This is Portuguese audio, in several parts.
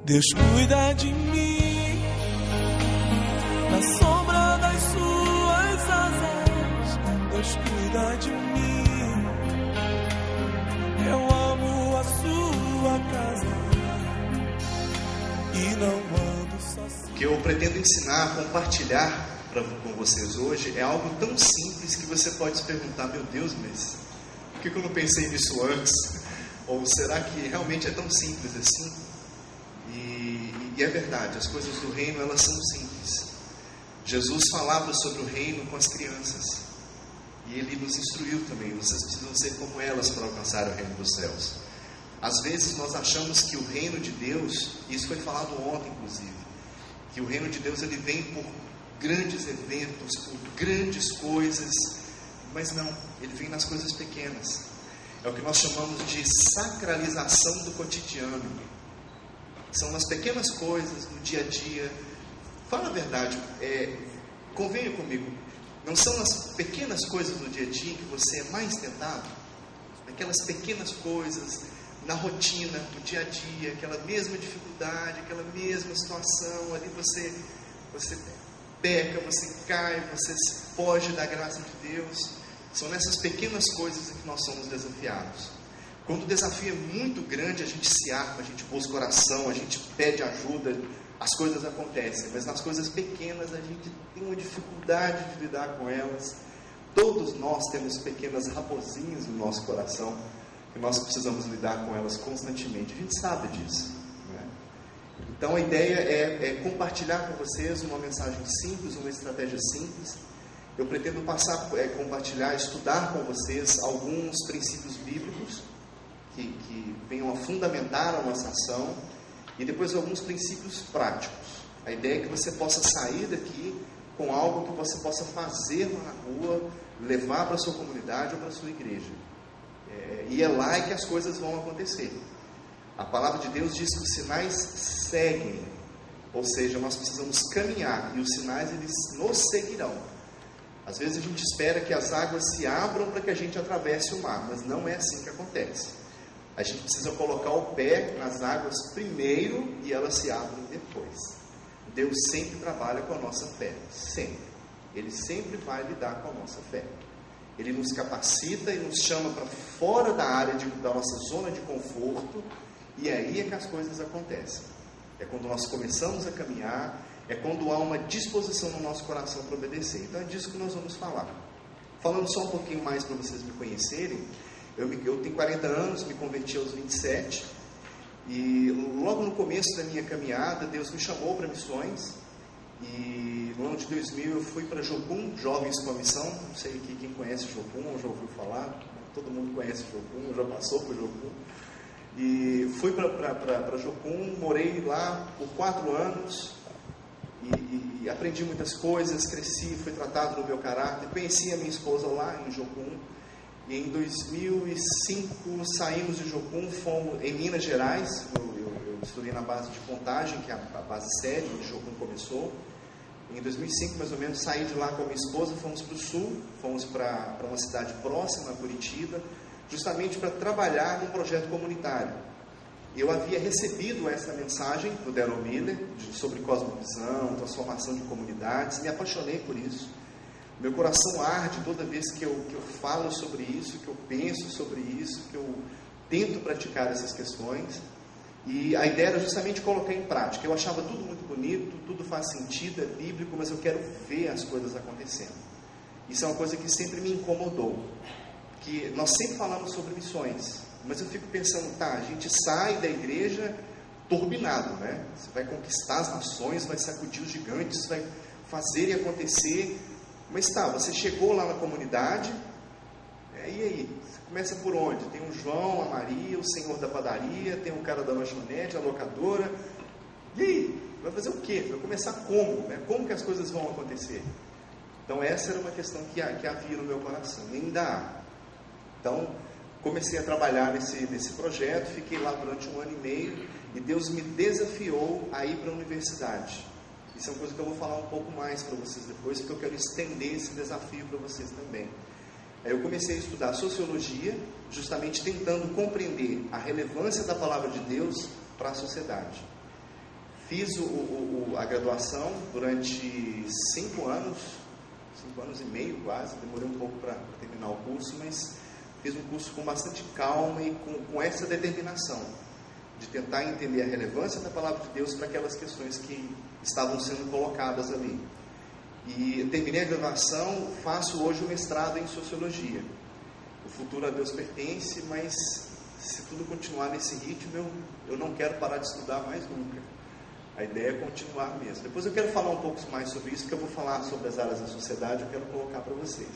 Deus cuida de mim, na sombra das suas asas. Deus cuida de mim, eu amo a sua casa e não ando sozinho. O que eu pretendo ensinar, compartilhar com vocês hoje é algo tão simples que você pode se perguntar: meu Deus, mas por que eu não pensei nisso antes? Ou será que realmente é tão simples assim? E é verdade, as coisas do reino, elas são simples. Jesus falava sobre o reino com as crianças, e Ele nos instruiu também: vocês precisam ser como elas para alcançar o reino dos céus. Às vezes nós achamos que o reino de Deus, isso foi falado ontem inclusive, que o reino de Deus ele vem por grandes eventos, por grandes coisas, mas não, ele vem nas coisas pequenas. É o que nós chamamos de sacralização do cotidiano. São nas pequenas coisas, no dia a dia. Fala a verdade, convenha comigo, não são nas pequenas coisas do dia a dia que você é mais tentado? Aquelas pequenas coisas, na rotina, no dia a dia, aquela mesma dificuldade, aquela mesma situação, ali você peca, você cai, você foge da graça de Deus. São nessas pequenas coisas em que nós somos desafiados. Quando o desafio é muito grande, a gente se arma, a gente busca oração, a gente pede ajuda, as coisas acontecem. Mas nas coisas pequenas a gente tem uma dificuldade de lidar com elas. Todos nós temos pequenas raposinhas no nosso coração, que nós precisamos lidar com elas constantemente. A gente sabe disso, né? Então a ideia é compartilhar com vocês uma mensagem simples, uma estratégia simples. Eu pretendo compartilhar, estudar com vocês alguns princípios bíblicos que venham a fundamentar a nossa ação, e depois alguns princípios práticos. A ideia é que você possa sair daqui com algo que você possa fazer lá na rua, levar para a sua comunidade ou para a sua igreja. E é lá que as coisas vão acontecer. A palavra de Deus diz que os sinais seguem, ou seja, nós precisamos caminhar e os sinais eles nos seguirão. Às vezes a gente espera que as águas se abram para que a gente atravesse o mar, mas não é assim que acontece. A gente precisa colocar o pé nas águas primeiro e elas se abrem depois. Deus sempre trabalha com a nossa fé, sempre. Ele sempre vai lidar com a nossa fé. Ele nos capacita e nos chama para fora da área da nossa zona de conforto, e aí é que as coisas acontecem. É quando nós começamos a caminhar, é quando há uma disposição no nosso coração para obedecer. Então é disso que nós vamos falar. Falando só um pouquinho mais para vocês me conhecerem, eu tenho 40 anos, me converti aos 27, e logo no começo da minha caminhada, Deus me chamou para missões, e no ano de 2000 eu fui para Jocum, Jovens com a Missão. Não sei aqui quem conhece Jocum, ou já ouviu falar, todo mundo conhece Jocum, ou já passou por Jocum. E fui para Jocum, morei lá por 4 anos, e aprendi muitas coisas, cresci, fui tratado no meu caráter, conheci a minha esposa lá em Jocum, e em 2005 saímos de Jocum, fomos em Minas Gerais. Eu estudei na base de Contagem, que é a base séria, onde Jocum começou. Em 2005, mais ou menos, saí de lá com a minha esposa, fomos para o sul, fomos para uma cidade próxima, Curitiba, justamente para trabalhar num projeto comunitário. Eu havia recebido essa mensagem do Daryl Miller sobre cosmovisão, transformação de comunidades, me apaixonei por isso. Meu coração arde toda vez que eu falo sobre isso, que eu penso sobre isso, que eu tento praticar essas questões. E a ideia era justamente colocar em prática. Eu achava tudo muito bonito, tudo faz sentido, é bíblico, mas eu quero ver as coisas acontecendo. Isso é uma coisa que sempre me incomodou. Que nós sempre falamos sobre missões, mas eu fico pensando, a gente sai da igreja turbinado, né? Você vai conquistar as nações, vai sacudir os gigantes, vai fazer e acontecer. Mas você chegou lá na comunidade, e aí? Você começa por onde? Tem o João, a Maria, o senhor da padaria, tem o cara da lanchonete, a locadora. E aí? Vai fazer o quê? Vai começar como? Né? Como que as coisas vão acontecer? Então essa era uma questão que havia no meu coração, ainda há. Então comecei a trabalhar nesse projeto, fiquei lá durante 1 ano e meio, e Deus me desafiou a ir para a universidade. Isso é uma coisa que eu vou falar um pouco mais para vocês depois, porque eu quero estender esse desafio para vocês também. Aí eu comecei a estudar sociologia, justamente tentando compreender a relevância da palavra de Deus para a sociedade. Fiz a graduação durante 5 anos e meio quase, demorei um pouco para terminar o curso, mas fiz um curso com bastante calma e com essa determinação de tentar entender a relevância da palavra de Deus para aquelas questões que estavam sendo colocadas ali. E terminei a graduação, faço hoje o mestrado em Sociologia. O futuro a Deus pertence, mas se tudo continuar nesse ritmo, eu não quero parar de estudar mais nunca. A ideia é continuar mesmo. Depois eu quero falar um pouco mais sobre isso, porque eu vou falar sobre as áreas da sociedade, eu quero colocar para vocês.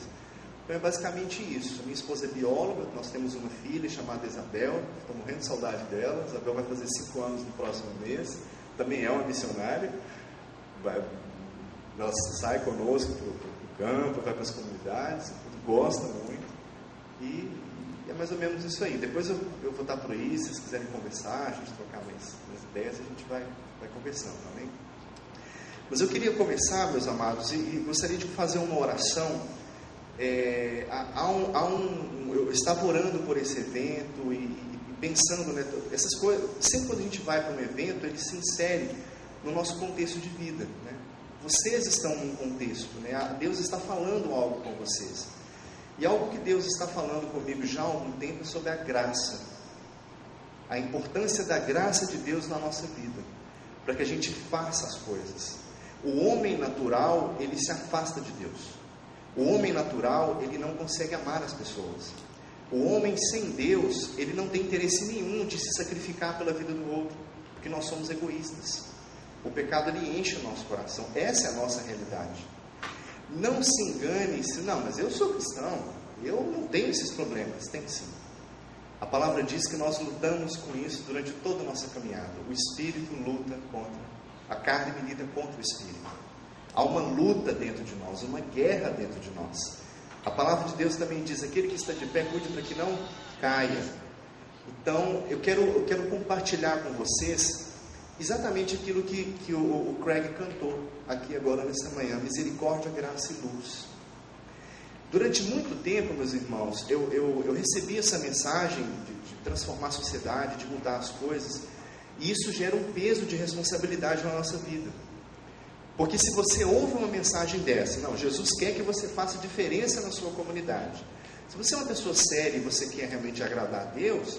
Então é basicamente isso. Minha esposa é bióloga, nós temos uma filha chamada Isabel, estou morrendo de saudade dela. Isabel vai fazer 5 anos no próximo mês, também é uma missionária. Ela sai conosco para o campo, vai para as comunidades, gosta muito. E é mais ou menos isso aí. Depois eu vou estar por aí, se vocês quiserem conversar, a gente trocar mais ideias, a gente vai conversando, amém? Mas eu queria começar, meus amados, e gostaria de fazer uma oração. Eu estava orando por esse evento e pensando, né, essas coisas. Sempre quando a gente vai para um evento, ele se insere no nosso contexto de vida, né? Vocês estão num contexto, né? Deus está falando algo com vocês. E algo que Deus está falando comigo já há algum tempo é sobre a graça. A importância da graça de Deus na nossa vida, para que a gente faça as coisas. O homem natural, ele se afasta de Deus. O homem natural, ele não consegue amar as pessoas. O homem sem Deus, ele não tem interesse nenhum de se sacrificar pela vida do outro, porque nós somos egoístas. O pecado, ele enche o nosso coração. Essa é a nossa realidade. Não se engane, não, mas eu sou cristão, eu não tenho esses problemas. Tem sim. A palavra diz que nós lutamos com isso durante toda a nossa caminhada. O Espírito luta contra, a carne milita contra o Espírito. Há uma luta dentro de nós, uma guerra dentro de nós. A palavra de Deus também diz, aquele que está de pé, cuide para que não caia. Então, eu quero compartilhar com vocês exatamente aquilo que o Craig cantou aqui agora nessa manhã, misericórdia, graça e luz. Durante muito tempo, meus irmãos, eu recebi essa mensagem de transformar a sociedade, de mudar as coisas, e isso gera um peso de responsabilidade na nossa vida. Porque se você ouve uma mensagem dessa, não, Jesus quer que você faça diferença na sua comunidade. Se você é uma pessoa séria e você quer realmente agradar a Deus,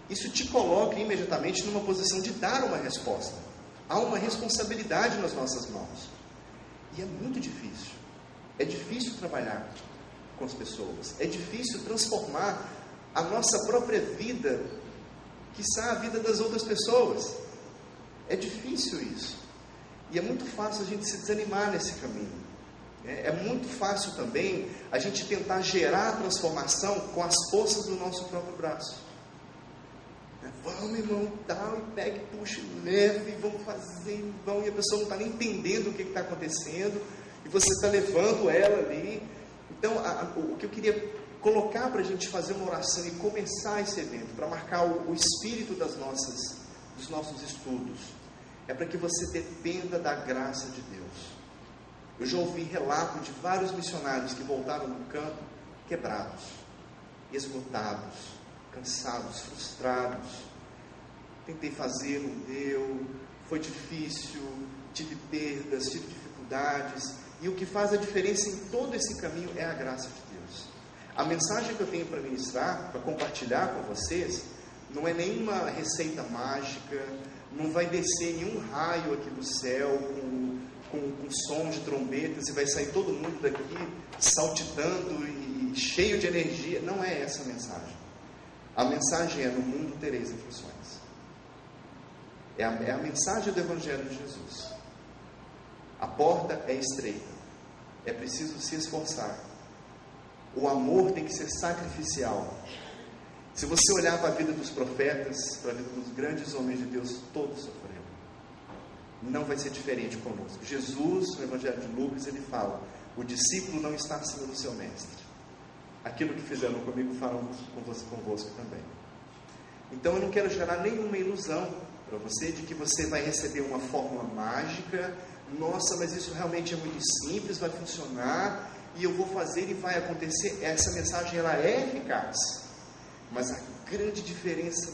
isso te coloca imediatamente numa posição de dar uma resposta. Há uma responsabilidade nas nossas mãos. E é muito difícil. É difícil trabalhar com as pessoas. É difícil transformar a nossa própria vida, quiçá a vida das outras pessoas. É difícil isso. E é muito fácil a gente se desanimar nesse caminho. É muito fácil também a gente tentar gerar a transformação com as forças do nosso próprio braço. Vamos, irmão, tal, e pega, puxa, leve, vamos fazer, vamos, e a pessoa não está nem entendendo o que está acontecendo, e você está levando ela ali. Então, o que eu queria colocar para a gente fazer uma oração e começar esse evento, para marcar o espírito dos nossos estudos, é para que você dependa da graça de Deus. Eu já ouvi relato de vários missionários que voltaram do campo quebrados, esgotados, cansados, frustrados. Tentei fazer, não deu, foi difícil, tive perdas, tive dificuldades, e o que faz a diferença em todo esse caminho é a graça de Deus. A mensagem que eu tenho para ministrar, para compartilhar com vocês, não é nenhuma receita mágica, não vai descer nenhum raio aqui do céu com som de trombetas e vai sair todo mundo daqui saltitando e cheio de energia. Não é essa a mensagem. A mensagem é: no mundo tereis aflições. É a mensagem do Evangelho de Jesus. A porta é estreita. É preciso se esforçar. O amor tem que ser sacrificial. Se você olhar para a vida dos profetas, para a vida dos grandes homens de Deus, todos sofreram. Não vai ser diferente conosco. Jesus, no Evangelho de Lucas, ele fala: o discípulo não está acima do seu mestre. Aquilo que fizeram comigo, farão convosco também. Então eu não quero gerar nenhuma ilusão para você de que você vai receber uma fórmula mágica. Nossa, mas isso realmente é muito simples, vai funcionar, e eu vou fazer e vai acontecer. Essa mensagem, ela é eficaz, mas a grande diferença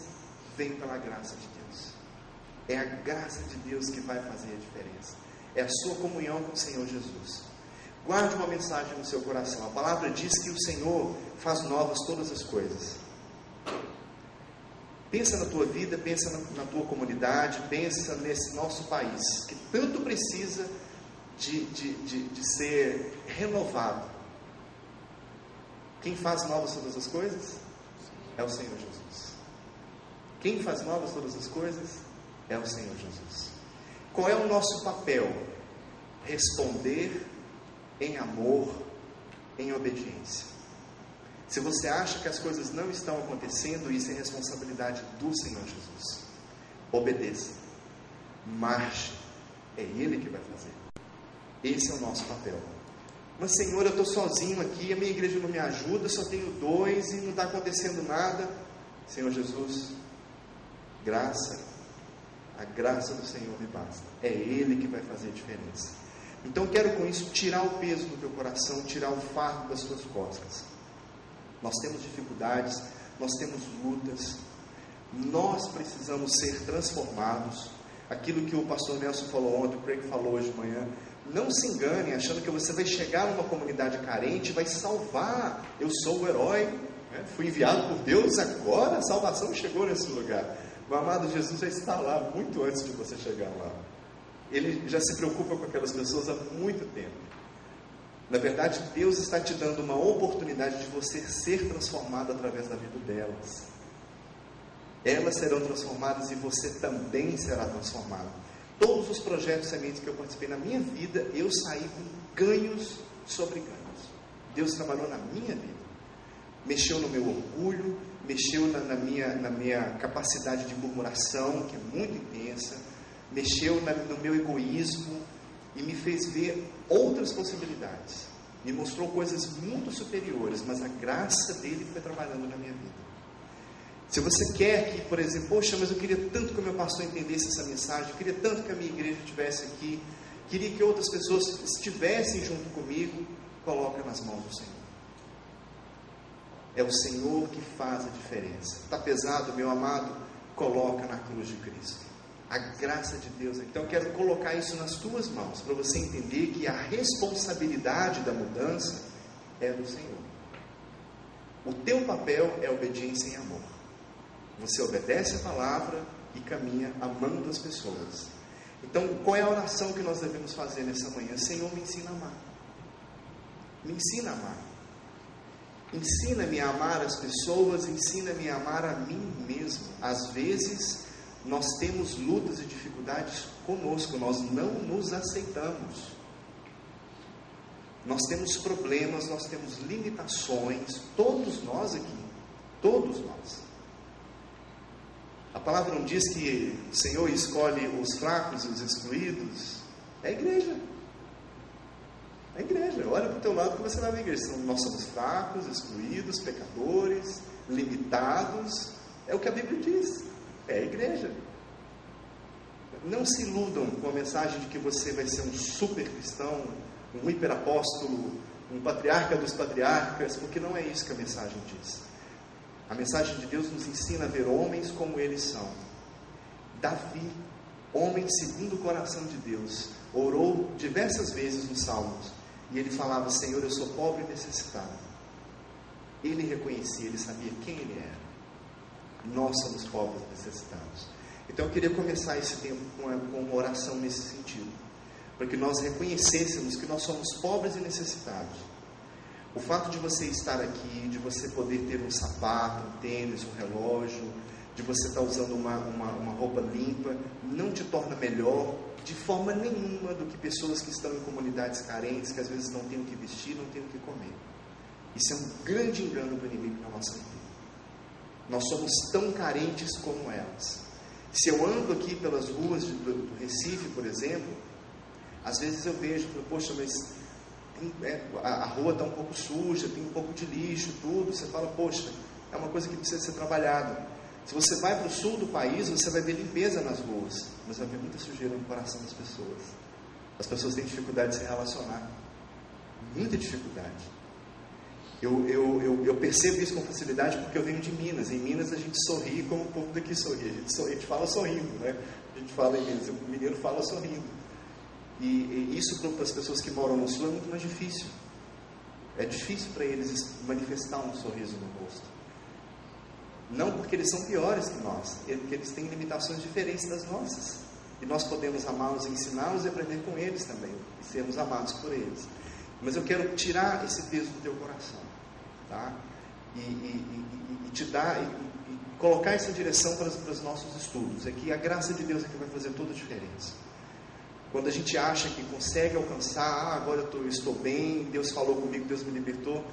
vem pela graça de Deus. É a graça de Deus que vai fazer a diferença. É a sua comunhão com o Senhor Jesus. Guarde uma mensagem no seu coração. A palavra diz que o Senhor faz novas todas as coisas. Pensa na tua vida, pensa na tua comunidade, pensa nesse nosso país, que tanto precisa de ser renovado. Quem faz novas todas as coisas? É o Senhor Jesus. Quem faz novas todas as coisas? É o Senhor Jesus. Qual é o nosso papel? Responder em amor, em obediência. Se você acha que as coisas não estão acontecendo, isso é responsabilidade do Senhor Jesus. Obedeça. Marche. É Ele que vai fazer. Esse é o nosso papel. Mas Senhor, eu estou sozinho aqui, a minha igreja não me ajuda, só tenho 2 e não está acontecendo nada. Senhor Jesus, graça, a graça do Senhor me basta. É Ele que vai fazer a diferença. Então quero com isso tirar o peso do teu coração, tirar o fardo das tuas costas. Nós temos dificuldades, nós temos lutas, nós precisamos ser transformados. Aquilo que o pastor Nelson falou ontem, o Craig falou hoje de manhã, não se engane achando que você vai chegar numa comunidade carente, vai salvar. Eu sou o herói, né? Fui enviado por Deus, agora a salvação chegou nesse lugar. O amado Jesus já está lá muito antes de você chegar lá. Ele já se preocupa com aquelas pessoas há muito tempo. Na verdade, Deus está te dando uma oportunidade de você ser transformado através da vida delas. Elas serão transformadas e você também será transformado. Todos os projetos sementes que eu participei na minha vida, eu saí com ganhos sobre ganhos. Deus trabalhou na minha vida. Mexeu no meu orgulho, mexeu na minha capacidade de murmuração, que é muito intensa, mexeu no meu egoísmo e me fez ver outras possibilidades. Me mostrou coisas muito superiores, mas a graça dele foi trabalhando na minha vida. Se você quer que, por exemplo, poxa, mas eu queria tanto que o meu pastor entendesse essa mensagem, eu queria tanto que a minha igreja estivesse aqui, queria que outras pessoas estivessem junto comigo, coloca nas mãos do Senhor. É o Senhor que faz a diferença. Está pesado, meu amado? Coloca na cruz de Cristo. A graça de Deus. Então eu quero colocar isso nas tuas mãos, para você entender que a responsabilidade da mudança é do Senhor. O teu papel é obediência em amor. Você obedece a palavra e caminha amando as pessoas. Então, qual é a oração que nós devemos fazer nessa manhã? Senhor, me ensina a amar. Me ensina a amar. Ensina-me a amar as pessoas, ensina-me a amar a mim mesmo. Às vezes, nós temos lutas e dificuldades conosco, nós não nos aceitamos. Nós temos problemas, nós temos limitações, todos nós aqui, todos nós. A palavra não diz que o Senhor escolhe os fracos e os excluídos? É a igreja. É a igreja. Olha para o teu lado que você vai ver a igreja. Nós somos fracos, excluídos, pecadores, limitados. É o que a Bíblia diz. É a igreja. Não se iludam com a mensagem de que você vai ser um super cristão, um hiperapóstolo, um patriarca dos patriarcas, porque não é isso que a mensagem diz. A mensagem de Deus nos ensina a ver homens como eles são. Davi, homem segundo o coração de Deus, orou diversas vezes nos Salmos, e ele falava: Senhor, eu sou pobre e necessitado. Ele reconhecia, ele sabia quem ele era. Nós somos pobres e necessitados. Então eu queria começar esse tempo com uma oração nesse sentido, para que nós reconhecêssemos que nós somos pobres e necessitados. O fato de você estar aqui, de você poder ter um sapato, um tênis, um relógio, de você estar usando uma roupa limpa, não te torna melhor de forma nenhuma do que pessoas que estão em comunidades carentes, que às vezes não têm o que vestir, não têm o que comer. Isso é um grande engano do inimigo na nossa vida. Nós somos tão carentes como elas. Se eu ando aqui pelas ruas do Recife, por exemplo, às vezes eu vejo, poxa, mas a rua está um pouco suja, tem um pouco de lixo, tudo. Você fala, poxa, é uma coisa que precisa ser trabalhada. Se você vai para o sul do país, você vai ver limpeza nas ruas, mas vai ver muita sujeira no coração das pessoas. As pessoas têm dificuldade de se relacionar, muita dificuldade. Eu percebo isso com facilidade porque eu venho de Minas. Em Minas a gente sorri como o povo daqui sorri. A gente fala sorrindo, né? A gente fala em Minas, o mineiro fala sorrindo. E isso para as pessoas que moram no sul é muito mais difícil. É difícil para eles manifestar um sorriso no rosto. Não porque eles são piores que nós, é porque eles têm limitações diferentes das nossas. E nós podemos amá-los, ensiná-los e aprender com eles também, e sermos amados por eles. Mas eu quero tirar esse peso do teu coração, tá? E te dar, e colocar essa direção para os nossos estudos. É que a graça de Deus é que vai fazer toda a diferença. Quando a gente acha que consegue alcançar, agora eu estou bem, Deus falou comigo, Deus me libertou,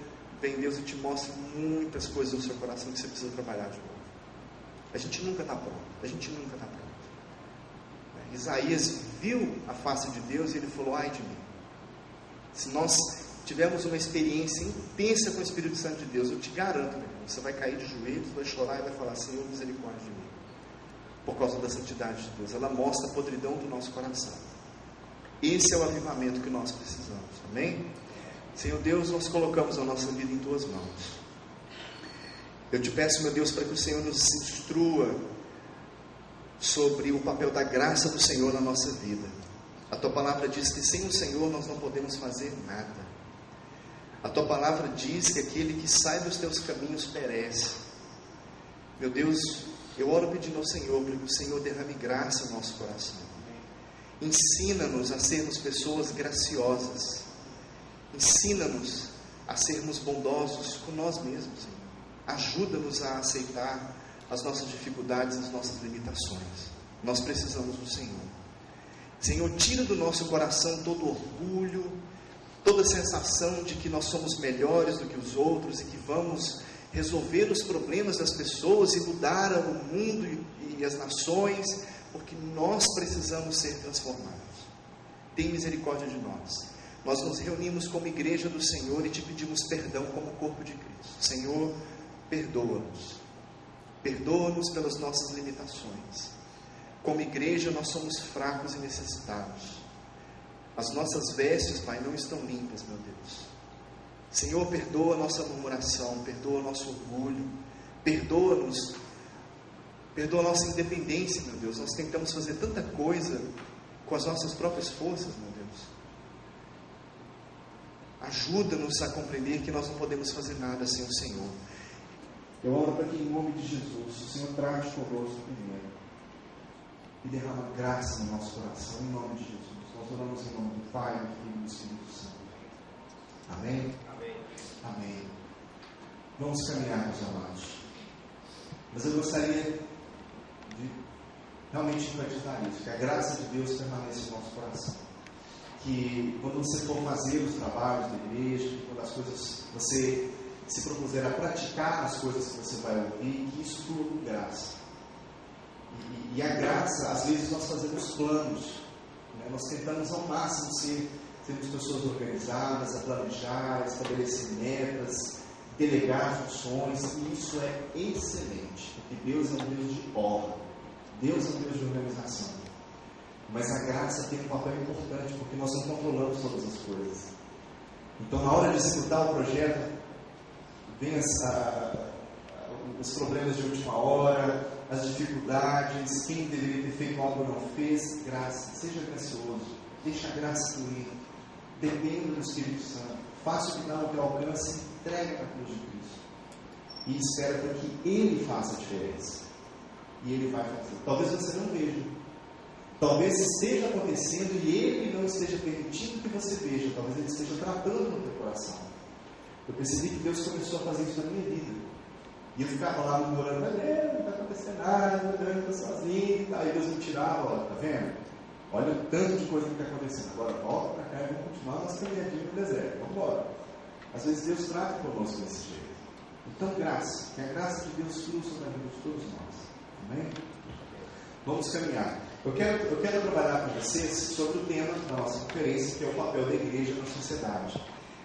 vem Deus e te mostra muitas coisas no seu coração que você precisa trabalhar de novo. A gente nunca está pronto, Isaías viu a face de Deus e ele falou: ai de mim, se nós tivermos uma experiência intensa com o Espírito Santo de Deus, eu te garanto, meu irmão, você vai cair de joelhos, vai chorar e vai falar: Senhor, misericórdia de mim, por causa da santidade de Deus. Ela mostra a podridão do nosso coração. Esse é o avivamento que nós precisamos, amém? Senhor Deus, nós colocamos a nossa vida em tuas mãos. Eu te peço, meu Deus, para que o Senhor nos instrua sobre o papel da graça do Senhor na nossa vida. A tua palavra diz que sem o Senhor nós não podemos fazer nada. A tua palavra diz que aquele que sai dos teus caminhos perece. Meu Deus, eu oro pedindo ao Senhor para que o Senhor derrame graça no nosso coração. Ensina-nos a sermos pessoas graciosas. Ensina-nos a sermos bondosos com nós mesmos, Senhor. Ajuda-nos a aceitar as nossas dificuldades, as nossas limitações. Nós precisamos do Senhor. Senhor, tira do nosso coração todo orgulho, toda sensação de que nós somos melhores do que os outros e que vamos resolver os problemas das pessoas e mudar o mundo e as nações, porque nós precisamos ser transformados. Tem misericórdia de nós. Nós nos reunimos como igreja do Senhor e te pedimos perdão como corpo de Cristo. Senhor, perdoa-nos. Perdoa-nos pelas nossas limitações. Como igreja nós somos fracos e necessitados. As nossas vestes, Pai, não estão limpas, meu Deus. Senhor, perdoa a nossa murmuração, perdoa o nosso orgulho, perdoa-nos, perdoa a nossa independência, meu Deus. Nós tentamos fazer tanta coisa com as nossas próprias forças, meu Deus. Ajuda-nos a compreender que nós não podemos fazer nada sem o Senhor. Eu oro para que, em nome de Jesus, o Senhor trate conosco primeiro e derrama graça no nosso coração, em nome de Jesus. Nós oramos em nome do Pai, do Filho e do Espírito Santo. Amém? Amém. Amém. Vamos caminhar, meus amados. Mas eu gostaria de realmente enfatizar isso, que a graça de Deus permaneça no nosso coração. Que quando você for fazer os trabalhos da igreja, quando as coisas, você se propuser a praticar as coisas que você vai ouvir, que isso flua com graça. E a graça, às vezes nós fazemos planos, né? Nós tentamos ao máximo sermos pessoas organizadas, a planejar, estabelecer metas, delegar funções, e isso é excelente, porque Deus é um Deus de ordem, Deus é um Deus de organização. Mas a graça tem um papel importante, porque nós não controlamos todas as coisas. Então, na hora de executar o projeto, vem os problemas de última hora, as dificuldades, quem deveria ter feito algo não fez. Graça, seja gracioso, deixa a graça fluir, dependa do Espírito Santo, faça o que está ao teu alcance, entrega para a cruz de Cristo e espera para que Ele faça a diferença. E Ele vai fazer. Talvez você não veja, talvez esteja acontecendo e Ele não esteja permitindo que você veja, talvez Ele esteja tratando no teu coração. Eu percebi que Deus começou a fazer isso na minha vida. E eu ficava lá murmurando: não está acontecendo nada, eu estou sozinho. Aí Deus me tirava: olha, está vendo? Olha o tanto de coisa que está acontecendo. Agora volta para cá e vamos continuar nossa caminhadinha no deserto. Vamos embora. Às vezes Deus trata conosco desse jeito. Então, graça, que a graça de Deus flua sobre a vida de todos nós. Amém? Vamos caminhar. Eu quero trabalhar com vocês sobre o tema da nossa conferência, que é o papel da igreja na sociedade.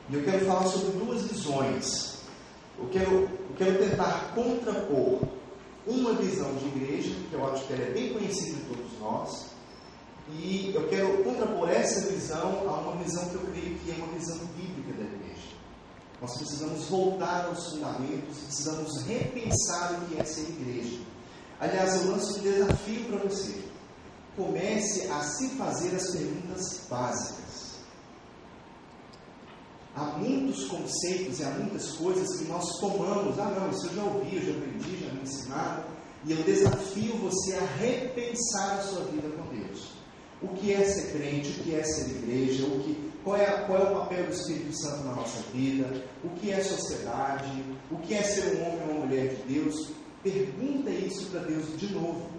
E eu quero falar sobre duas visões. Eu quero tentar contrapor uma visão de igreja, que eu acho que ela é bem conhecida de todos nós, e eu quero contrapor essa visão a uma visão que eu creio que é uma visão bíblica da igreja. Nós precisamos voltar aos fundamentos, precisamos repensar o que é ser igreja. Aliás, eu lanço um desafio para você. Comece a se fazer as perguntas básicas. Há muitos conceitos e há muitas coisas que nós tomamos. Não, isso eu já ouvi, eu já aprendi, já me ensinaram. E eu desafio você a repensar a sua vida com Deus. O que é ser crente, o que é ser igreja, qual é o papel do Espírito Santo na nossa vida, o que é sociedade, o que é ser um homem ou uma mulher de Deus. Pergunta isso para Deus de novo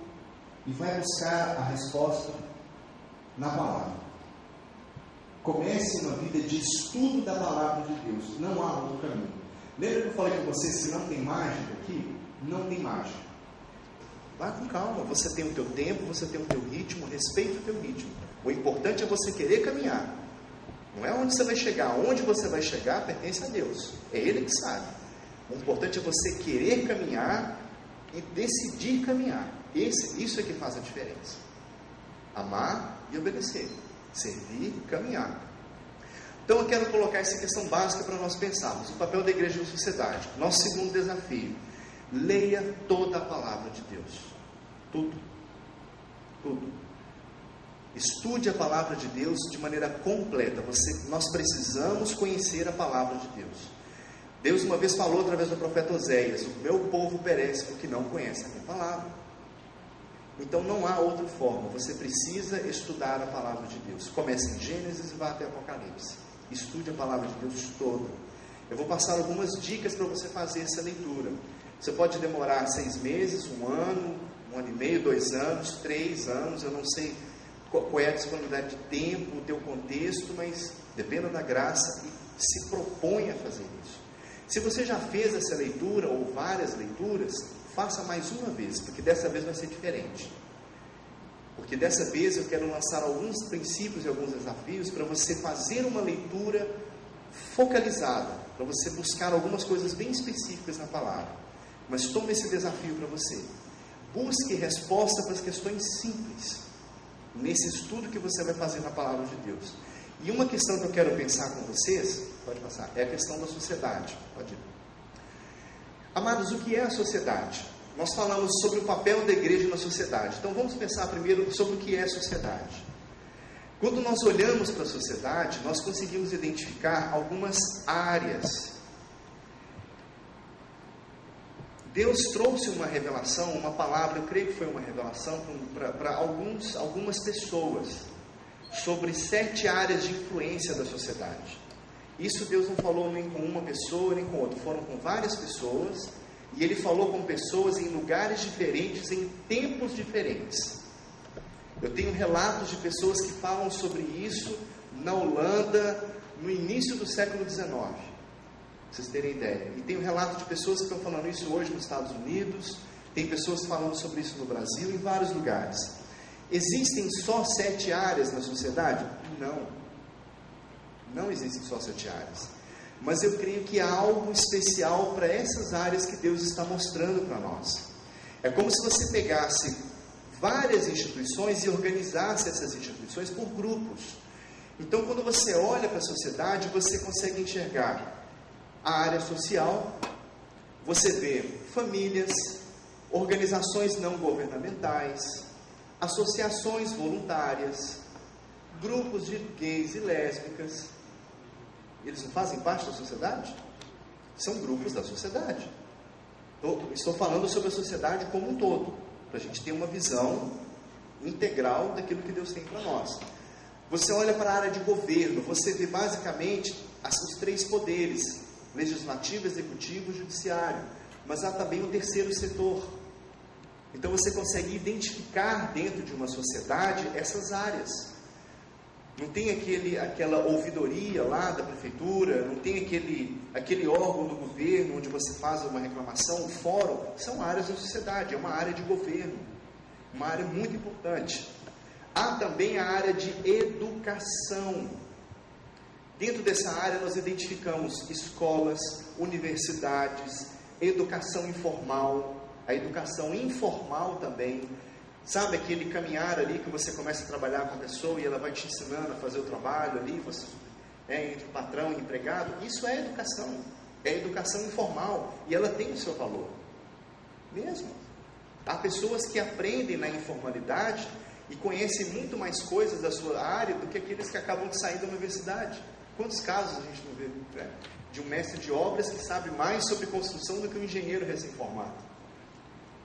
e vai buscar a resposta na palavra. Comece uma vida de estudo da palavra de Deus. Não há outro caminho. Lembra que eu falei com você, se não tem mágica aqui? Não tem mágica. Vá com calma, você tem o teu tempo, você tem o teu ritmo, respeita o teu ritmo. O importante é você querer caminhar. Não é onde você vai chegar, onde você vai chegar pertence a Deus. É Ele que sabe. O importante é você querer caminhar e decidir caminhar. Isso é que faz a diferença. Amar e obedecer. Servir, caminhar. Então eu quero colocar essa questão básica para nós pensarmos. O papel da igreja na sociedade. Nosso segundo desafio. Leia toda a palavra de Deus. Tudo. Tudo. Estude a palavra de Deus de maneira completa. Nós precisamos conhecer a palavra de Deus. Deus uma vez falou através do profeta Oséias: o meu povo perece porque não conhece a minha palavra. Então não há outra forma. Você precisa estudar a palavra de Deus. Comece em Gênesis e vá até Apocalipse. Estude a palavra de Deus toda. Eu vou passar algumas dicas para você fazer essa leitura. Você pode demorar 6 meses, 1 ano, 1 ano e meio, 2 anos, 3 anos. Eu não sei qual é a disponibilidade de tempo, o teu contexto, mas dependa da graça e se propõe a fazer isso. Se você já fez essa leitura ou várias leituras, faça mais uma vez, porque dessa vez vai ser diferente. Porque dessa vez eu quero lançar alguns princípios e alguns desafios para você fazer uma leitura focalizada, para você buscar algumas coisas bem específicas na palavra. Mas tome esse desafio para você. Busque resposta para as questões simples, nesse estudo que você vai fazer na palavra de Deus. E uma questão que eu quero pensar com vocês, pode passar, é a questão da sociedade. Pode ir. Amados, o que é a sociedade? Nós falamos sobre o papel da igreja na sociedade. Então vamos pensar primeiro sobre o que é a sociedade. Quando nós olhamos para a sociedade, nós conseguimos identificar algumas áreas. Deus trouxe uma revelação, uma palavra, eu creio que foi uma revelação para algumas pessoas, sobre 7 áreas de influência da sociedade. Isso Deus não falou nem com uma pessoa, nem com outra, foram com várias pessoas, e Ele falou com pessoas em lugares diferentes, em tempos diferentes. Eu tenho relatos de pessoas que falam sobre isso na Holanda, no início do século XIX, para vocês terem ideia. E tenho relato de pessoas que estão falando isso hoje nos Estados Unidos, tem pessoas falando sobre isso no Brasil, em vários lugares. Existem só 7 áreas na sociedade? Não. Não existem só 7 áreas. Mas eu creio que há algo especial para essas áreas que Deus está mostrando para nós. É como se você pegasse várias instituições e organizasse essas instituições por grupos. Então, quando você olha para a sociedade, você consegue enxergar a área social, você vê famílias, organizações não governamentais, associações voluntárias, grupos de gays e lésbicas. Eles não fazem parte da sociedade? São grupos da sociedade. Estou falando sobre a sociedade como um todo, para a gente ter uma visão integral daquilo que Deus tem para nós. Você olha para a área de governo, você vê basicamente os 3 poderes: legislativo, executivo e judiciário. Mas há também o terceiro setor. Então você consegue identificar dentro de uma sociedade essas áreas. Não tem aquela ouvidoria lá da prefeitura, não tem aquele órgão do governo onde você faz uma reclamação, o fórum. São áreas da sociedade, é uma área de governo, uma área muito importante. Há também a área de educação. Dentro dessa área nós identificamos escolas, universidades, educação informal, a educação informal também. Sabe aquele caminhar ali que você começa a trabalhar com a pessoa e ela vai te ensinando a fazer o trabalho ali, entre patrão e empregado, isso é educação informal, e ela tem o seu valor, mesmo. Há pessoas que aprendem na informalidade e conhecem muito mais coisas da sua área do que aqueles que acabam de sair da universidade. Quantos casos a gente não vê, né? De um mestre de obras que sabe mais sobre construção do que um engenheiro recém-formado?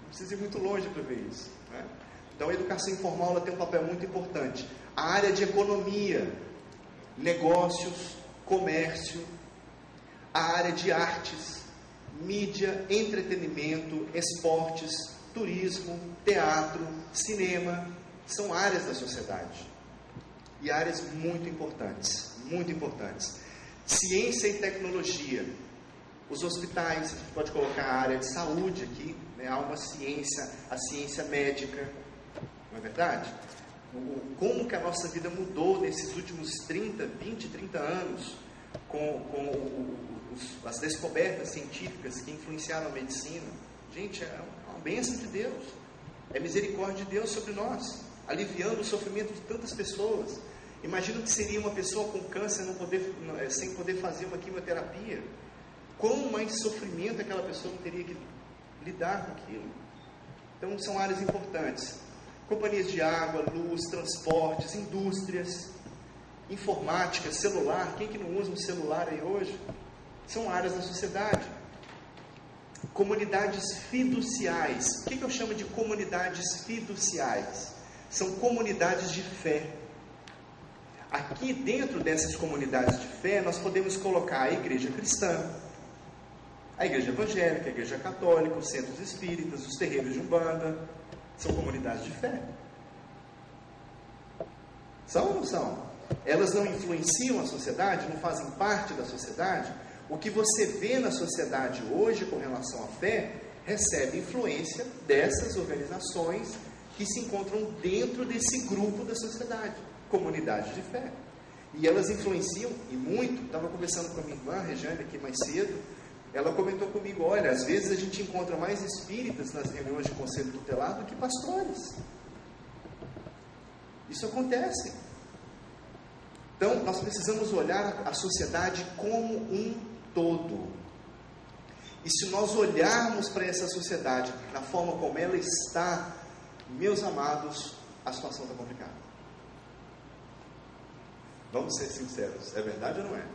Não precisa ir muito longe para ver isso, né? Então a educação informal ela tem um papel muito importante. A área de economia, negócios, comércio, a área de artes, mídia, entretenimento, esportes, turismo, teatro, cinema, são áreas da sociedade. E áreas muito importantes, muito importantes. Ciência e tecnologia. Os hospitais, a gente pode colocar a área de saúde aqui, né? Há uma ciência, a ciência médica, não é verdade? Como que a nossa vida mudou nesses últimos 20, 30 anos com as descobertas científicas que influenciaram a medicina. Gente, é uma bênção de Deus, é misericórdia de Deus sobre nós, aliviando o sofrimento de tantas pessoas. Imagina o que seria uma pessoa com câncer sem poder fazer uma quimioterapia. Quão mais sofrimento aquela pessoa não teria que lidar com aquilo. Então são áreas importantes. Companhias de água, luz, transportes, indústrias, informática, celular. Quem que não usa um celular aí hoje? São áreas da sociedade. Comunidades fiduciais. O que eu chamo de comunidades fiduciais? São comunidades de fé. Aqui dentro dessas comunidades de fé, nós podemos colocar a igreja cristã, a igreja evangélica, a igreja católica, os centros espíritas, os terreiros de umbanda. São comunidades de fé. São ou não são? Elas não influenciam a sociedade, não fazem parte da sociedade? O que você vê na sociedade hoje com relação à fé, recebe influência dessas organizações que se encontram dentro desse grupo da sociedade, comunidade de fé. E elas influenciam, e muito. Estava conversando com a minha irmã, Regiane, aqui mais cedo. Ela comentou comigo, olha, às vezes a gente encontra mais espíritas nas reuniões de conselho tutelar do que pastores. Isso acontece. Então, nós precisamos olhar a sociedade como um todo. E se nós olharmos para essa sociedade, na forma como ela está, meus amados, a situação está complicada. Vamos ser sinceros, é verdade ou não é?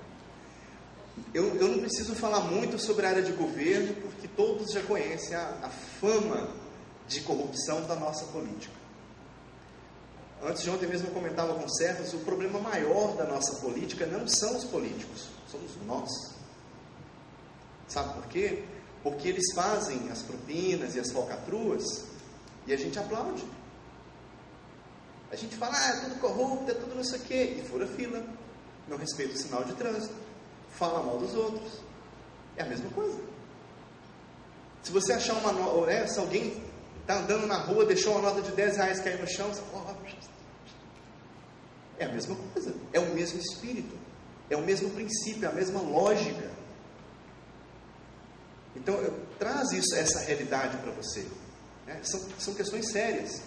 Eu não preciso falar muito sobre a área de governo, porque todos já conhecem a fama de corrupção da nossa política. Antes de ontem mesmo eu comentava com servos, o problema maior da nossa política não são os políticos, somos nós. Sabe por quê? Porque eles fazem as propinas e as falcatruas e a gente aplaude. A gente fala, é tudo corrupto, é tudo não sei o quê, e fura fila, não respeita o sinal de trânsito, fala mal dos outros. É a mesma coisa. Se você achar uma nota, se alguém está andando na rua, deixou uma nota de R$10 cair no chão, você fala, é a mesma coisa, é o mesmo espírito, é o mesmo princípio, é a mesma lógica. Então, traz essa realidade para você, né? São questões sérias.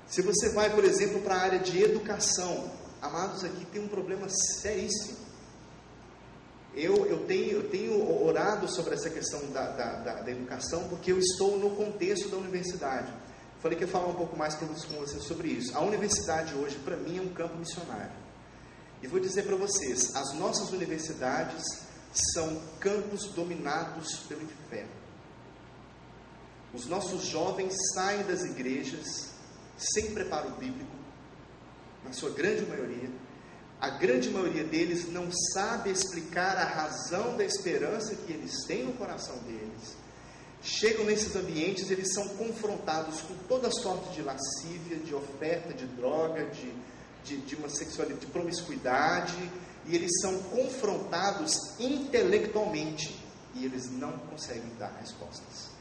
Se você vai, por exemplo, para a área de educação, amados, aqui tem um problema seríssimo. Eu tenho orado sobre essa questão da educação, porque eu estou no contexto da universidade. Falei que ia falar um pouco mais com vocês sobre isso. A universidade hoje, para mim, é um campo missionário. E vou dizer para vocês, as nossas universidades são campos dominados pelo inferno. Os nossos jovens saem das igrejas sem preparo bíblico, na sua grande maioria. A grande maioria deles não sabe explicar a razão da esperança que eles têm no coração deles. Chegam nesses ambientes, eles são confrontados com toda sorte de lascívia, de oferta de droga, de uma sexualidade, de promiscuidade, e eles são confrontados intelectualmente, e eles não conseguem dar respostas.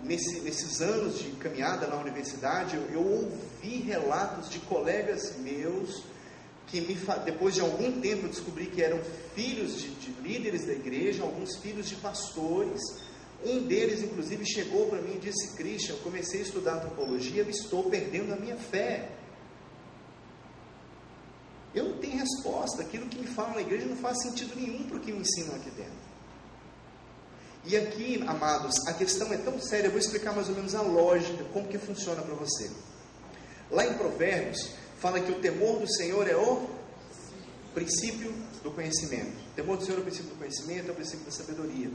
Nesses anos de caminhada na universidade, eu ouvi relatos de colegas meus, que depois de algum tempo eu descobri que eram filhos de líderes da igreja, alguns filhos de pastores. Um deles, inclusive, chegou para mim e disse, Christian, eu comecei a estudar antropologia e estou perdendo a minha fé. Eu não tenho resposta. Aquilo que me falam na igreja não faz sentido nenhum para o que me ensinam aqui dentro. E aqui, amados, a questão é tão séria, eu vou explicar mais ou menos a lógica, como que funciona para você. Lá em Provérbios, fala que o temor do Senhor é o princípio do conhecimento. O temor do Senhor é o princípio do conhecimento, é o princípio da sabedoria.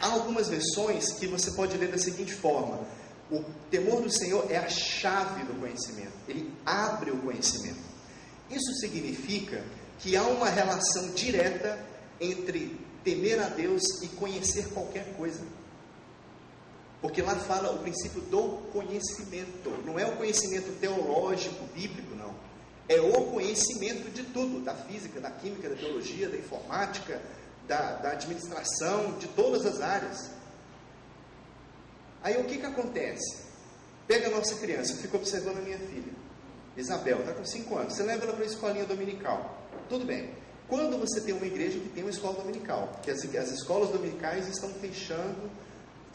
Há algumas versões que você pode ler da seguinte forma: o temor do Senhor é a chave do conhecimento, ele abre o conhecimento. Isso significa que há uma relação direta entre temer a Deus e conhecer qualquer coisa. Porque lá fala o princípio do conhecimento. Não é o conhecimento teológico, bíblico, não. É o conhecimento de tudo. Da física, da química, da biologia, da informática, da administração, de todas as áreas. Aí o que acontece? Pega a nossa criança, eu fico observando a minha filha Isabel, está com 5 anos. Você leva ela para a escolinha dominical. Tudo bem. Quando você tem uma igreja que tem uma escola dominical, que as escolas dominicais estão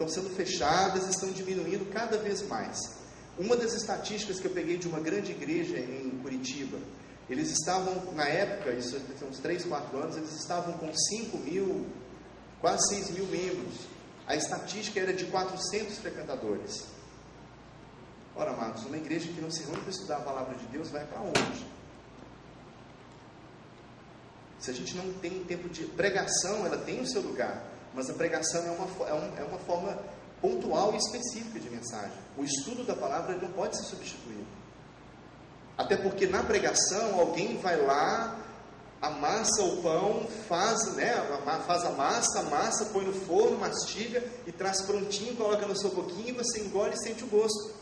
sendo fechadas, estão diminuindo cada vez mais. Uma das estatísticas que eu peguei de uma grande igreja em Curitiba, eles estavam, na época, isso tem uns 3, 4 anos, eles estavam com 5 mil, quase 6 mil membros. A estatística era de 400 frequentadores. Ora, amados, uma igreja que não se reúne para estudar a palavra de Deus vai para onde? Se a gente não tem tempo de pregação, ela tem o seu lugar, mas a pregação é uma forma pontual e específica de mensagem. O estudo da palavra não pode ser substituído. Até porque na pregação alguém vai lá, amassa o pão, faz a massa, põe no forno, mastiga e traz prontinho, coloca na sua boquinha e você engole e sente o gosto.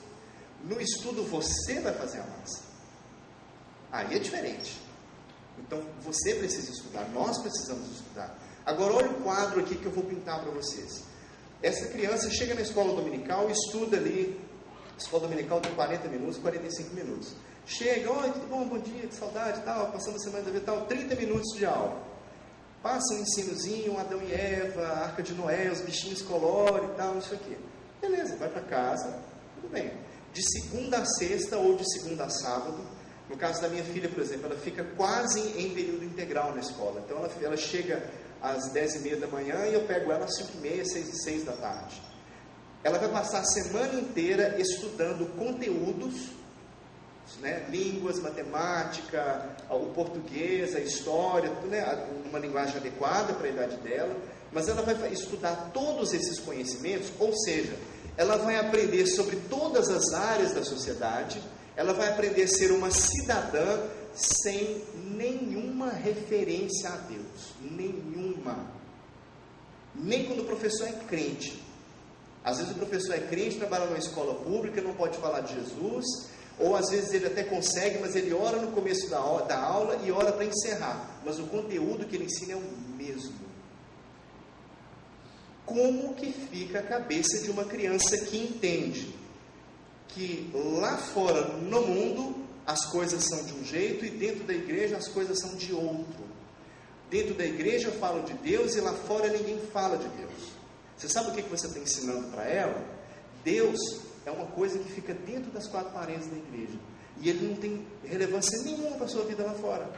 No estudo você vai fazer a massa. Aí é diferente. Então você precisa estudar, nós precisamos estudar. Agora olha o quadro aqui que eu vou pintar para vocês. Essa criança chega na escola dominical e estuda ali. A escola dominical tem 40 minutos, 45 minutos. Chega, oi, tudo bom, bom dia, que saudade, tal, passando a semana da vida, tal, 30 minutos de aula. Passa um ensinozinho, Adão e Eva, a Arca de Noé, os bichinhos colorem e tal, isso aqui. Beleza, vai para casa, tudo bem. De segunda a sexta ou de segunda a sábado. No caso da minha filha, por exemplo, ela fica quase em período integral na escola. Então ela chega às 10h30 da manhã e eu pego ela às 5h30, 6 da tarde. Ela vai passar a semana inteira estudando conteúdos, né, línguas, matemática, o português, a história, tudo, né, uma linguagem adequada para a idade dela. Mas ela vai estudar todos esses conhecimentos, ou seja, ela vai aprender sobre todas as áreas da sociedade. Ela vai aprender a ser uma cidadã sem nenhuma referência a Deus. Nenhuma. Nem quando o professor é crente. Às vezes o professor é crente, trabalha numa escola pública, não pode falar de Jesus. Ou às vezes ele até consegue, mas ele ora no começo da aula e ora para encerrar. Mas o conteúdo que ele ensina é o mesmo. Como que fica a cabeça de uma criança que entende que lá fora no mundo as coisas são de um jeito e dentro da igreja as coisas são de outro? Dentro da igreja falam de Deus e lá fora ninguém fala de Deus. Você sabe o que você está ensinando para ela? Deus é uma coisa que fica dentro das 4 paredes da igreja e ele não tem relevância nenhuma para a sua vida lá fora.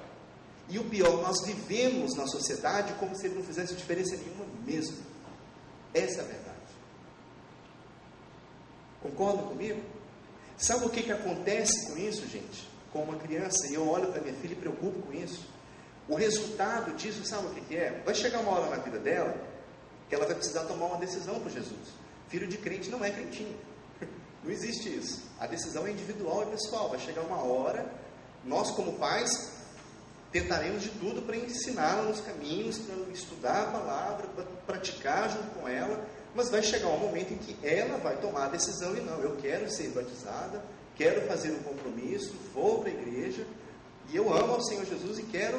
E o pior, nós vivemos na sociedade como se ele não fizesse diferença nenhuma mesmo. Essa é a verdade. Concordam comigo? Sabe o que acontece com isso, gente? Com uma criança, e eu olho para minha filha e preocupo com isso. O resultado disso, sabe o que é? Vai chegar uma hora na vida dela que ela vai precisar tomar uma decisão por Jesus. Filho de crente não é crentinho. Não existe isso. A decisão é individual e pessoal. Vai chegar uma hora, nós como pais tentaremos de tudo para ensiná-la nos caminhos, para estudar a palavra, para praticar junto com ela. Mas vai chegar um momento em que ela vai tomar a decisão e não, eu quero ser batizada, quero fazer um compromisso, vou para a igreja, e eu amo ao Senhor Jesus e quero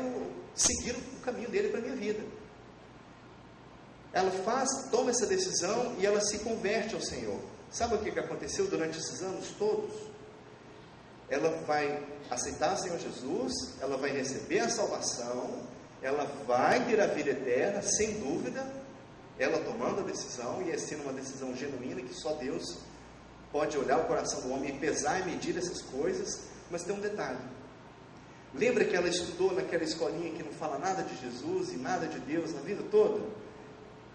seguir o caminho dele para a minha vida. Ela toma essa decisão e ela se converte ao Senhor. Sabe o que aconteceu durante esses anos todos? Ela vai aceitar o Senhor Jesus, ela vai receber a salvação, ela vai ter a vida eterna, sem dúvida. Ela tomando a decisão, e sendo uma decisão genuína, que só Deus pode olhar o coração do homem e pesar e medir essas coisas. Mas tem um detalhe: Lembra que ela estudou naquela escolinha que não fala nada de Jesus e nada de Deus na vida toda?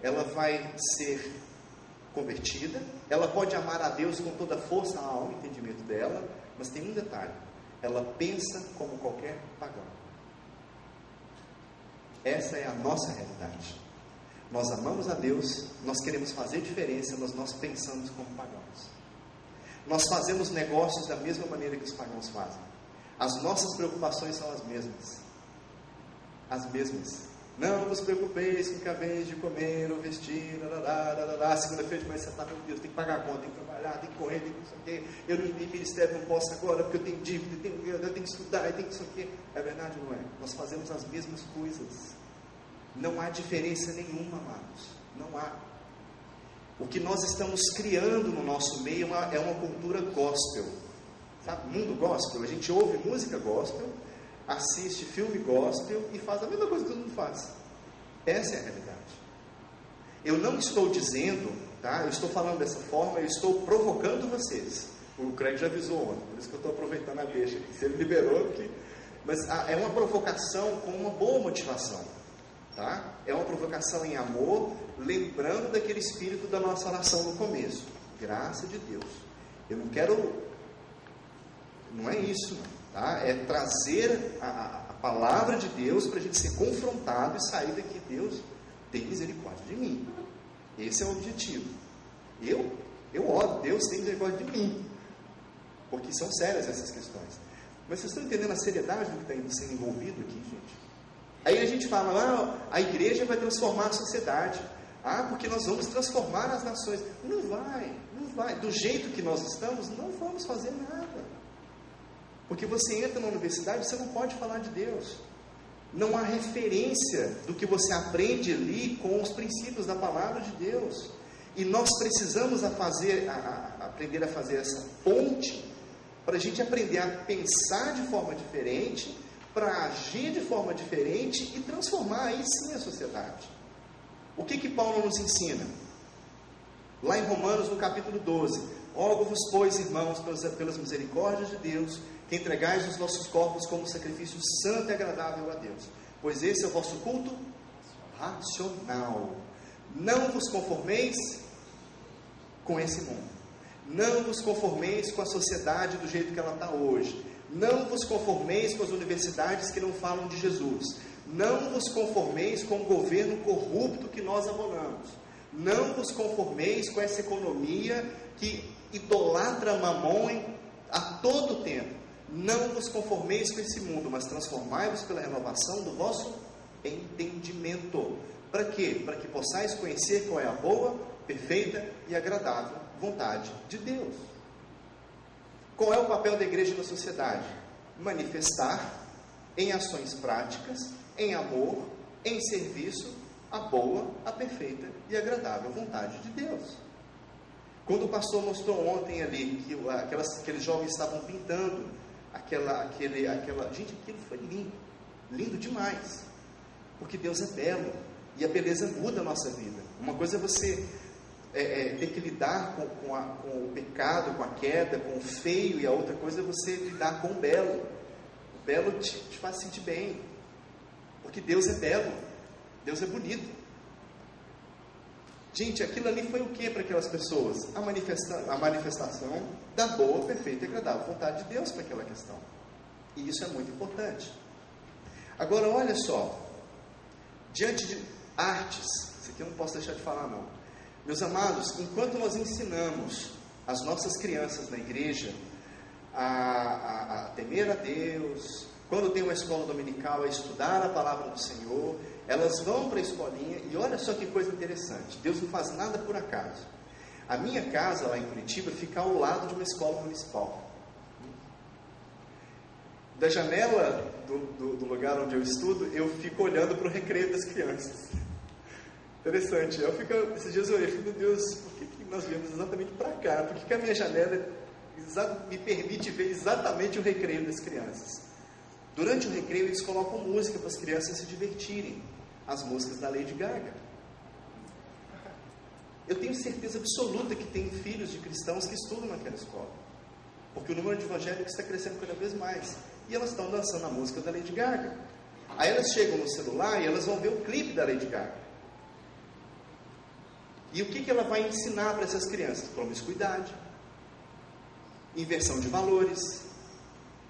Ela vai ser convertida, ela pode amar a Deus com toda a força, a alma, o entendimento dela, mas tem um detalhe: ela pensa como qualquer pagão. Essa é a nossa realidade. Nós amamos a Deus, nós queremos fazer diferença, mas nós pensamos como pagãos. Nós fazemos negócios da mesma maneira que os pagãos fazem. As nossas preocupações são as mesmas. As mesmas. Não vos preocupeis com o que haveis de comer ou vestir. Segunda-feira de manhã você está, meu Deus, tem que pagar a conta, tem que trabalhar, tem que correr, tem que não sei o quê. Eu no ministério não posso agora porque eu tenho dívida, eu tenho que estudar, eu tenho que não sei o quê. É verdade ou não é? Nós fazemos as mesmas coisas. Não há diferença nenhuma, amados. Não há. O que nós estamos criando no nosso meio é uma cultura gospel. Sabe, mundo gospel. A gente ouve música gospel, assiste filme gospel e faz a mesma coisa que todo mundo faz. Essa é a realidade. Eu não estou dizendo, tá? Eu estou falando dessa forma, eu estou provocando vocês. O Craig já avisou ontem, por isso que eu estou aproveitando a deixa. Se ele liberou, porque... mas é uma provocação com uma boa motivação. Tá? É uma provocação em amor, lembrando daquele espírito da nossa oração no começo. Graça de Deus. Eu não quero... Não é isso, não, tá? É trazer a palavra de Deus para a gente ser confrontado e sair daqui. Deus, tem misericórdia de mim. Esse é o objetivo. Eu oro, Deus tem misericórdia de mim. Porque são sérias essas questões. Mas vocês estão entendendo a seriedade do que está sendo envolvido aqui, gente? Aí a gente fala, a igreja vai transformar a sociedade. Porque nós vamos transformar as nações. Não vai. Do jeito que nós estamos, não vamos fazer nada. Porque você entra na universidade, você não pode falar de Deus. Não há referência do que você aprende ali com os princípios da palavra de Deus. E nós precisamos aprender a fazer essa ponte para a gente aprender a pensar de forma diferente, para agir de forma diferente e transformar aí sim a sociedade. O que Paulo nos ensina? Lá em Romanos, no capítulo 12: rogo-vos, pois, irmãos, pelas misericórdias de Deus, que entregais os vossos corpos como sacrifício santo e agradável a Deus, pois esse é o vosso culto racional. Não vos conformeis com esse mundo. Não vos conformeis com a sociedade do jeito que ela está hoje. Não vos conformeis com as universidades que não falam de Jesus. Não vos conformeis com o governo corrupto que nós abonamos. Não vos conformeis com essa economia que idolatra Mamon a todo tempo. Não vos conformeis com esse mundo, mas transformai-vos pela renovação do vosso entendimento. Para quê? Para que possais conhecer qual é a boa, perfeita e agradável vontade de Deus. Qual é o papel da igreja na sociedade? Manifestar em ações práticas, em amor, em serviço, a boa, a perfeita e agradável vontade de Deus. Quando o pastor mostrou ontem ali que aqueles jovens estavam pintando gente, aquilo foi lindo demais, porque Deus é belo e a beleza muda a nossa vida. Uma coisa é você ter que lidar com o pecado, com a queda, com o feio, e a outra coisa é você lidar com o belo. O belo te faz sentir bem, porque Deus é belo, Deus é bonito. Gente, aquilo ali foi o que para aquelas pessoas? A manifestação da boa, perfeita e agradável vontade de Deus para aquela questão. E isso é muito importante. Agora, olha só, diante de artes, isso aqui eu não posso deixar de falar não. Meus amados, enquanto nós ensinamos as nossas crianças na igreja a temer a Deus, quando tem uma escola dominical, a estudar a palavra do Senhor, elas vão para a escolinha, e olha só que coisa interessante, Deus não faz nada por acaso. A minha casa lá em Curitiba fica ao lado de uma escola municipal. Da janela do lugar onde eu estudo, eu fico olhando para o recreio das crianças. Interessante, esses dias eu olhei, meu Deus, por que nós viemos exatamente para cá? Por que a minha janela me permite ver exatamente o recreio das crianças? Durante o recreio eles colocam música para as crianças se divertirem, as músicas da Lady Gaga. Eu tenho certeza absoluta que tem filhos de cristãos que estudam naquela escola, porque o número de evangélicos está crescendo cada vez mais, e elas estão dançando a música da Lady Gaga. Aí elas chegam no celular e elas vão ver o clipe da Lady Gaga. E o que ela vai ensinar para essas crianças? Promiscuidade, inversão de valores,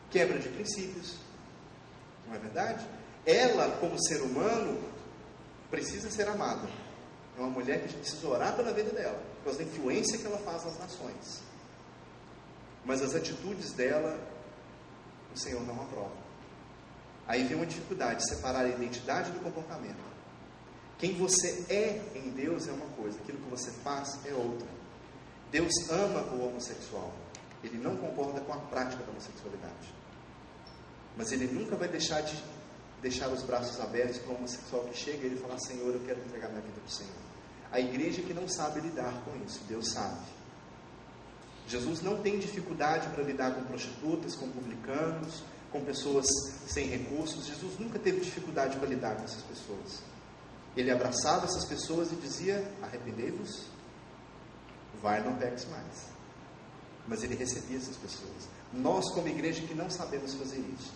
quebra de princípios. Não é verdade? Ela, como ser humano, precisa ser amada. É uma mulher que a gente precisa orar pela vida dela, por causa da influência que ela faz nas nações. Mas as atitudes dela, o Senhor não aprova. Aí vem uma dificuldade de separar a identidade do comportamento. Quem você é em Deus é uma coisa, aquilo que você faz é outra. Deus ama o homossexual. Ele não concorda com a prática da homossexualidade. Mas Ele nunca vai deixar os braços abertos para o homossexual que chega e ele fala: Senhor, eu quero entregar minha vida para o Senhor. A igreja que não sabe lidar com isso, Deus sabe. Jesus não tem dificuldade para lidar com prostitutas, com publicanos, com pessoas sem recursos. Jesus nunca teve dificuldade para lidar com essas pessoas. Ele abraçava essas pessoas e dizia: arrependei-vos, vai, não peques mais. Mas ele recebia essas pessoas. Nós, como igreja, que não sabemos fazer isso.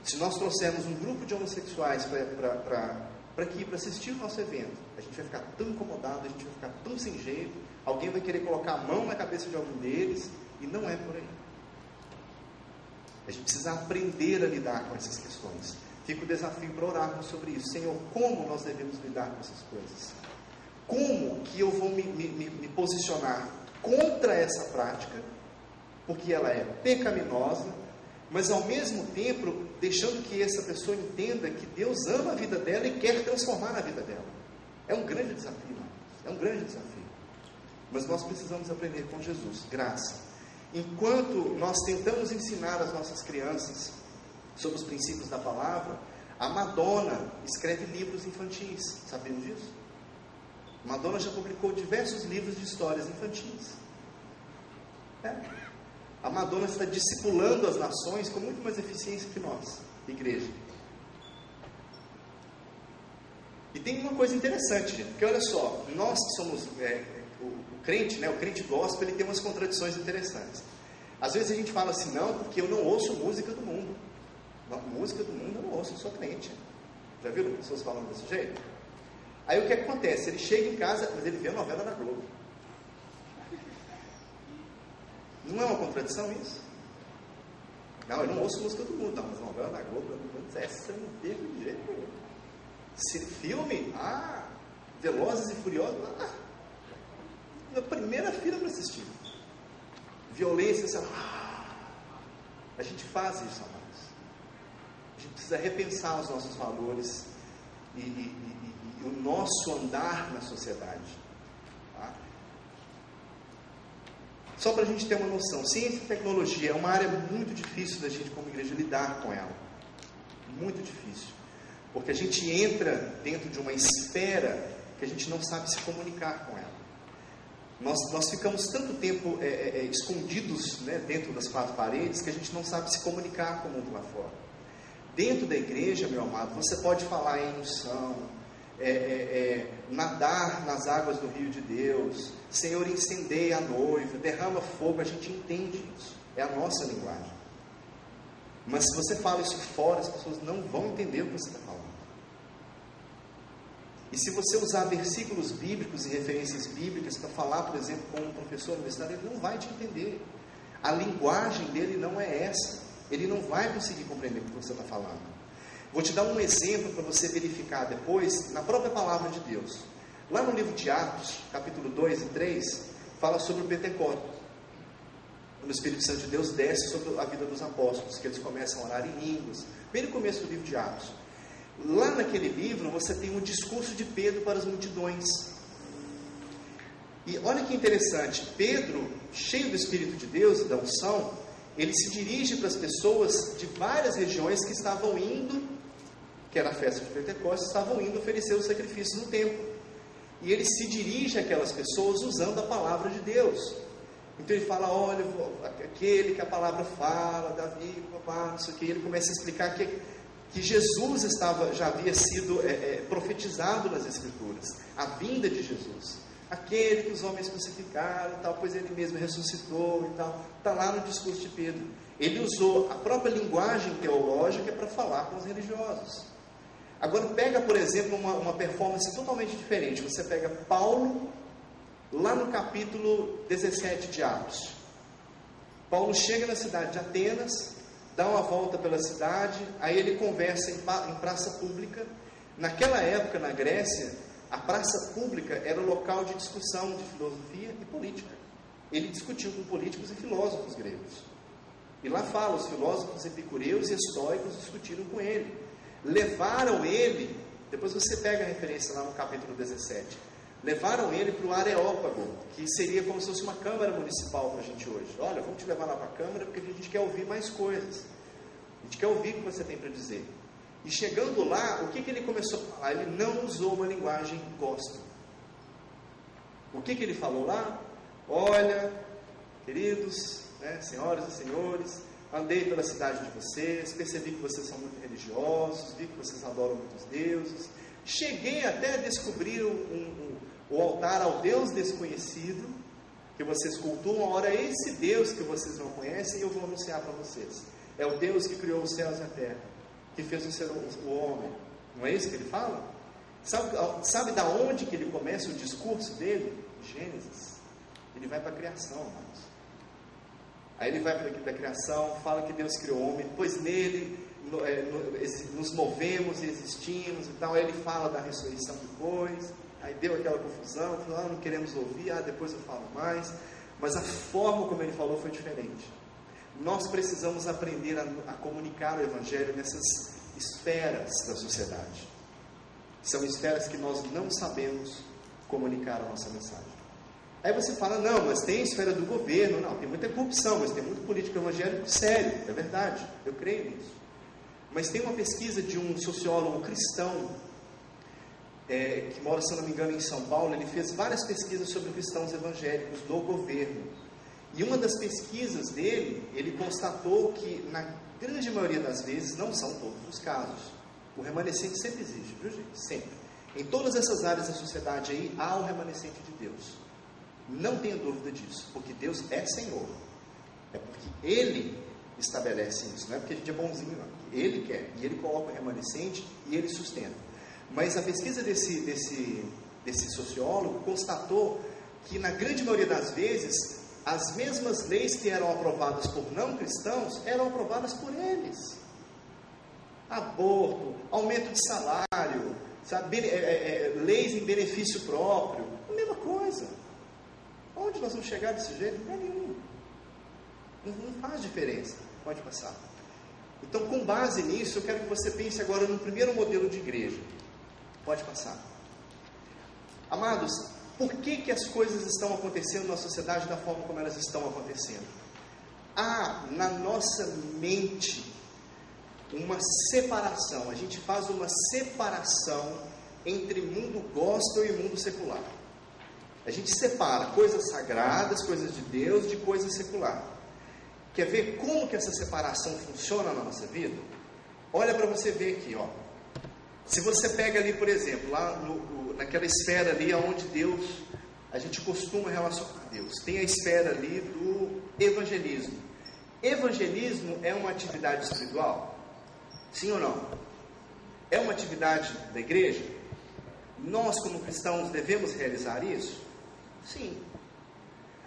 Se nós trouxermos um grupo de homossexuais para aqui, para assistir o nosso evento, a gente vai ficar tão incomodado, a gente vai ficar tão sem jeito, alguém vai querer colocar a mão na cabeça de algum deles, e não é por aí. A gente precisa aprender a lidar com essas questões. Fica o desafio para orarmos sobre isso. Senhor, como nós devemos lidar com essas coisas? Como que eu vou me posicionar contra essa prática, porque ela é pecaminosa, mas ao mesmo tempo deixando que essa pessoa entenda que Deus ama a vida dela e quer transformar a vida dela. É um grande desafio, irmãos. É um grande desafio. Mas nós precisamos aprender com Jesus, graça. Enquanto nós tentamos ensinar as nossas crianças sobre os princípios da palavra, a Madonna escreve livros infantis. Sabiam disso? Madonna já publicou diversos livros de histórias infantis. A Madonna está discipulando as nações com muito mais eficiência que nós, igreja. E tem uma coisa interessante, gente, porque olha só, nós que somos o crente, né, o crente gospel, ele tem umas contradições interessantes. Às vezes a gente fala assim: não, porque eu não ouço música do mundo. Não, música do mundo eu não ouço, eu sou crente. Já viram pessoas falando desse jeito? Aí o que acontece? Ele chega em casa, mas ele vê a novela da Globo. Não é uma contradição isso? Não, eu não ouço música do mundo. Não, mas a novela da Globo, essa eu não perco de jeito nenhum. Filme, Velozes e Furiosos, na primeira fila para assistir. Violência, a gente faz isso, amados. A gente precisa repensar os nossos valores e o nosso andar na sociedade. Tá? Só para a gente ter uma noção, ciência e tecnologia é uma área muito difícil da gente como igreja lidar com ela. Muito difícil. Porque a gente entra dentro de uma esfera que a gente não sabe se comunicar com ela. Nós ficamos tanto tempo escondidos, né, dentro das quatro paredes, que a gente não sabe se comunicar com o mundo lá fora. Dentro da igreja, meu amado, você pode falar em unção, nadar nas águas do rio de Deus, Senhor, incendeia a noiva, derrama fogo, a gente entende isso, é a nossa linguagem. Mas se você fala isso fora, as pessoas não vão entender o que você está falando. E se você usar versículos bíblicos e referências bíblicas para falar, por exemplo, com um professor universitário, ele não vai te entender. A linguagem dele não é essa. Ele não vai conseguir compreender o que você está falando. Vou te dar um exemplo para você verificar depois, na própria palavra de Deus. Lá no livro de Atos, capítulo 2 e 3, fala sobre o Pentecostes. Quando o Espírito Santo de Deus desce sobre a vida dos apóstolos, que eles começam a orar em línguas. Bem no começo do livro de Atos. Lá naquele livro você tem um discurso de Pedro para as multidões. E olha que interessante, Pedro, cheio do Espírito de Deus e da unção, ele se dirige para as pessoas de várias regiões que estavam indo, que era a festa de Pentecostes, estavam indo oferecer os sacrifícios no templo. E ele se dirige àquelas pessoas usando a palavra de Deus. Então ele fala: olha, aquele que a palavra fala, Davi, não sei o que. Ele começa a explicar que Jesus já havia sido profetizado nas Escrituras, a vinda de Jesus. aquele que os homens crucificaram, tal, pois ele mesmo ressuscitou e tal. Está lá no discurso de Pedro. Ele usou a própria linguagem teológica para falar com os religiosos. Agora pega, por exemplo, uma performance totalmente diferente. Você pega Paulo, lá no capítulo 17 de Atos. Paulo chega na cidade de Atenas, dá uma volta pela cidade, aí ele conversa em praça pública. Naquela época, na Grécia, a praça pública era o local de discussão de filosofia e política. Ele discutiu com políticos e filósofos gregos. E lá fala, os filósofos epicureus e estoicos discutiram com ele. Levaram ele, depois você pega a referência lá no capítulo 17, levaram ele para o Areópago, que seria como se fosse uma câmara municipal para a gente hoje. Olha, vamos te levar lá para a câmara porque a gente quer ouvir mais coisas. A gente quer ouvir o que você tem para dizer. E chegando lá, o que ele começou a falar? Ele não usou uma linguagem gospel. O que ele falou lá? Olha, queridos, senhoras e senhores, andei pela cidade de vocês, percebi que vocês são muito religiosos, vi que vocês adoram muitos deuses, cheguei até a descobrir o altar ao Deus desconhecido, que vocês cultuam. Ora, esse Deus que vocês não conhecem, eu vou anunciar para vocês. É o Deus que criou os céus e a terra, que fez o homem. Não é isso que ele fala? Sabe da onde que ele começa o discurso dele? Gênesis. Ele vai para a criação, amados. Aí ele vai para a criação, fala que Deus criou o homem, pois nele nos movemos e existimos e tal. Aí ele fala da ressurreição depois. Aí deu aquela confusão, falou, não queremos ouvir, depois eu falo mais. Mas a forma como ele falou foi diferente. Nós precisamos aprender a comunicar o Evangelho nessas esferas da sociedade. São esferas que nós não sabemos comunicar a nossa mensagem. Aí você fala, não, mas tem a esfera do governo. Não, tem muita corrupção, mas tem muito político evangélico sério. É verdade, eu creio nisso. Mas tem uma pesquisa de um sociólogo cristão, que mora, se eu não me engano, em São Paulo. Ele fez várias pesquisas sobre cristãos evangélicos no governo. E uma das pesquisas dele, ele constatou que, na grande maioria das vezes, não são todos os casos. O remanescente sempre existe, viu gente? Sempre. Em todas essas áreas da sociedade aí, há o remanescente de Deus. Não tenha dúvida disso, porque Deus é Senhor. É porque Ele estabelece isso, não é porque a gente é bonzinho, não. Ele quer, e Ele coloca o remanescente e Ele sustenta. Mas a pesquisa desse sociólogo constatou que, na grande maioria das vezes, as mesmas leis que eram aprovadas por não cristãos eram aprovadas por eles. Aborto, aumento de salário, sabe, leis em benefício próprio, a mesma coisa. Onde nós vamos chegar desse jeito? Não é nenhum. Não faz diferença. Pode passar. Então, com base nisso, eu quero que você pense agora no primeiro modelo de igreja. Pode passar. Amados, por que as coisas estão acontecendo na sociedade da forma como elas estão acontecendo? Há na nossa mente uma separação. A gente faz uma separação entre mundo gospel e mundo secular. A gente separa coisas sagradas, coisas de Deus, de coisas secular. Quer ver como que essa separação funciona na nossa vida? Olha para você ver aqui, ó. Se você pega ali, por exemplo, lá naquela esfera ali onde Deus, a gente costuma relacionar a Deus, tem a esfera ali do evangelismo. Evangelismo é uma atividade espiritual? Sim ou não? É uma atividade da igreja? Nós, como cristãos, devemos realizar isso? Sim.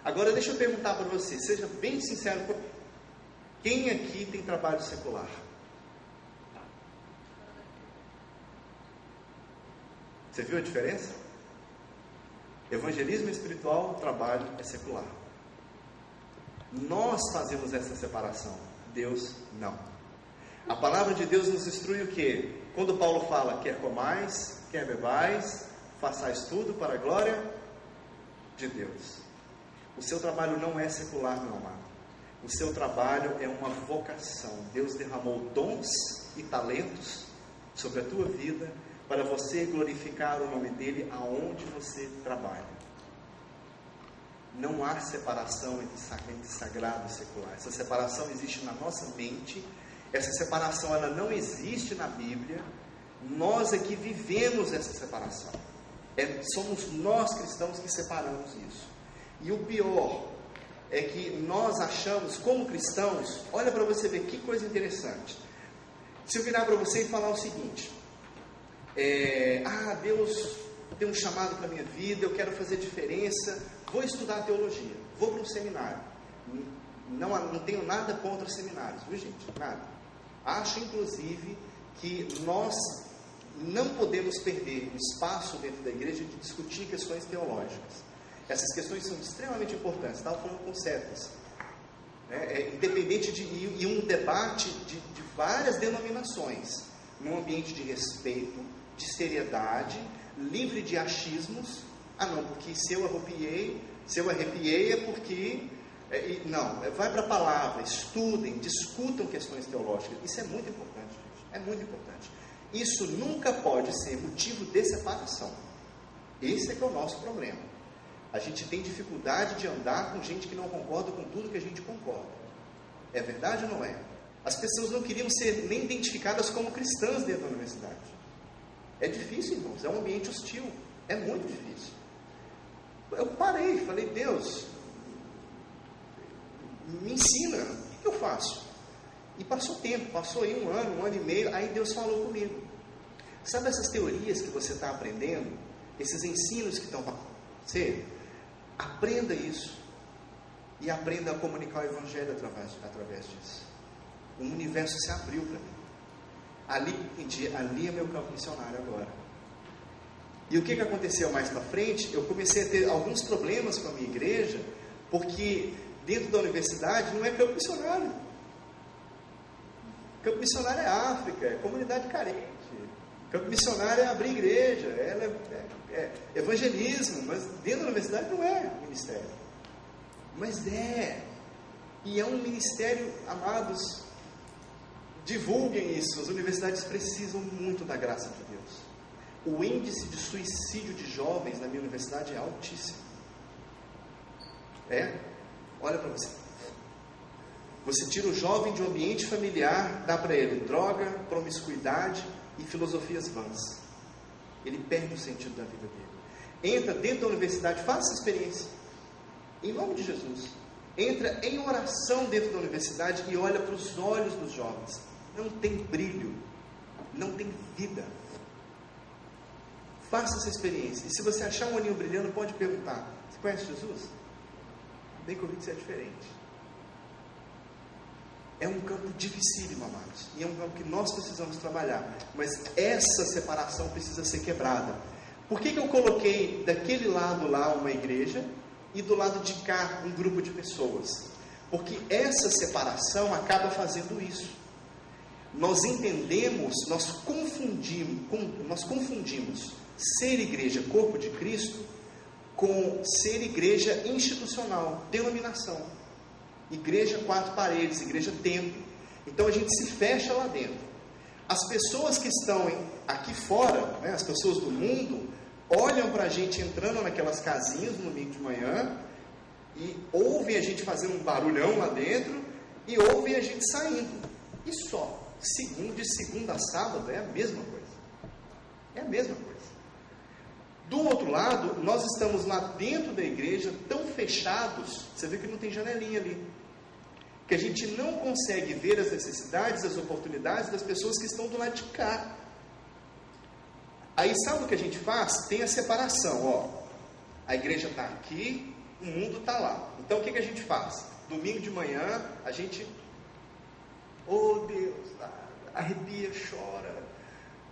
Agora deixa eu perguntar para você, seja bem sincero comigo. Quem aqui tem trabalho secular? Você viu a diferença? Evangelismo espiritual, trabalho é secular. Nós fazemos essa separação, Deus não. A palavra de Deus nos instrui o quê? Quando Paulo fala, quer comais, quer bebais, façais tudo para a glória de Deus. O seu trabalho não é secular, meu amado. O seu trabalho é uma vocação. Deus derramou dons e talentos sobre a tua vida para você glorificar o nome dele aonde você trabalha. Não há separação entre sagrado e secular. Essa separação existe na nossa mente. Essa separação ela não existe na Bíblia. Nós aqui vivemos essa separação. Somos nós cristãos que separamos isso. E o pior é que nós achamos, como cristãos, olha para você ver que coisa interessante. Se eu virar para você e falar o seguinte: Deus tem um chamado para a minha vida, eu quero fazer diferença, vou estudar teologia, vou para um seminário. Não tenho nada contra os seminários, viu gente? Nada. Acho inclusive que nós não podemos perder o espaço dentro da igreja de discutir questões teológicas. Essas questões são extremamente importantes. Estava falando com Cetas, independente de um debate de várias denominações, num ambiente de respeito, de seriedade, livre de achismos. Não, porque se eu arrepiei é porque... Não, vai para a palavra, estudem, discutam questões teológicas. Isso é muito importante, gente. É muito importante. Isso nunca pode ser motivo de separação. Esse é que é o nosso problema. A gente tem dificuldade de andar com gente que não concorda com tudo que a gente concorda. É verdade ou não é? As pessoas não queriam ser nem identificadas como cristãs dentro da universidade. É difícil, irmãos, é um ambiente hostil. É muito difícil. Eu parei, falei: Deus, me ensina, o que eu faço? E passou tempo, passou aí um ano e meio, aí Deus falou comigo. Sabe essas teorias que você está aprendendo, esses ensinos que estão para você? Aprenda isso e aprenda a comunicar o Evangelho através disso. Um universo se abriu para mim. Ali é meu campo missionário agora. E o que aconteceu mais para frente? Eu comecei a ter alguns problemas com a minha igreja, porque dentro da universidade não é campo missionário. Campo missionário é África, é comunidade carente. Campo missionário é abrir igreja, é evangelismo, mas dentro da universidade não é ministério. Mas e é um ministério, amados, divulguem isso. As universidades precisam muito da graça de Deus. O índice de suicídio de jovens na minha universidade é altíssimo. Olha para você. Você tira o jovem de um ambiente familiar, dá para ele droga, promiscuidade e filosofias vãs. Ele perde o sentido da vida dele. Entra dentro da universidade, faça essa experiência. Em nome de Jesus. Entra em oração dentro da universidade e olha para os olhos dos jovens. Não tem brilho, não tem vida. Faça essa experiência. E se você achar um olhinho brilhando, pode perguntar: você conhece Jesus? Vem comigo que você é diferente. É um campo dificílimo, amados, e é um campo que nós precisamos trabalhar, mas essa separação precisa ser quebrada. Por que eu coloquei daquele lado lá uma igreja e do lado de cá um grupo de pessoas? Porque essa separação acaba fazendo isso. Nós entendemos, nós confundimos ser igreja, corpo de Cristo, com ser igreja institucional, denominação. Igreja 4 paredes, igreja templo. Então a gente se fecha lá dentro. As pessoas que estão aqui fora, as pessoas do mundo, olham para a gente entrando naquelas casinhas no domingo de manhã e ouvem a gente fazendo um barulhão lá dentro e ouvem a gente saindo. E só. De segunda a sábado é a mesma coisa. É a mesma coisa. Do outro lado, nós estamos lá dentro da igreja tão fechados, você vê que não tem janelinha ali, que a gente não consegue ver as necessidades, as oportunidades das pessoas que estão do lado de cá. Aí sabe o que a gente faz? Tem a separação, a igreja está aqui, o mundo está lá. Então o que a gente faz? Domingo de manhã, a gente, Deus, arrepia, chora,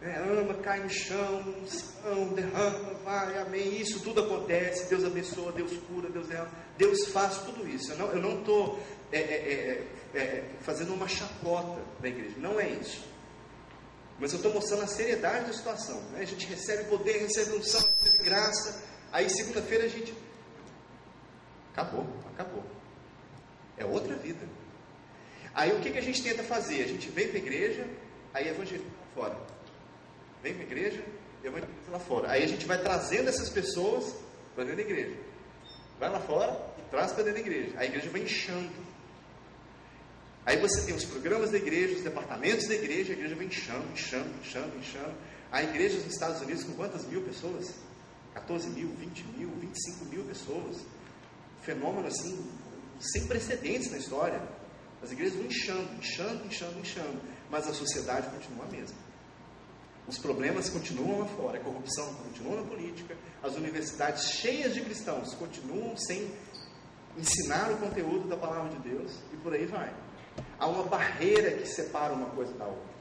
ama, cai no chão, derrama, vai, amém, isso tudo acontece, Deus abençoa, Deus cura, Deus derrama, Deus faz tudo isso. Eu não estou fazendo uma chacota da igreja, não é isso, mas eu estou mostrando a seriedade da situação, A gente recebe poder, recebe unção, recebe graça, aí segunda-feira a gente acabou, é outra vida. Aí o que a gente tenta fazer? A gente vem para a igreja, aí evangeliza fora. Vem para a igreja, evangeliza lá fora. Aí a gente vai trazendo essas pessoas para dentro da igreja. Vai lá fora e traz para dentro da igreja. A igreja vai inchando. Aí você tem os programas da igreja, os departamentos da igreja, a igreja vai inchando. A igreja nos Estados Unidos com quantas mil pessoas? 14 mil, 20 mil, 25 mil pessoas. Um fenômeno assim, sem precedentes na história. As igrejas vão inchando, mas a sociedade continua a mesma. Os problemas continuam lá fora, a corrupção continua na política, as universidades cheias de cristãos continuam sem ensinar o conteúdo da palavra de Deus, e por aí vai. Há uma barreira que separa uma coisa da outra.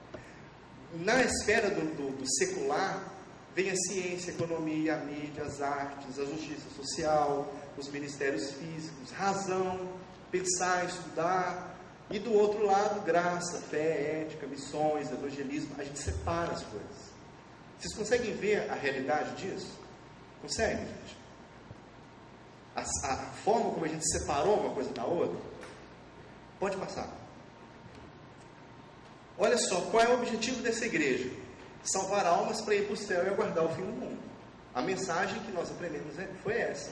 Na esfera do secular, vem a ciência, a economia, a mídia, as artes, a justiça social, os ministérios físicos, razão, pensar, estudar. E do outro lado, graça, fé, ética, missões, evangelismo. A gente separa as coisas. Vocês conseguem ver a realidade disso? Conseguem, gente? A forma como a gente separou uma coisa da outra? Pode passar. Olha só, qual é o objetivo dessa igreja? Salvar almas para ir para o céu e aguardar o fim do mundo. A mensagem que nós aprendemos foi essa.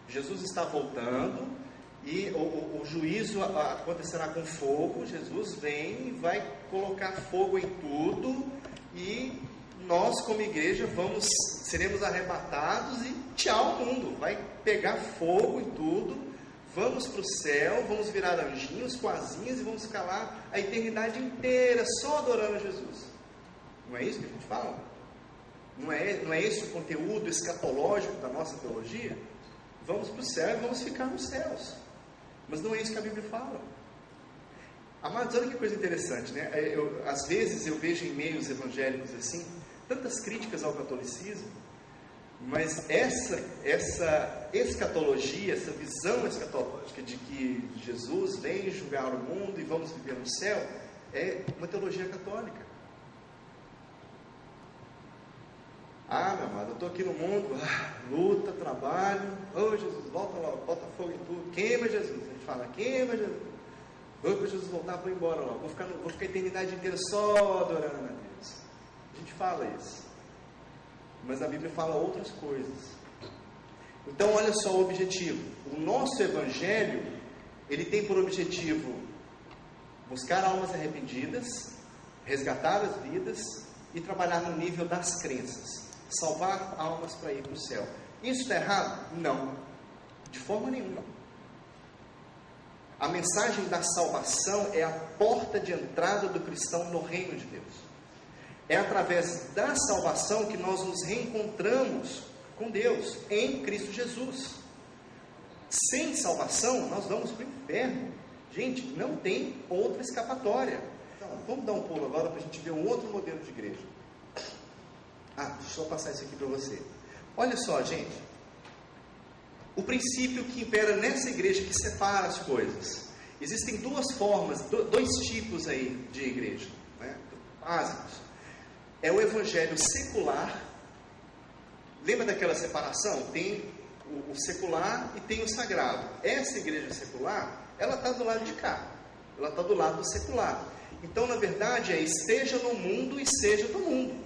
Jesus está voltando e o juízo acontecerá com fogo. Jesus vem e vai colocar fogo em tudo, e nós como igreja seremos arrebatados e tchau mundo, vai pegar fogo em tudo, vamos para o céu, vamos virar anjinhos com asinhas e vamos ficar lá a eternidade inteira só adorando a Jesus. Não é isso que a gente fala? Não é esse o conteúdo escatológico da nossa teologia? Vamos para o céu e vamos ficar nos céus. Mas não é isso que a Bíblia fala. Amados, olha que coisa interessante, né? Às vezes eu vejo em meios evangélicos assim, tantas críticas ao catolicismo, mas essa escatologia, essa visão escatológica de que Jesus vem julgar o mundo e vamos viver no céu, é uma teologia católica. Meu amado, eu estou aqui no mundo, luta, trabalho, Jesus, volta logo, bota fogo em tudo, queima Jesus. A gente fala, queima Jesus. Vou para Jesus voltar, vou embora logo, vou ficar a eternidade inteira só adorando a Deus. A gente fala isso, mas a Bíblia fala outras coisas. Então olha só o objetivo. O nosso evangelho, ele tem por objetivo buscar almas arrependidas, resgatar as vidas e trabalhar no nível das crenças, salvar almas para ir para o céu. Isso está errado? Não, de forma nenhuma. A mensagem da salvação é a porta de entrada do cristão no reino de Deus. É através da salvação que nós nos reencontramos com Deus em Cristo Jesus. Sem salvação, nós vamos para o inferno. Gente, não tem outra escapatória. Então, vamos dar um pulo agora para a gente ver um outro modelo de igreja. Deixa eu só passar isso aqui para você. Olha só, gente. O princípio que impera nessa igreja que separa as coisas. Existem duas formas, dois tipos aí de igreja, né, básicos. É o evangelho secular. Lembra daquela separação? Tem o secular e tem o sagrado. Essa igreja secular, ela está do lado de cá. Ela está do lado do secular. Então, na verdade, esteja no mundo e seja do mundo.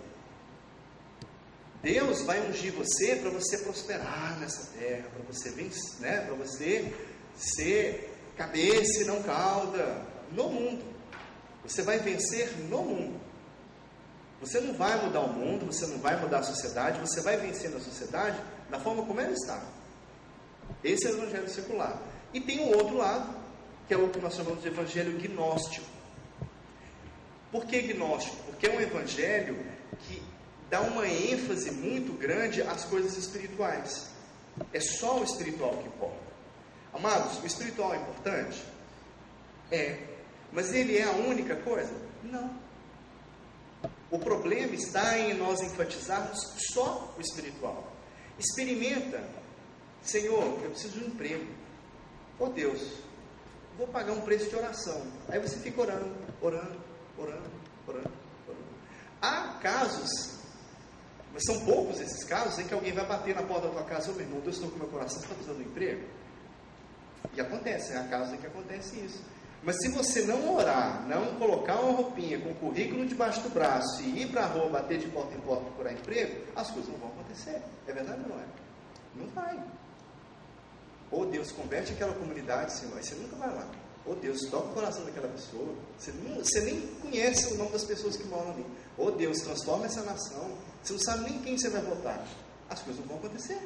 Deus vai ungir você para você prosperar nessa terra, para você vencer, né? Para você ser cabeça e não cauda no mundo. Você vai vencer no mundo. Você não vai mudar o mundo, você não vai mudar a sociedade, você vai vencer na sociedade da forma como ela está. Esse é o evangelho secular. E tem o outro lado, que é o que nós chamamos de evangelho gnóstico. Por que gnóstico? Porque é um evangelho que dá uma ênfase muito grande às coisas espirituais. É só o espiritual que importa. Amados, o espiritual é importante? É. Mas ele é a única coisa? Não. O problema está em nós enfatizarmos só o espiritual. Experimenta. Senhor, eu preciso de um emprego. Oh Deus, vou pagar um preço de oração. Aí você fica orando. Há casos, mas são poucos esses casos, em que alguém vai bater na porta da tua casa: meu irmão, Deus está com o meu coração, você está precisando de um emprego? E acontece, há casos em que acontece isso. Mas se você não orar, não colocar uma roupinha com o currículo debaixo do braço e ir para a rua bater de porta em porta procurar emprego, as coisas não vão acontecer. É verdade ou não é? Não vai. Ou Deus converte aquela comunidade, Senhor, aí você nunca vai lá. Ou Deus toca o coração daquela pessoa, você nem conhece o nome das pessoas que moram ali. Ou Deus transforma essa nação, você não sabe nem quem você vai votar. as coisas não vão acontecer.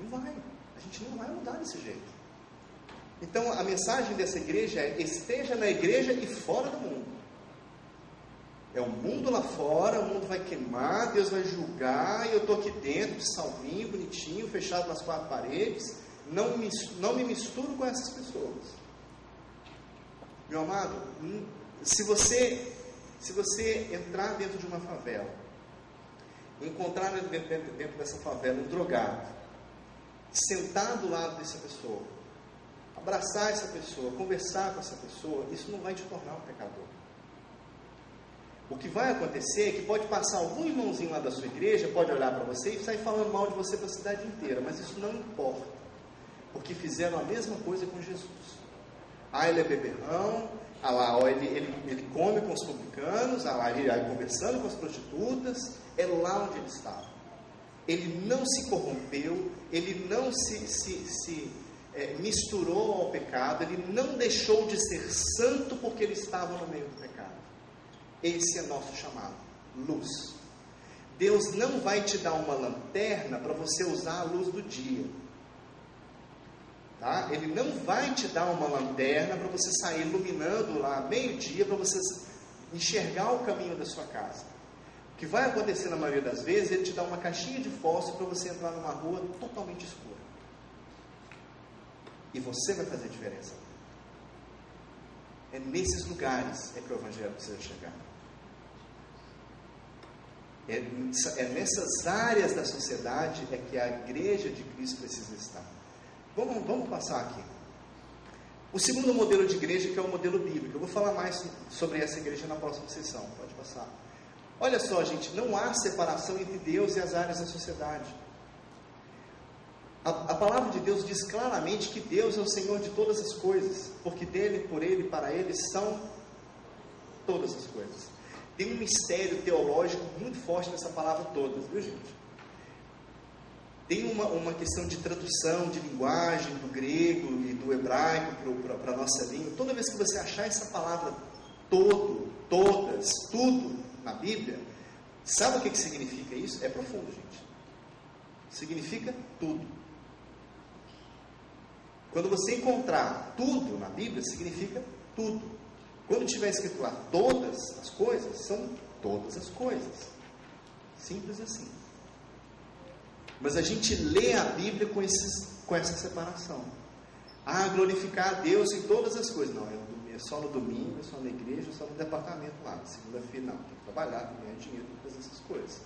Não vai. A gente não vai mudar desse jeito. Então, a mensagem dessa igreja é: esteja na igreja e fora do mundo. É o mundo lá fora, o mundo vai queimar, Deus vai julgar, e eu estou aqui dentro, de salvinho, bonitinho, fechado nas 4 paredes, não me misturo com essas pessoas. Meu amado, se você entrar dentro de uma favela, encontrar dentro dessa favela um drogado, sentar do lado dessa pessoa, abraçar essa pessoa, conversar com essa pessoa, isso não vai te tornar um pecador. O que vai acontecer é que pode passar algum irmãozinho lá da sua igreja, pode olhar para você e sair falando mal de você para a cidade inteira, mas isso não importa, porque fizeram a mesma coisa com Jesus. Ele é beberrão, ele come com os publicanos, ele vai conversando com as prostitutas, é lá onde ele estava. Ele não se corrompeu, ele não se misturou ao pecado, ele não deixou de ser santo porque ele estava no meio do pecado. Esse é nosso chamado, luz. Deus não vai te dar uma lanterna para você usar a luz do dia. Tá? Ele não vai te dar uma lanterna para você sair iluminando lá meio-dia para você enxergar o caminho da sua casa. O que vai acontecer na maioria das vezes, ele te dá uma caixinha de fósforo para você entrar numa rua totalmente escura. E você vai fazer diferença. É nesses lugares que o Evangelho precisa chegar. É nessas áreas da sociedade que a igreja de Cristo precisa estar. Vamos passar aqui. O segundo modelo de igreja, que é o modelo bíblico. Eu vou falar mais sobre essa igreja na próxima sessão. Pode passar. Olha só, gente, não há separação entre Deus e as áreas da sociedade. A palavra de Deus diz claramente que Deus é o Senhor de todas as coisas, porque dele, por ele e para ele são todas as coisas. Tem um mistério teológico muito forte nessa palavra todas, viu, gente? Tem uma questão de tradução, de linguagem, do grego e do hebraico para a nossa língua. Toda vez que você achar essa palavra todo, todas, tudo na Bíblia, sabe o que significa isso? É profundo, gente. Significa tudo. Quando você encontrar tudo na Bíblia, significa tudo. Quando tiver escrito lá todas as coisas, são todas as coisas. Simples assim. Mas a gente lê a Bíblia com essa separação. Glorificar a Deus em todas as coisas. Não, é só no domingo, é só na igreja, é só no departamento lá. Segunda-feira não, tem que trabalhar, tem que ganhar dinheiro, tem que fazer essas coisas.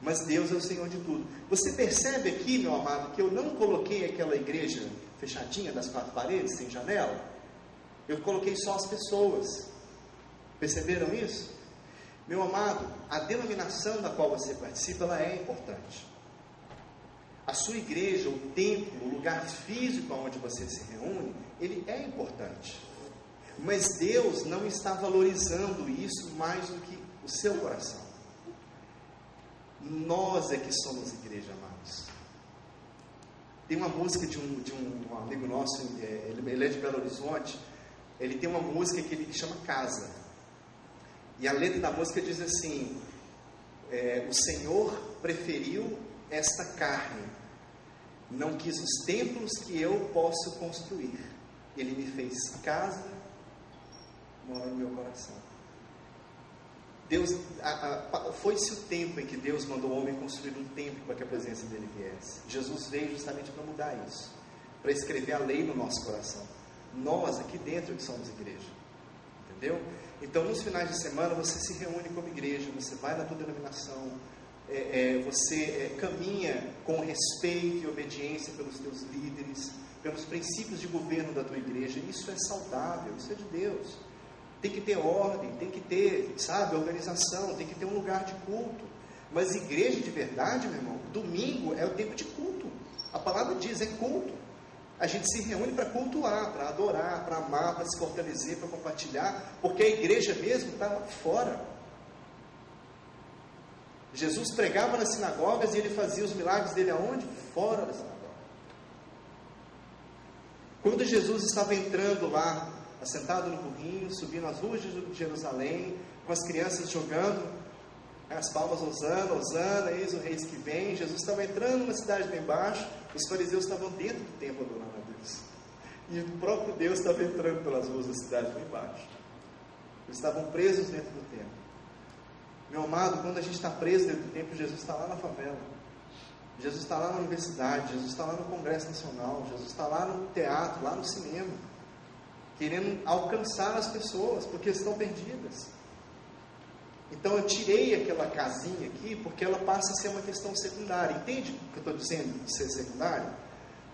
Mas Deus é o Senhor de tudo. Você percebe aqui, meu amado, que eu não coloquei aquela igreja fechadinha das 4 paredes, sem janela? Eu coloquei só as pessoas. Perceberam isso? Meu amado, a denominação da qual você participa, ela é importante. A sua igreja, o templo, o lugar físico onde você se reúne, ele é importante. Mas Deus não está valorizando isso mais do que o seu coração. Nós é que somos igreja, amados. Tem uma música de um amigo nosso, ele é de Belo Horizonte. Ele tem uma música que ele chama Casa. E a letra da música diz assim: o Senhor preferiu esta carne, não quis os templos que eu posso construir. Ele me fez casa, mora no meu coração. Deus, foi-se o tempo em que Deus mandou o homem construir um templo para que a presença dele viesse. Jesus veio justamente para mudar isso, para escrever a lei no nosso coração. Nós aqui dentro que somos igreja, entendeu? Então nos finais de semana você se reúne como igreja, você vai na tua denominação, você caminha com respeito e obediência pelos teus líderes, pelos princípios de governo da tua igreja. Isso é saudável, isso é de Deus. Tem que ter ordem, tem que ter, organização, tem que ter um lugar de culto. Mas igreja de verdade, meu irmão, domingo é o tempo de culto. A palavra diz, é culto. A gente se reúne para cultuar, para adorar, para amar, para se fortalecer, para compartilhar, porque a igreja mesmo está lá fora. Jesus pregava nas sinagogas e ele fazia os milagres dele aonde? Fora da sinagoga. Quando Jesus estava entrando lá, assentado no burrinho, subindo as ruas de Jerusalém, com as crianças jogando As palmas, Hosana, Hosana, eis o reis que vem. Jesus estava entrando numa cidade lá embaixo, os fariseus estavam dentro do templo adorando a Deus. E o próprio Deus estava entrando pelas ruas da cidade lá embaixo. Eles estavam presos dentro do templo. Meu amado, quando a gente está preso dentro do templo, Jesus está lá na favela. Jesus está lá na universidade, Jesus está lá no Congresso Nacional, Jesus está lá no teatro, lá no cinema, querendo alcançar as pessoas, porque estão perdidas. Então eu tirei aquela casinha aqui, porque ela passa a ser uma questão secundária. Entende o que eu estou dizendo de ser secundário?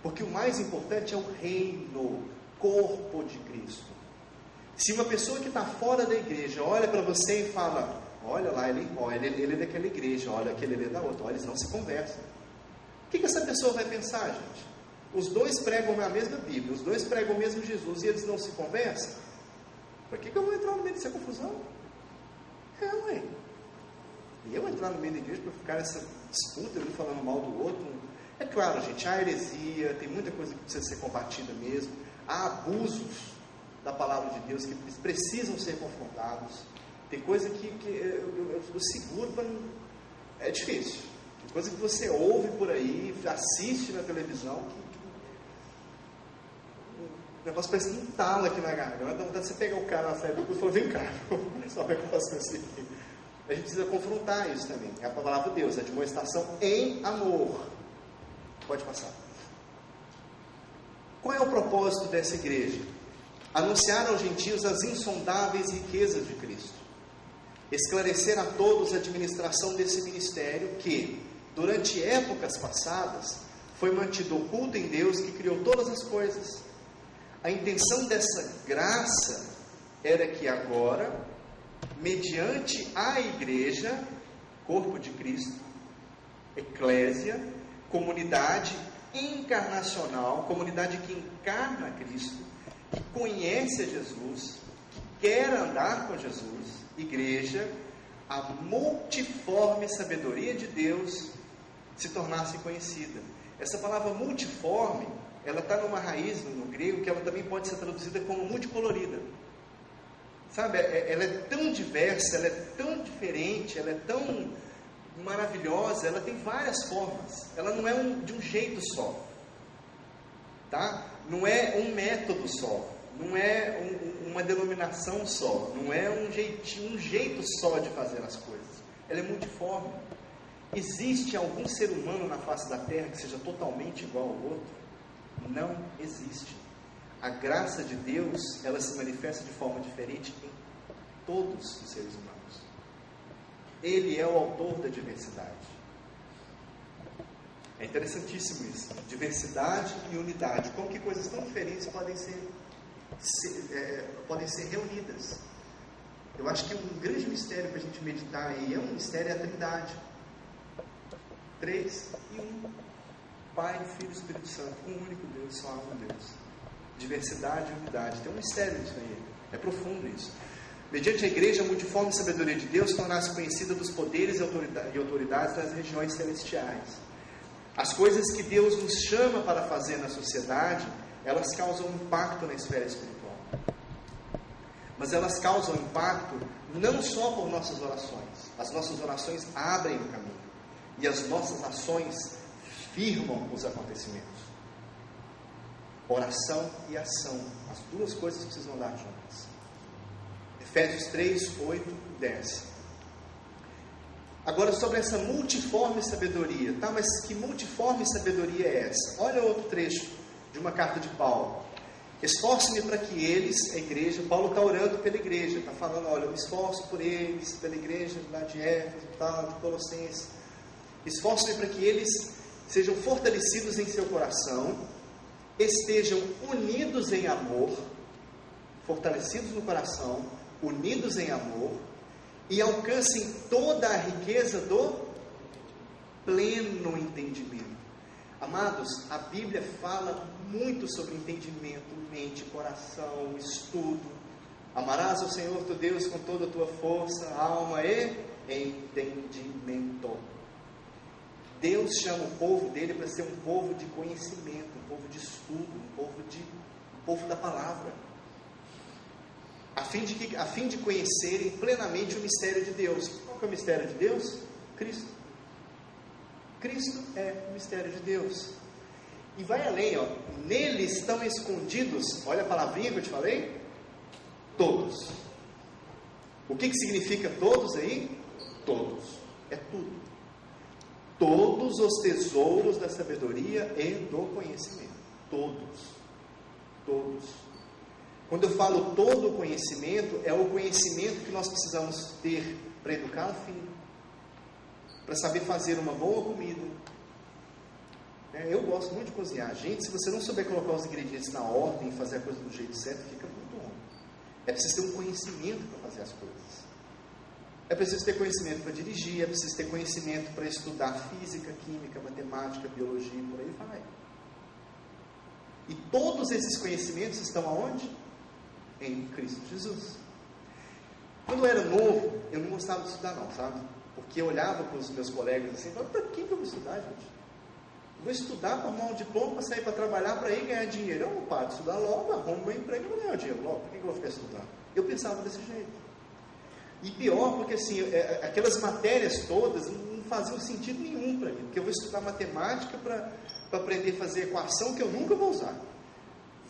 Porque o mais importante é o reino, corpo de Cristo. Se uma pessoa que está fora da igreja olha para você e fala, olha lá, ele é daquela igreja, olha, aquele ele é da outra, olha, eles não se conversam. O que essa pessoa vai pensar, gente? Os dois pregam a mesma Bíblia, os dois pregam o mesmo Jesus e eles não se conversam? Para que eu vou entrar no meio dessa confusão? Ué. E eu entrar no meio da igreja para ficar nessa disputa, um falando mal do outro? É claro, gente, há heresia, tem muita coisa que precisa ser combatida mesmo, há abusos da palavra de Deus que precisam ser confrontados. Tem coisa que eu seguro para não... É difícil. Tem coisa que você ouve por aí, assiste na televisão, o negócio parece que entala aqui na garganta. Dá vontade de você pegar o cara na saída do curso e falar, vem cá, só vai fazer assim. A gente precisa confrontar isso também. É a palavra de Deus, a demonstração em amor. Pode passar. Qual é o propósito dessa igreja? Anunciar aos gentios as insondáveis riquezas de Cristo. Esclarecer a todos a administração desse ministério que, durante épocas passadas, foi mantido oculto em Deus que criou todas as coisas. A intenção dessa graça era que agora, mediante a igreja, corpo de Cristo, eclésia, comunidade encarnacional, comunidade que encarna Cristo, que conhece a Jesus, que quer andar com Jesus, igreja, a multiforme sabedoria de Deus se tornasse conhecida. Essa palavra multiforme, ela está numa raiz no grego que ela também pode ser traduzida como multicolorida. Sabe, ela é tão diversa, ela é tão diferente, ela é tão maravilhosa, ela tem várias formas. Ela não é de um jeito só, tá? Não é um método só, não é uma denominação só, não é um jeito só de fazer as coisas. Ela é multiforme. Existe algum ser humano na face da terra que seja totalmente igual ao outro? Não existe. A graça de Deus, ela se manifesta de forma diferente em todos os seres humanos. Ele é o autor da diversidade. É interessantíssimo isso. Diversidade e unidade. Como que coisas tão diferentes podem ser reunidas. Eu acho que um grande mistério para a gente meditar aí é um mistério, é a Trindade. 3 e 1. Pai, Filho e Espírito Santo. Um único Deus, só há um Deus. Diversidade e unidade. Tem um mistério nisso aí. É profundo isso. Mediante a igreja, a multiforme sabedoria de Deus tornar-se conhecida dos poderes e autoridades das regiões celestiais. As coisas que Deus nos chama para fazer na sociedade, elas causam impacto na esfera espiritual. Mas elas causam impacto não só por nossas orações. As nossas orações abrem o caminho. E as nossas ações firmam os acontecimentos. Oração e ação. As duas coisas precisam andar juntas. Efésios 3, 8 e 10. Agora sobre essa multiforme sabedoria. Tá, mas que multiforme sabedoria é essa? Olha outro trecho de uma carta de Paulo. Esforço-me para que eles, a igreja, Paulo está orando pela igreja, está falando, olha, eu me esforço por eles, pela igreja lá de Éfeso, tal, de Colossenses. Esforço-me para que eles sejam fortalecidos em seu coração, estejam unidos em amor, fortalecidos no coração, unidos em amor, e alcancem toda a riqueza do pleno entendimento. Amados, a Bíblia fala muito sobre entendimento, mente, coração, estudo. Amarás ao Senhor teu Deus com toda a tua força, alma e entendimento. Deus chama o povo dele para ser um povo de conhecimento, um povo de estudo, um povo da palavra. a fim de conhecerem plenamente o mistério de Deus. Qual que é o mistério de Deus? Cristo. Cristo é o mistério de Deus. E vai além, ó. Nele estão escondidos, olha a palavrinha que eu te falei, todos. O que significa todos aí? Todos. É tudo. Todos os tesouros da sabedoria e do conhecimento. Todos. Todos. Quando eu falo todo o conhecimento, é o conhecimento que nós precisamos ter para educar um filho, para saber fazer uma boa comida. Eu gosto muito de cozinhar. Gente, se você não souber colocar os ingredientes na ordem e fazer a coisa do jeito certo, fica muito ruim. É preciso ter um conhecimento para fazer as coisas. É preciso ter conhecimento para dirigir, é preciso ter conhecimento para estudar física, química, matemática, biologia e por aí vai. E todos esses conhecimentos estão aonde? Em Cristo Jesus. Quando eu era novo, eu não gostava de estudar não, sabe? Porque eu olhava para os meus colegas assim, falava, para que eu vou estudar, gente? Eu vou estudar para arrumar um diploma, para sair para trabalhar, para ir ganhar dinheiro. Eu não paro de estudar logo, arrumo meu emprego e vou ganhar dinheiro logo. Por que eu vou ficar estudando? Eu pensava desse jeito. E pior, porque assim, aquelas matérias todas não faziam sentido nenhum para mim. Porque eu vou estudar matemática para aprender a fazer equação que eu nunca vou usar.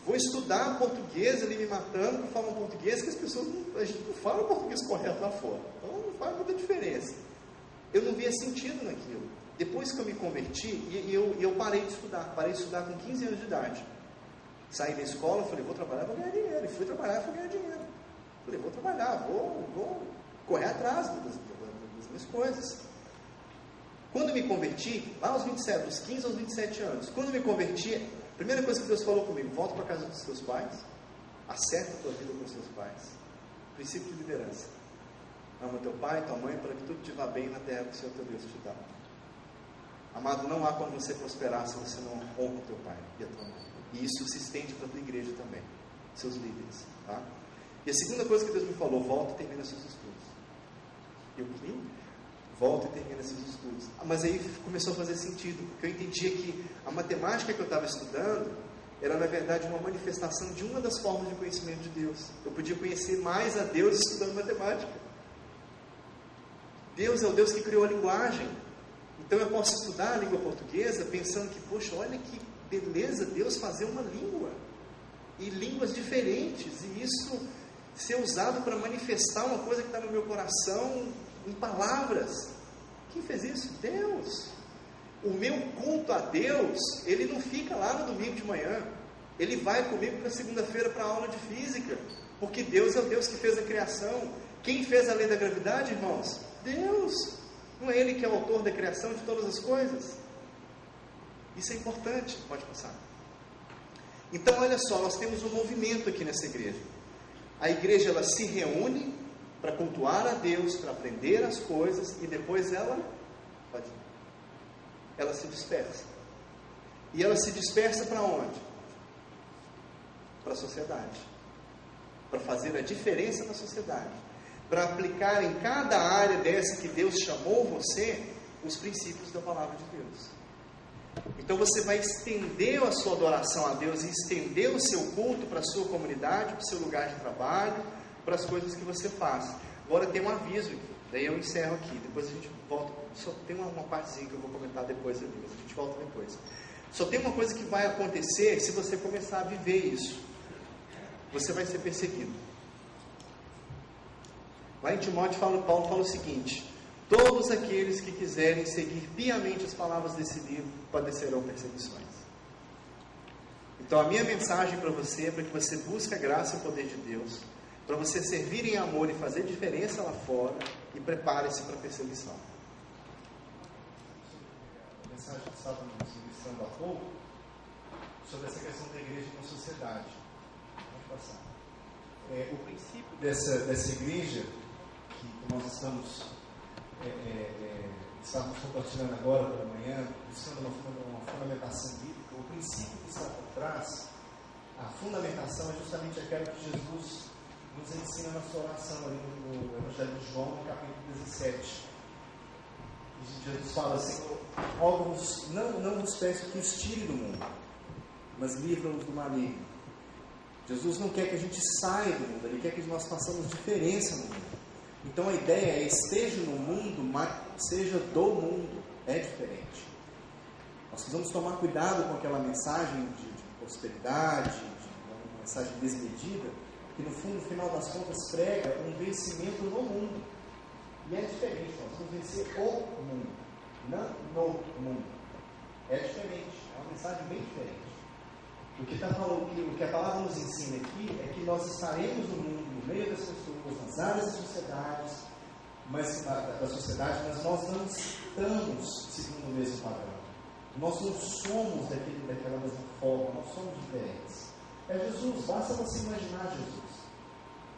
Vou estudar português ali me matando, que falam português que as pessoas a gente não fala português correto lá fora. Então não faz muita diferença. Eu não via sentido naquilo. Depois que eu me converti, eu parei de estudar. Parei de estudar com 15 anos de idade. Saí da escola, falei, vou trabalhar, vou ganhar dinheiro. E fui trabalhar, fui ganhar dinheiro. Falei, vou trabalhar, vou correr atrás das minhas coisas. Quando eu me converti, lá aos 27, dos 15 aos 27 anos, quando eu me converti, a primeira coisa que Deus falou comigo, volta para a casa dos teus pais, acerta a tua vida com os teus pais. Princípio de liderança. Ama teu pai e tua mãe para que tudo te vá bem na terra que o Senhor teu Deus te dá. Amado, não há como você prosperar se você não honra o teu pai e a tua mãe. E isso se estende para a tua igreja também, seus líderes, tá? E a segunda coisa que Deus me falou, volta e termina seus estudos. Eu que? Volta e termina seus estudos. Mas aí começou a fazer sentido, porque eu entendia que a matemática que eu estava estudando era, na verdade, uma manifestação de uma das formas de conhecimento de Deus. Eu podia conhecer mais a Deus estudando matemática. Deus é o Deus que criou a linguagem. Então eu posso estudar a língua portuguesa pensando que, poxa, olha que beleza Deus fazer uma língua. E línguas diferentes. E isso ser usado para manifestar uma coisa que está no meu coração em palavras. Quem fez isso? Deus. O meu culto a Deus, ele não fica lá no domingo de manhã. Ele vai comigo para segunda-feira para a aula de física. Porque Deus é o Deus que fez a criação. Quem fez a lei da gravidade, irmãos? Deus. Não é Ele que é o autor da criação de todas as coisas? Isso é importante. Pode passar. Então, olha só, nós temos um movimento aqui nessa igreja. A igreja, ela se reúne para cultuar a Deus, para aprender as coisas, e depois ela se dispersa. E ela se dispersa para onde? Para a sociedade. Para fazer a diferença na sociedade. Para aplicar em cada área dessa que Deus chamou você, os princípios da palavra de Deus. Então você vai estender a sua adoração a Deus e estender o seu culto para a sua comunidade, para o seu lugar de trabalho, para as coisas que você faz. Agora tem um aviso aqui, daí eu encerro aqui, depois a gente volta. Só tem uma partezinha que eu vou comentar depois ali, mas a gente volta depois. Só tem uma coisa que vai acontecer se você começar a viver isso. Você vai ser perseguido. Lá em Timóteo, Paulo fala o seguinte: todos aqueles que quiserem seguir piamente as palavras desse livro padecerão perseguições. Então a minha mensagem para você é para que você busque a graça e o poder de Deus, para você servir em amor e fazer diferença lá fora, e prepare-se para a perseguição. A mensagem que estávamos iniciando há pouco, sobre essa questão da igreja com a sociedade. Pode passar. O princípio dessa igreja que nós estamos compartilhando agora pela manhã, buscando uma fundamentação bíblica, o princípio que está por trás, a fundamentação é justamente aquela que Jesus nos ensina na sua oração ali no Evangelho de João, no capítulo 17. E Jesus fala assim: não nos peço que os tire do mundo, mas livra-nos do maligno. Jesus não quer que a gente saia do mundo, Ele quer que nós façamos diferença no mundo. Então a ideia é: esteja no mundo, mas seja do mundo. É diferente. Nós precisamos tomar cuidado com aquela mensagem de prosperidade, uma mensagem desmedida, que no final das contas prega um vencimento no mundo. E é diferente, nós vamos vencer o mundo, não no mundo. É diferente, é uma mensagem bem diferente. O que a palavra nos ensina aqui é que nós estaremos no mundo, no meio das pessoas, nas áreas da sociedade, mas nós não estamos segundo o mesmo padrão. Nós não somos daquela mesma forma, nós somos diferentes. É Jesus, basta você imaginar Jesus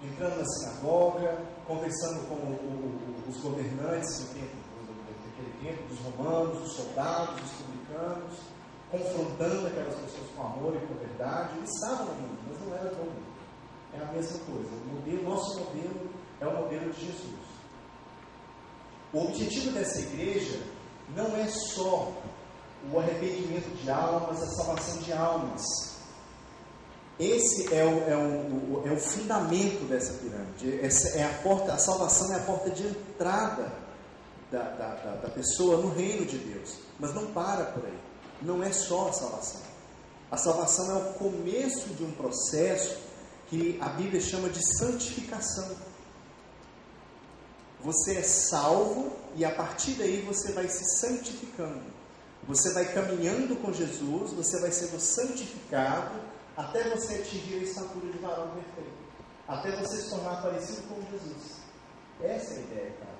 entrando na sinagoga, conversando com os governantes daquele tempo, dos romanos, dos soldados, dos publicanos, confrontando aquelas pessoas com amor e com verdade. Ele estava no mundo, mas não era do mundo. É a mesma coisa. Nosso modelo é o modelo de Jesus. O objetivo dessa igreja não é só o arrependimento de almas, a salvação de almas. Esse é o fundamento dessa pirâmide. Essa é a salvação é a porta de entrada da pessoa no reino de Deus. Mas não para por aí. Não é só a salvação. A salvação é o começo de um processo que a Bíblia chama de santificação. Você é salvo e a partir daí você vai se santificando. Você vai caminhando com Jesus, você vai sendo santificado até você atingir a estatura de varão perfeito. Até você se tornar parecido com Jesus. Essa é a ideia, cara.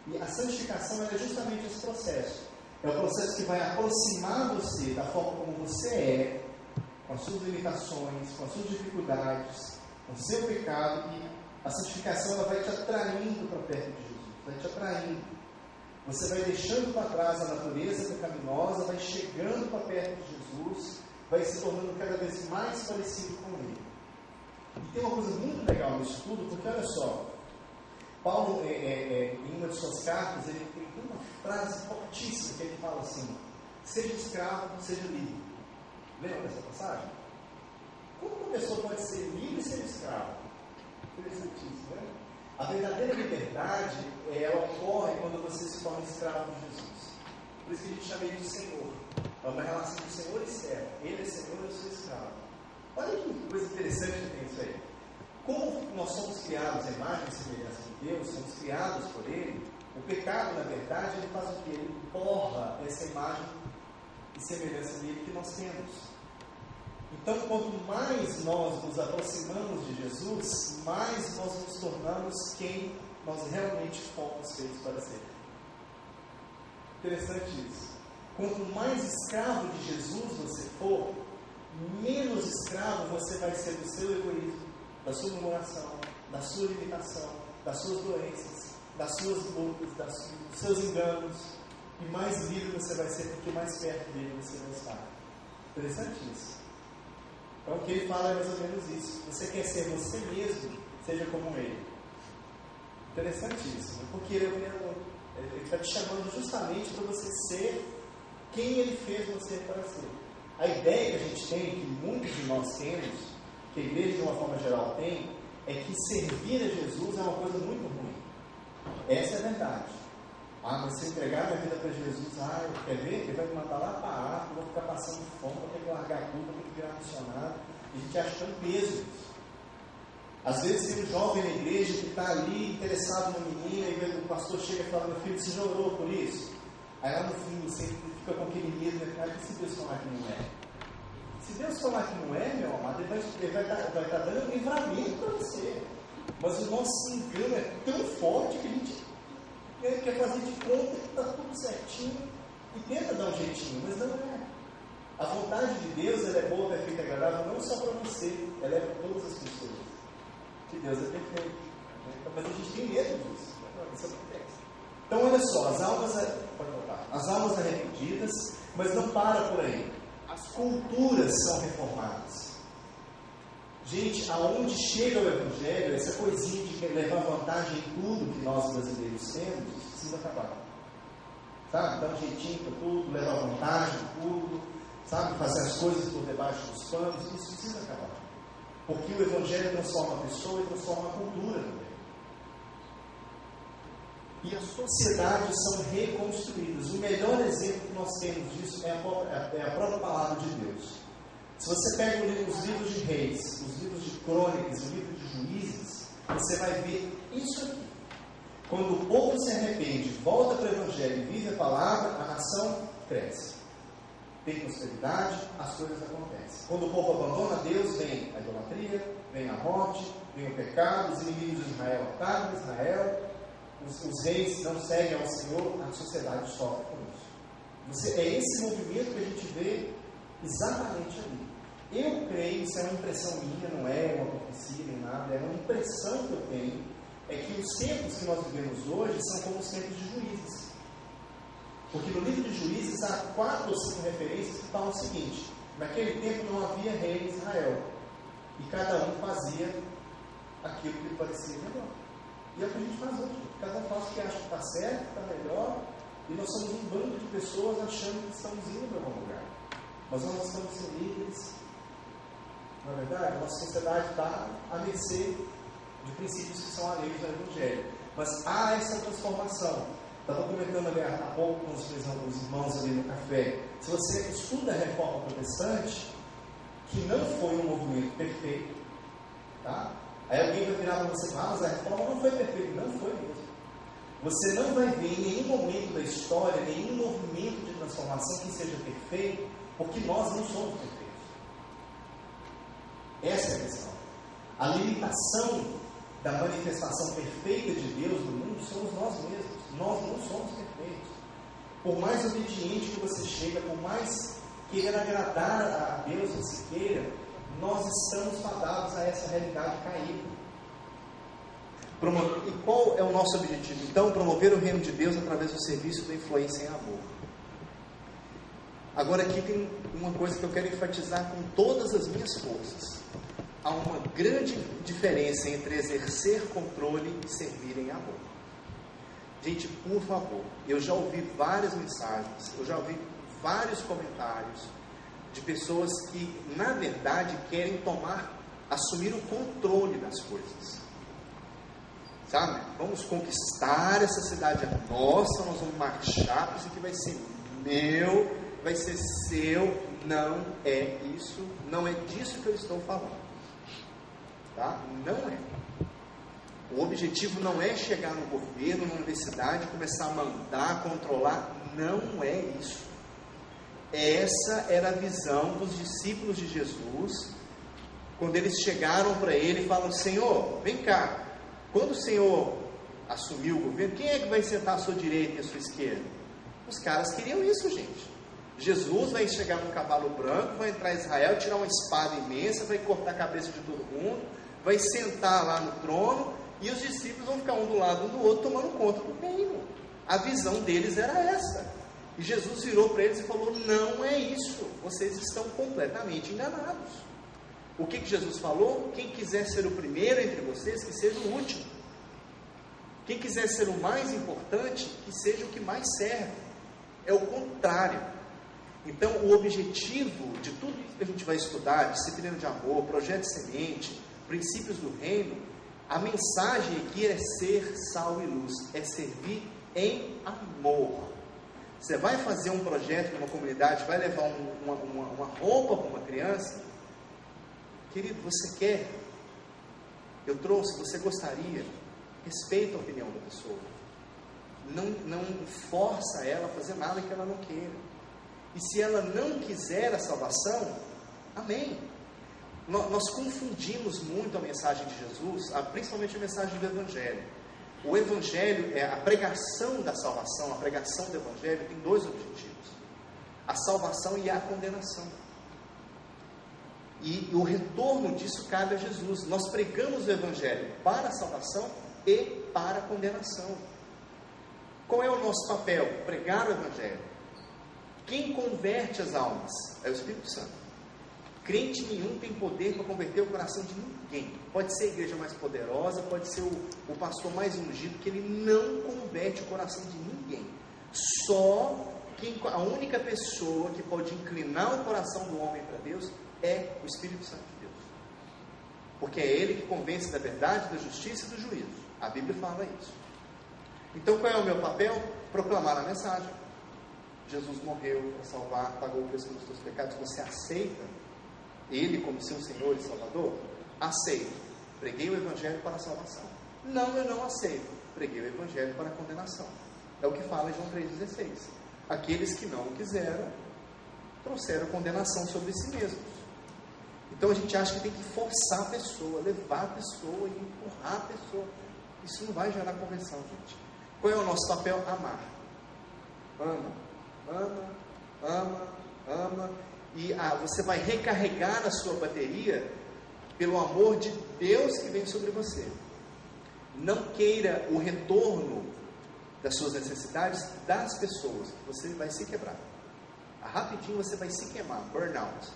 E a santificação é justamente esse processo. É o processo que vai aproximar você da forma como você é, com as suas limitações, com as suas dificuldades, com o seu pecado. E a santificação ela vai te atraindo para perto de Jesus. Vai te atraindo. Você vai deixando para trás a natureza pecaminosa, vai chegando para perto de Jesus, vai se tornando cada vez mais parecido com Ele. E tem uma coisa muito legal nisso tudo, porque olha só, Paulo, em uma de suas cartas, ele tem uma frase fortíssima que ele fala assim: seja escravo, seja livre. Lembra dessa passagem? Como uma pessoa pode ser livre e ser escravo? Interessantíssimo, né? A verdadeira liberdade, ela ocorre quando você se torna escravo de Jesus. Por isso que a gente chama ele de Senhor. É uma relação de Senhor e servo. Ele é Senhor e eu sou escravo. Olha que coisa interessante que tem isso aí. Como nós somos criados à imagem e semelhança de Deus, somos criados por Ele, o pecado, na verdade, ele faz o quê? Ele borra essa imagem e semelhança dele que nós temos. Então, quanto mais nós nos aproximamos de Jesus, mais nós nos tornamos quem nós realmente fomos feitos para ser. Interessante isso. Quanto mais escravo de Jesus você for, menos escravo você vai ser do seu egoísmo, da sua murmuração, da sua limitação, das suas doenças, das suas lutas, dos seus enganos. E mais livre você vai ser, porque mais perto dele você vai estar. Interessante isso. Então o que ele fala é mais ou menos isso. Você quer ser você mesmo, seja como ele. Interessantíssimo. Porque ele está te chamando justamente para você ser quem ele fez você para ser. A ideia que a gente tem, que muitos de nós temos, que a igreja de uma forma geral tem, é que servir a Jesus é uma coisa muito ruim. Essa é a verdade. Mas se eu entregar minha vida para Jesus, quer ver? Ele vai me mandar lá para a África, eu vou ficar passando fome, vou ter que largar tudo, vou ter que virar missionário. E a gente acha tão peso isso. Às vezes tem um jovem na igreja que está ali interessado no menino, e o pastor chega e fala: meu filho, você já orou por isso? Aí lá no fim você fica com aquele medo, né? Se Deus falar que não é. Se Deus falar que não é, meu amado, ele vai estar dando um livramento para você. Mas o nosso engano é tão forte que a gente quer fazer de conta que está tudo certinho e tenta dar um jeitinho, mas não é. A vontade de Deus, ela é boa, perfeita e agradável, não só para você, ela é para todas as pessoas. Que Deus é perfeito. Mas a gente tem medo disso. Isso acontece. Então, olha só, as almas arrependidas, mas não para por aí. As culturas são reformadas. Gente, aonde chega o Evangelho, essa coisinha de levar vantagem em tudo que nós brasileiros temos, isso precisa acabar. Sabe? Dar um jeitinho para tudo, levar vantagem em tudo, sabe? Fazer as coisas por debaixo dos panos, isso precisa acabar. Porque o Evangelho transforma a pessoa e transforma a cultura também. E as sociedades são reconstruídas. O melhor exemplo que nós temos disso é a própria palavra de Deus. Se você pega os livros de Reis, os livros de Crônicas, os livros de Juízes, você vai ver isso aqui. Quando o povo se arrepende, volta para o Evangelho e vive a palavra, a nação cresce. Tem prosperidade, as coisas acontecem. Quando o povo abandona Deus, vem a idolatria, vem a morte, vem o pecado, os inimigos de Israel atacam Israel, os reis não seguem ao Senhor, a sociedade sofre com isso. É esse movimento que a gente vê exatamente ali. Eu creio, isso é uma impressão minha, não é uma profecia nem nada, é uma impressão que eu tenho, é que os tempos que nós vivemos hoje são como os tempos de Juízes. Porque no livro de Juízes há 4 ou 5 referências que falam o seguinte: naquele tempo não havia rei em Israel, e cada um fazia aquilo que lhe parecia melhor. E é o que a gente faz hoje. Cada um faz o que acha que está certo, que está melhor, e nós somos um bando de pessoas achando que estamos indo para algum lugar. Mas nós estamos sendo livres. Na verdade, a nossa sociedade está à mercê de princípios que são alheios ao Evangelho. Mas há essa transformação. Estava comentando ali há pouco com os irmãos ali no café. Se você estuda a Reforma Protestante, que não foi um movimento perfeito, tá? Aí alguém vai virar para você e falar: mas a Reforma não foi perfeita. Não foi mesmo. Você não vai ver em nenhum momento da história, nenhum movimento de transformação que seja perfeito, porque nós não somos perfeitos. Essa é a questão. A limitação da manifestação perfeita de Deus no mundo somos nós mesmos. Nós não somos perfeitos. Por mais obediente que você chega, por mais querer agradar a Deus você queira, nós estamos fadados a essa realidade caída. E qual é o nosso objetivo? Então, promover o reino de Deus através do serviço, da influência em amor. Agora aqui tem uma coisa que eu quero enfatizar com todas as minhas forças. Há uma grande diferença entre exercer controle e servir em amor. Gente, por favor, eu já ouvi várias mensagens, eu já ouvi vários comentários de pessoas que, na verdade, querem assumir o controle das coisas. Sabe? Vamos conquistar essa cidade nossa, nós vamos marchar, isso aqui vai ser meu, vai ser seu. Não é isso, não é disso que eu estou falando. Tá? Não é. O objetivo não é chegar no governo, na universidade, começar a mandar, controlar. Não é isso. Essa era a visão dos discípulos de Jesus, quando eles chegaram para ele e falaram: Senhor, vem cá, quando o Senhor assumiu o governo, quem é que vai sentar à sua direita e à sua esquerda? Os caras queriam isso, gente. Jesus vai chegar num cavalo branco, vai entrar em Israel, tirar uma espada imensa, vai cortar a cabeça de todo mundo, vai sentar lá no trono, e os discípulos vão ficar um do lado um do outro, tomando conta do reino. A visão deles era essa. E Jesus virou para eles e falou: não é isso, vocês estão completamente enganados. O que Jesus falou? Quem quiser ser o primeiro entre vocês, que seja o último. Quem quiser ser o mais importante, que seja o que mais serve. É o contrário. Então, o objetivo de tudo isso que a gente vai estudar, disciplina de amor, projeto de semente, princípios do reino, a mensagem aqui é ser sal e luz, é servir em amor. Você vai fazer um projeto numa comunidade, vai levar uma roupa para uma criança, querido, você quer? Eu trouxe, você gostaria? Respeita a opinião da pessoa. Não força ela a fazer nada que ela não queira. E se ela não quiser a salvação, amém. Nós confundimos muito a mensagem de Jesus, principalmente a mensagem do Evangelho. O Evangelho, a pregação da salvação, a pregação do Evangelho tem 2 objetivos: a salvação e a condenação. E o retorno disso cabe a Jesus. Nós pregamos o Evangelho para a salvação e para a condenação. Qual é o nosso papel? Pregar o Evangelho. Quem converte as almas? É o Espírito Santo. Crente nenhum tem poder para converter o coração de ninguém. Pode ser a igreja mais poderosa, pode ser o pastor mais ungido, que ele não converte o coração de ninguém. Só a única pessoa que pode inclinar o coração do homem para Deus é o Espírito Santo de Deus. porque é Ele que convence da verdade, da justiça e do juízo. A Bíblia fala isso. Então qual é o meu papel? Proclamar a mensagem. Jesus morreu para salvar, pagou o preço pelos teus pecados. Você aceita Ele como seu Senhor e Salvador? Aceito. Preguei o Evangelho para a salvação. Não, eu não aceito. Preguei o Evangelho para a condenação. É o que fala em João 3,16. Aqueles que não o quiseram, trouxeram condenação sobre si mesmos. Então a gente acha que tem que forçar a pessoa, levar a pessoa e empurrar a pessoa. Isso não vai gerar conversão, gente. Qual é o nosso papel? Amar. Ama. E você vai recarregar a sua bateria pelo amor de Deus que vem sobre você. Não queira o retorno das suas necessidades das pessoas. Você vai se quebrar. Rapidinho você vai se queimar. Burnout.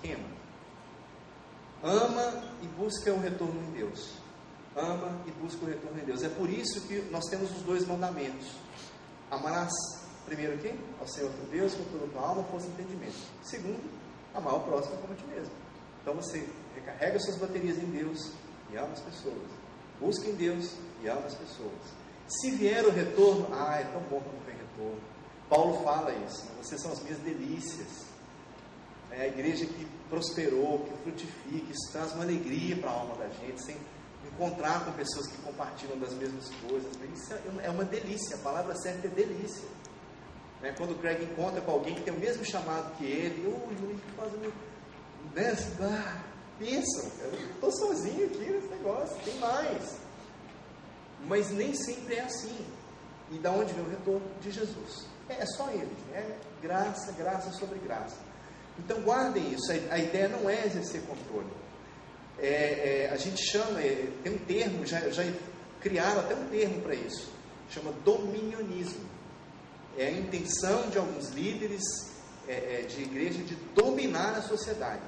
Queima. Ama e busca o retorno em Deus. Ama e busca o retorno em Deus. É por isso que nós temos os 2 mandamentos. Amarás primeiro quem? Ao Senhor teu Deus, com toda a tua alma, força e entendimento. Segundo, amar o próximo como a ti mesmo. Então você recarrega suas baterias em Deus e ama as pessoas. Busca em Deus e ama as pessoas. Se vier o retorno, é tão bom quando vem retorno. Paulo fala isso. Vocês são as minhas delícias. É a igreja que prosperou, que frutifica. Isso traz uma alegria para a alma da gente, sem encontrar com pessoas que compartilham das mesmas coisas. Isso é uma delícia. A palavra certa é delícia. Quando o Craig encontra com alguém que tem o mesmo chamado que ele, que faz pensam, eu estou sozinho aqui nesse negócio, tem mais. Mas nem sempre é assim. E da onde vem o retorno? De Jesus. É só Ele. É graça sobre graça. Então guardem isso. A ideia não é exercer controle. A gente chama, tem um termo, já criaram até um termo para isso. Chama dominionismo. É a intenção de alguns líderes de igreja de dominar a sociedade.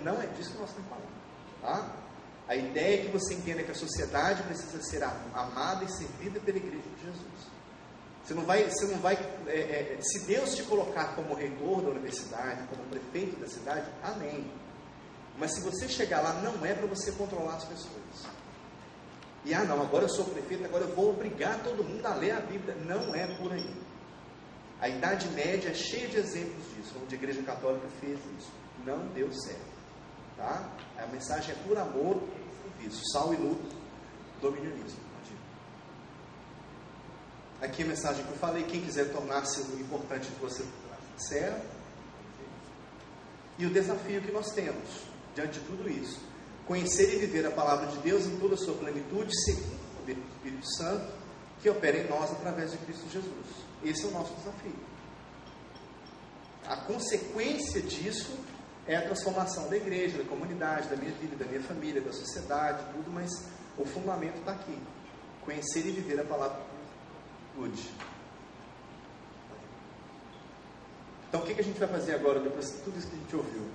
Não é disso que nós estamos falando. Tá? A ideia é que você entenda que a sociedade precisa ser amada e servida pela igreja de Jesus. Você não vai se Deus te colocar como reitor da universidade, como prefeito da cidade, amém. Mas se você chegar lá, não é para você controlar as pessoas. E agora eu sou prefeito, agora eu vou obrigar todo mundo a ler a Bíblia. Não é por aí. A Idade Média é cheia de exemplos disso, onde a Igreja Católica fez isso. Não deu certo. Tá? A mensagem é por amor e serviço. Sal e luz, dominionismo. Aqui a mensagem que eu falei: quem quiser tornar-se o importante de você, será. E o desafio que nós temos diante de tudo isso: conhecer e viver a palavra de Deus em toda a sua plenitude, segundo o poder do Espírito Santo que opera em nós através de Cristo Jesus. Esse é o nosso desafio. A consequência disso é a transformação da igreja, da comunidade, da minha vida, da minha família, da sociedade, tudo, mas o fundamento está aqui: conhecer e viver a palavra de Deus. Então o que a gente vai fazer agora, depois de tudo isso que a gente ouviu?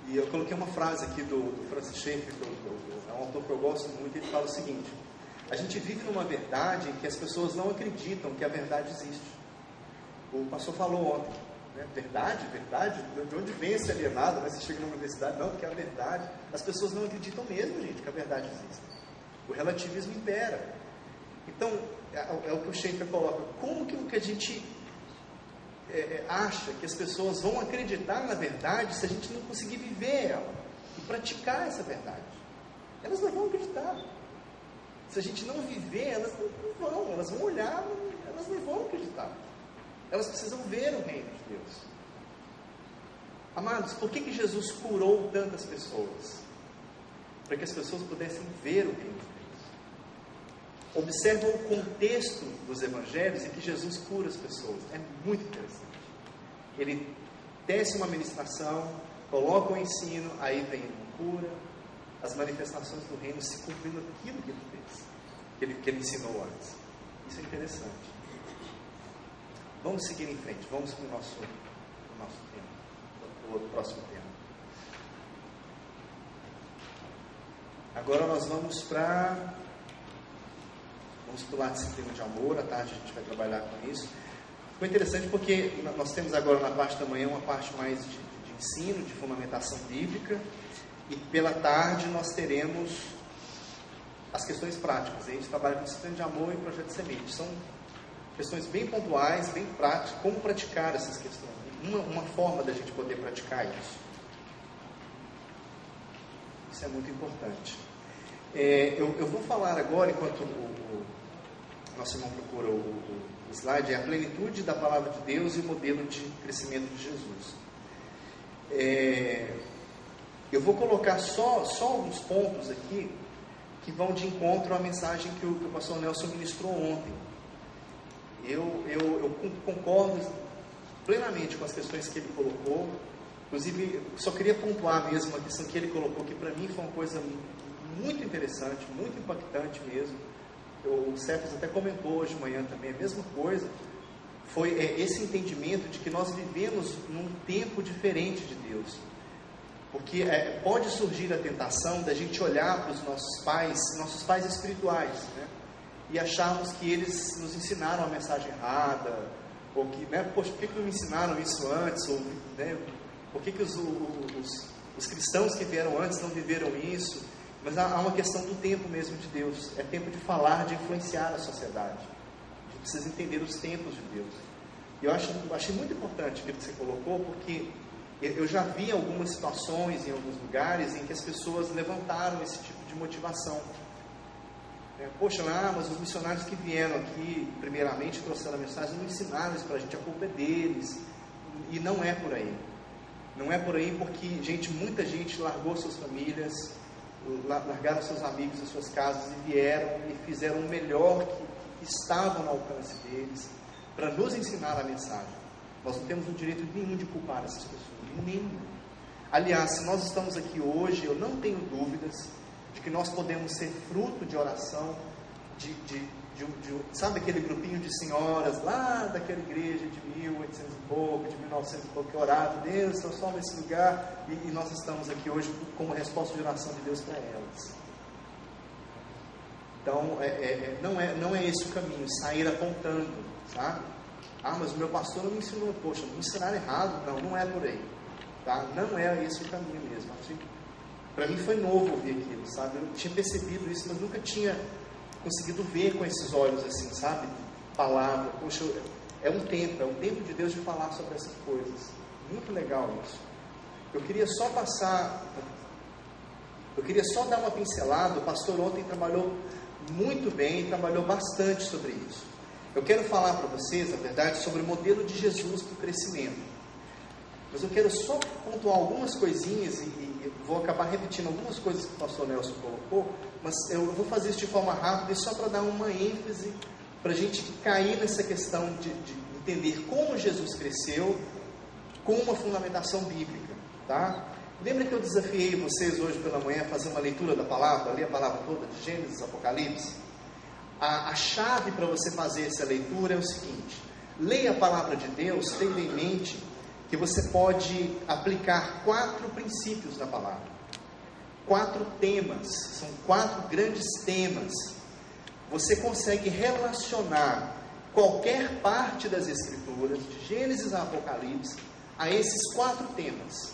E eu coloquei uma frase aqui do Francis Schaeffer, é um autor que eu gosto muito. Ele fala o seguinte: a gente vive numa verdade em que as pessoas não acreditam que a verdade existe. O pastor falou ontem, né? Verdade, de onde vem esse alienado? Mas você chega na universidade, não, porque é a verdade. As pessoas não acreditam mesmo, gente, que a verdade existe. O relativismo impera. Então, é o que o Schaeffer coloca: como que a gente acha que as pessoas vão acreditar na verdade se a gente não conseguir viver ela e praticar essa verdade? Elas não vão acreditar. Se a gente não viver, elas não vão. Elas vão olhar, elas não vão acreditar. Elas precisam ver o reino de Deus. Amados, por que Jesus curou tantas pessoas? Para que as pessoas pudessem ver o reino de Deus. Observa o contexto dos evangelhos em que Jesus cura as pessoas. É muito interessante. Ele tece uma ministração, coloca o ensino, aí vem uma cura, as manifestações do reino se cumprindo aquilo que ele fez, que ele ensinou antes. Isso é interessante. Vamos seguir em frente, vamos para o nosso tema, o próximo tema. Agora nós vamos para Vamos pular a disciplina de amor, à tarde a gente vai trabalhar com isso. Foi interessante porque nós temos agora na parte da manhã uma parte mais de ensino, de fundamentação bíblica, e pela tarde nós teremos as questões práticas. A gente trabalha com disciplina de amor e projeto de semente. São questões bem pontuais, bem práticas, como praticar essas questões. Uma forma da gente poder praticar isso. Isso é muito importante. Eu vou falar agora, enquanto o nosso irmão procura o slide, é a plenitude da palavra de Deus e o modelo de crescimento de Jesus. Eu vou colocar só alguns pontos aqui que vão de encontro à mensagem que o pastor Nelson ministrou ontem. Eu concordo plenamente com as questões que ele colocou. Inclusive, só queria pontuar mesmo a questão que ele colocou, que para mim foi uma coisa muito interessante, muito impactante mesmo. O Cefas até comentou hoje de manhã também a mesma coisa. Foi esse entendimento de que nós vivemos num tempo diferente de Deus. Porque pode surgir a tentação da gente olhar para os nossos pais espirituais, né? E acharmos que eles nos ensinaram a mensagem errada, ou que, né, poxa, por que não me ensinaram isso antes? Ou, né, por que os cristãos que vieram antes não viveram isso? Mas há uma questão do tempo mesmo de Deus. É tempo de falar, de influenciar a sociedade. A gente precisa entender os tempos de Deus. E eu achei muito importante o que você colocou, porque eu já vi algumas situações em alguns lugares em que as pessoas levantaram esse tipo de motivação. Poxa, mas os missionários que vieram aqui, primeiramente trouxeram a mensagem, não ensinaram isso para a gente, a culpa é deles. E não é por aí. Não é por aí porque, muita gente largou suas famílias, largaram seus amigos e suas casas e vieram e fizeram o melhor que estava no alcance deles para nos ensinar a mensagem. Nós não temos o direito nenhum de culpar essas pessoas, nenhum. Aliás, se nós estamos aqui hoje, eu não tenho dúvidas de que nós podemos ser fruto de oração, sabe aquele grupinho de senhoras lá daquela igreja de 1800 e pouco, de 1900 e pouco, que oraram, Deus, transforma esse lugar, e nós estamos aqui hoje como resposta de oração de Deus para elas. Então, não é esse o caminho, sair apontando, sabe? Mas o meu pastor não me ensinou, poxa, me ensinaram errado. Não é por aí, tá? Não é esse o caminho mesmo. Para mim foi novo ouvir aquilo, sabe? Eu tinha percebido isso, mas nunca tinha conseguido ver com esses olhos assim, sabe? Palavra, poxa, é um tempo de Deus de falar sobre essas coisas. Muito legal isso. Eu queria só dar uma pincelada. O pastor ontem trabalhou muito bem, trabalhou bastante sobre isso. Eu quero falar para vocês, na verdade, sobre o modelo de Jesus para o crescimento. Mas eu quero só pontuar algumas coisinhas e vou acabar repetindo algumas coisas que o pastor Nelson colocou, mas eu vou fazer isso de forma rápida e só para dar uma ênfase, para a gente cair nessa questão de entender como Jesus cresceu com uma fundamentação bíblica, tá? Lembra que eu desafiei vocês hoje pela manhã a fazer uma leitura da palavra, ler a palavra toda de Gênesis, Apocalipse? A chave para você fazer essa leitura é o seguinte: leia a palavra de Deus tendo em mente que você pode aplicar 4 princípios da palavra, 4 temas, são 4 grandes temas. Você consegue relacionar qualquer parte das Escrituras, de Gênesis a Apocalipse, a esses 4 temas.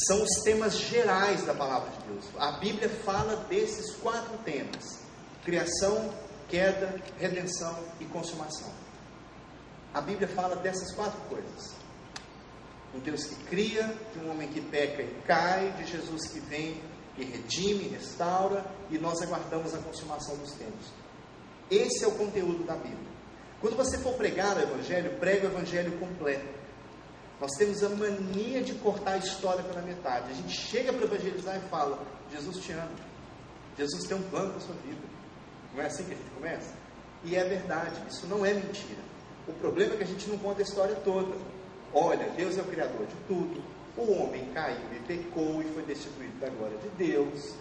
São os temas gerais da palavra de Deus. A Bíblia fala desses 4 temas: criação, queda, redenção e consumação. A Bíblia fala dessas 4 coisas. Um Deus que cria, de um homem que peca e cai, de Jesus que vem e redime, restaura, e nós aguardamos a consumação dos tempos. Esse é o conteúdo da Bíblia. Quando você for pregar o Evangelho, pregue o Evangelho completo. Nós temos a mania de cortar a história pela metade. A gente chega para evangelizar e fala: Jesus te ama, Jesus tem um plano para a sua vida. Não é assim que a gente começa? E é verdade, isso não é mentira. O problema é que a gente não conta a história toda. Olha, Deus é o Criador de tudo. O homem caiu e pecou e foi destituído da glória de Deus.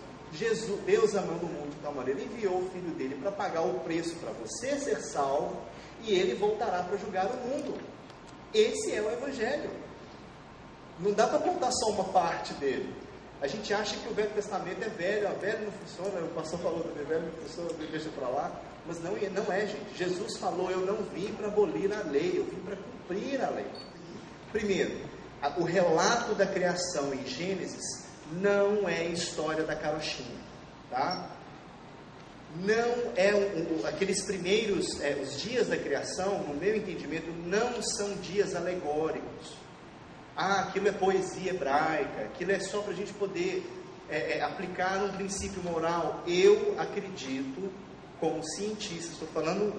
Deus amando o mundo de tal maneira, enviou o Filho dele para pagar o preço para você ser salvo, e ele voltará para julgar o mundo. Esse é o Evangelho. Não dá para contar só uma parte dele. A gente acha que o Velho Testamento é velho, velho não funciona, o pastor falou também, velho não funciona, deixa para lá. Mas não é, gente. Jesus falou, eu não vim para abolir a lei, eu vim para cumprir a lei. Primeiro, o relato da criação em Gênesis não é história da carochinha, tá? Não é aqueles primeiros, os dias da criação, no meu entendimento, não são dias alegóricos. Aquilo é poesia hebraica, aquilo é só para a gente poder aplicar um princípio moral. Eu acredito, como cientista, estou falando,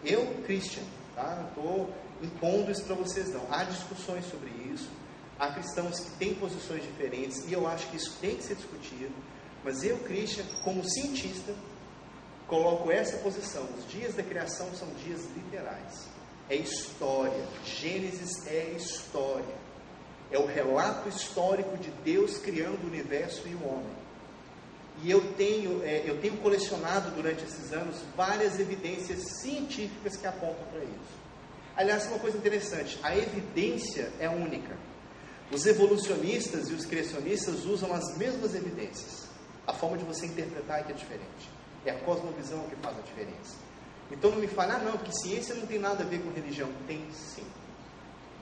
eu, Christian, tá? Não estou impondo isso para vocês não. Há discussões sobre isso, há cristãos que têm posições diferentes, e eu acho que isso tem que ser discutido, mas eu, Christian, como cientista, coloco essa posição. Os dias da criação são dias literais, é história. Gênesis é história, é o relato histórico de Deus criando o universo e o homem. E eu tenho colecionado durante esses anos várias evidências científicas que apontam para isso. Aliás, uma coisa interessante, a evidência é única. Os evolucionistas e os criacionistas usam as mesmas evidências. A forma de você interpretar é que é diferente. É a cosmovisão que faz a diferença. Então não me fale, não, porque ciência não tem nada a ver com religião. Tem sim.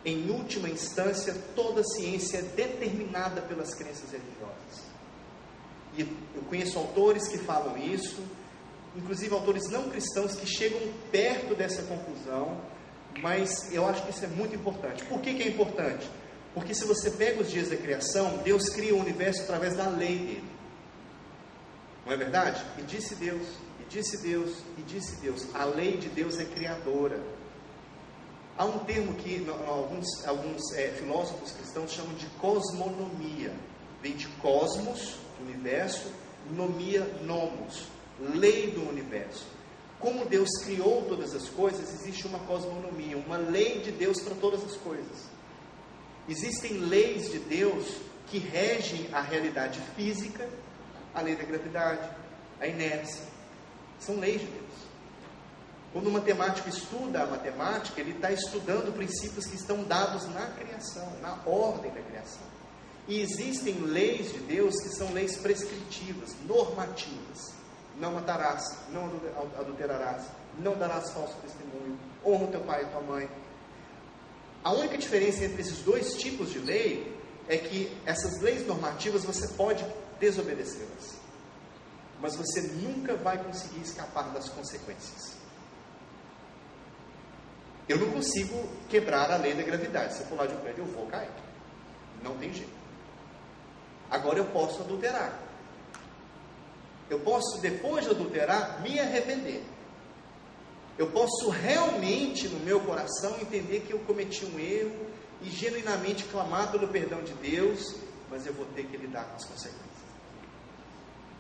Em última instância, toda ciência é determinada pelas crenças religiosas. E eu conheço autores que falam isso, inclusive autores não cristãos que chegam perto dessa conclusão, mas eu acho que isso é muito importante. Por que é importante? Porque se você pega os dias da criação, Deus cria o universo através da lei dele. Não é verdade? E disse Deus, e disse Deus, e disse Deus. A lei de Deus é criadora. Há um termo que alguns filósofos cristãos chamam de cosmonomia. Vem de cosmos, universo, nomia, nomos, lei do universo. Como Deus criou todas as coisas, existe uma cosmonomia, uma lei de Deus para todas as coisas. Existem leis de Deus que regem a realidade física, a lei da gravidade, a inércia. São leis de Deus. Quando o matemático estuda a matemática, ele está estudando princípios que estão dados na criação, na ordem da criação. E existem leis de Deus que são leis prescritivas, normativas. Não matarás, não adulterarás, não darás falso testemunho, honra o teu pai e tua mãe. A única diferença entre esses dois tipos de lei é que essas leis normativas você pode desobedecê-las, mas você nunca vai conseguir escapar das consequências. Eu não consigo quebrar a lei da gravidade. Se eu pular de um prédio, eu vou cair. Não tem jeito. Agora eu posso adulterar. Eu posso, depois de adulterar, me arrepender. Eu posso realmente, no meu coração, entender que eu cometi um erro e genuinamente clamar pelo perdão de Deus, mas eu vou ter que lidar com as consequências.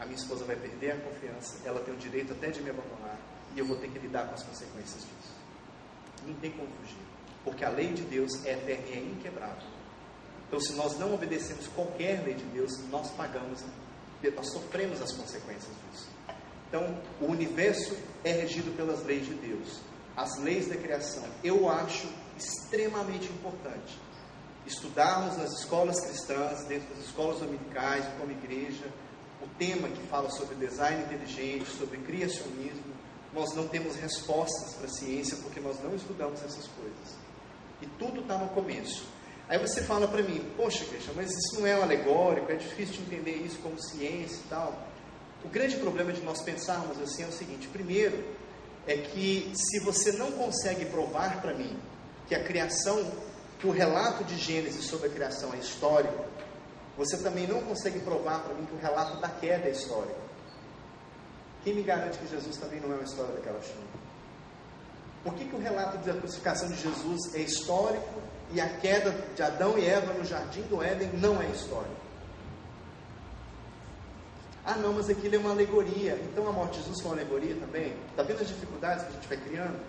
A minha esposa vai perder a confiança, ela tem o direito até de me abandonar, e eu vou ter que lidar com as consequências disso. Não tem como fugir, porque a lei de Deus é eterna e é inquebrável. Então, se nós não obedecemos qualquer lei de Deus, nós sofremos as consequências disso. Então, o universo é regido pelas leis de Deus, as leis da criação. Eu acho extremamente importante estudarmos nas escolas cristãs, dentro das escolas dominicais, como igreja, o tema que fala sobre design inteligente, sobre criacionismo. Nós não temos respostas para a ciência porque nós não estudamos essas coisas. E tudo está no começo. Aí você fala para mim, poxa, Christian, mas isso não é um alegórico, é difícil de entender isso como ciência e tal. O grande problema de nós pensarmos assim é o seguinte: primeiro, é que se você não consegue provar para mim que a criação, que o relato de Gênesis sobre a criação é histórico, você também não consegue provar para mim que o relato da queda é histórico. Quem me garante que Jesus também não é uma história daquela chuva? Por que o relato da crucificação de Jesus é histórico e a queda de Adão e Eva no jardim do Éden não é histórico? Não, mas aquilo é uma alegoria. Então a morte de Jesus foi uma alegoria também? Está vendo as dificuldades que a gente vai criando?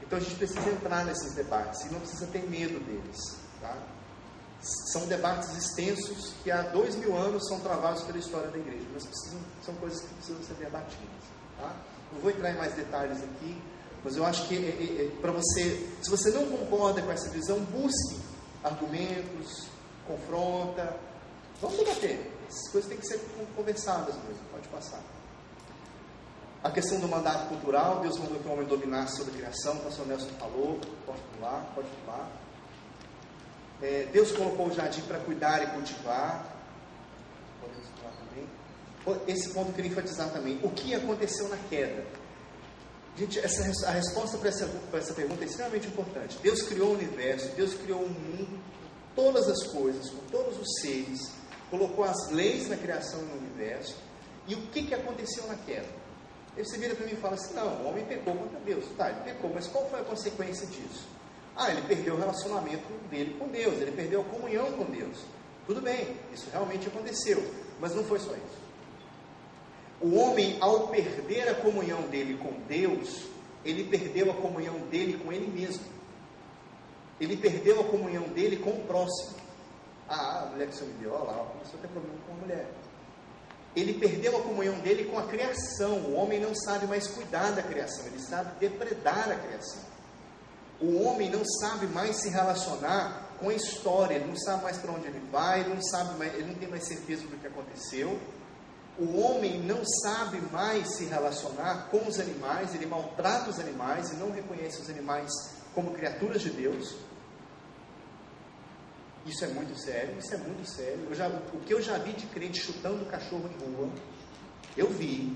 Então a gente precisa entrar nesses debates e não precisa ter medo deles, tá? São debates extensos que há 2000 anos são travados pela história da igreja, mas são coisas que precisam ser debatidas, tá? Não vou entrar em mais detalhes aqui, mas eu acho que para você, se você não concorda com essa visão, busque argumentos, confronta, Vamos debater. Essas coisas têm que ser conversadas mesmo. Pode passar. A questão do mandato cultural, Deus mandou que o homem dominasse sobre a criação, o pastor Nelson falou, pode pular. Deus colocou o jardim para cuidar e cultivar. Podemos falar também. Esse ponto eu queria enfatizar também. O que aconteceu na queda? Gente, a resposta para essa pergunta é extremamente importante. Deus criou o universo, Deus criou o mundo, todas as coisas, com todos os seres, colocou as leis na criação e no universo. E o que aconteceu na queda? Aí você vira para mim e fala assim, não, o homem pecou contra Deus. Tá, ele pecou, mas qual foi a consequência disso? Ele perdeu o relacionamento dele com Deus, ele perdeu a comunhão com Deus. Tudo bem, isso realmente aconteceu, mas não foi só isso. O homem, ao perder a comunhão dele com Deus, ele perdeu a comunhão dele com ele mesmo. Ele perdeu a comunhão dele com o próximo. A mulher que você me deu, olha lá, começou a ter problema com a mulher. Ele perdeu a comunhão dele com a criação. O homem não sabe mais cuidar da criação, ele sabe depredar a criação. O homem não sabe mais se relacionar com a história, ele não sabe mais para onde ele vai, ele não tem mais certeza do que aconteceu. O homem não sabe mais se relacionar com os animais, ele maltrata os animais e não reconhece os animais como criaturas de Deus. Isso é muito sério. O que eu já vi de crente chutando cachorro em rua, eu vi.